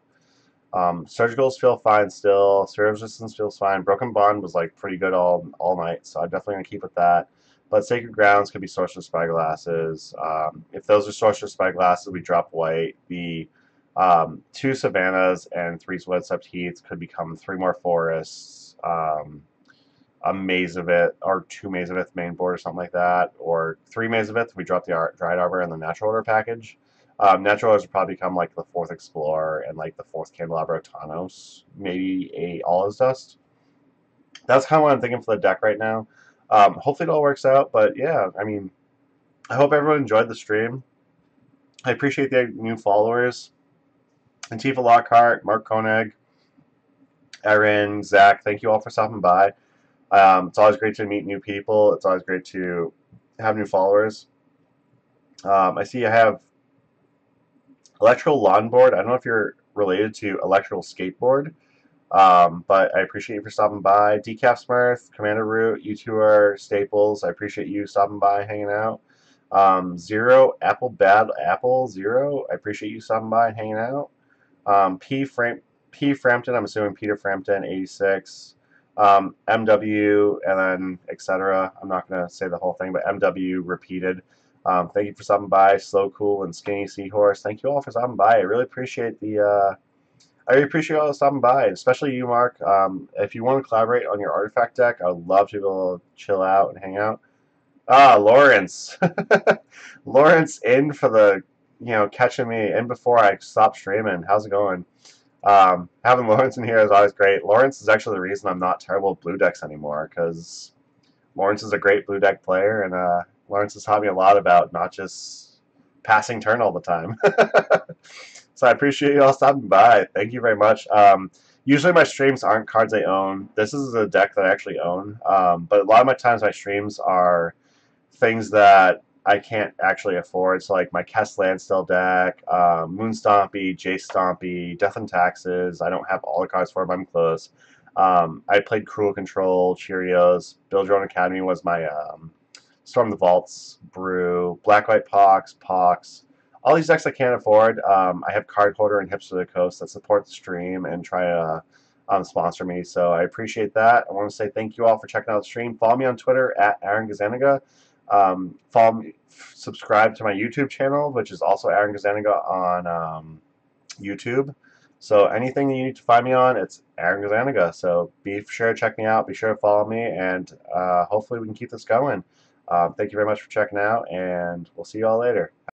Surgicals feel fine still. Sphere of Resistance feels fine. Broken Bond was like pretty good all night, so I'm definitely gonna keep with that. But Sacred Grounds could be Sorcerer's Spyglasses. If those are Sorcerer's Spyglasses, we drop white. The 2 Savannas and 3 Windswept Heaths could become 3 more forests. a Mazevith or 2 Mazevith main board or something like that, or 3 Mazevith. We dropped the Dried Arbor and the Natural Order package. Natural Orders would probably become like the 4th Explorer and like the 4th Candelabra Taunos, maybe a All Is Dust. That's kind of what I'm thinking for the deck right now. Hopefully it all works out, but yeah, I mean, I hope everyone enjoyed the stream. I appreciate the new followers. Antifa Lockhart, Mark Koenig, Erin, Zach, thank you all for stopping by. It's always great to meet new people. It's always great to have new followers. I see I have Electrical Lawn Board. I don't know if you're related to Electrical Skateboard, but I appreciate you for stopping by. Decaf Smurf, Commander Root, you two are staples. I appreciate you stopping by, hanging out. Zero, Apple Bad Apple, Zero, I appreciate you stopping by and hanging out. P. Frampton, I'm assuming Peter Frampton, 86. MW, and then etc. I'm not going to say the whole thing, but MW repeated. Thank you for stopping by. Slow Cool and Skinny Seahorse. Thank you all for stopping by. I really appreciate I really appreciate all stopping by, especially you, Mark. If you want to collaborate on your artifact deck, I would love to be able to chill out and hang out. Ah, Lawrence. Lawrence in for the, catching me in before I stop streaming. How's it going? Having Lawrence in here is always great. Lawrence is actually the reason I'm not terrible at blue decks anymore, because Lawrence is a great blue deck player, and Lawrence has taught me a lot about not just passing turn all the time. So I appreciate you all stopping by. Thank you very much. Usually my streams aren't cards I own. This is a deck that I actually own, but a lot of my times my streams are things that I can't actually afford. So like my Kess Landstill deck, Moon Stompy, Jace Stompy, Death and Taxes. I don't have all the cards for it, but I'm close. I played Cruel Control, Cheerios. Build Your Own Academy was my Storm the Vaults, Brew, Black White Pox, Pox. All these decks I can't afford. I have Card Hoarder and Hipster of the Coast that support the stream and try to sponsor me. So I appreciate that. I want to say thank you all for checking out the stream. Follow me on Twitter at Aaron Gazaniga. Follow me, subscribe to my YouTube channel, which is also Aaron Gazaniga on YouTube. So anything you need to find me on, it's Aaron Gazaniga. So be sure to check me out. Be sure to follow me, and hopefully we can keep this going. Thank you very much for checking out, and we'll see you all later.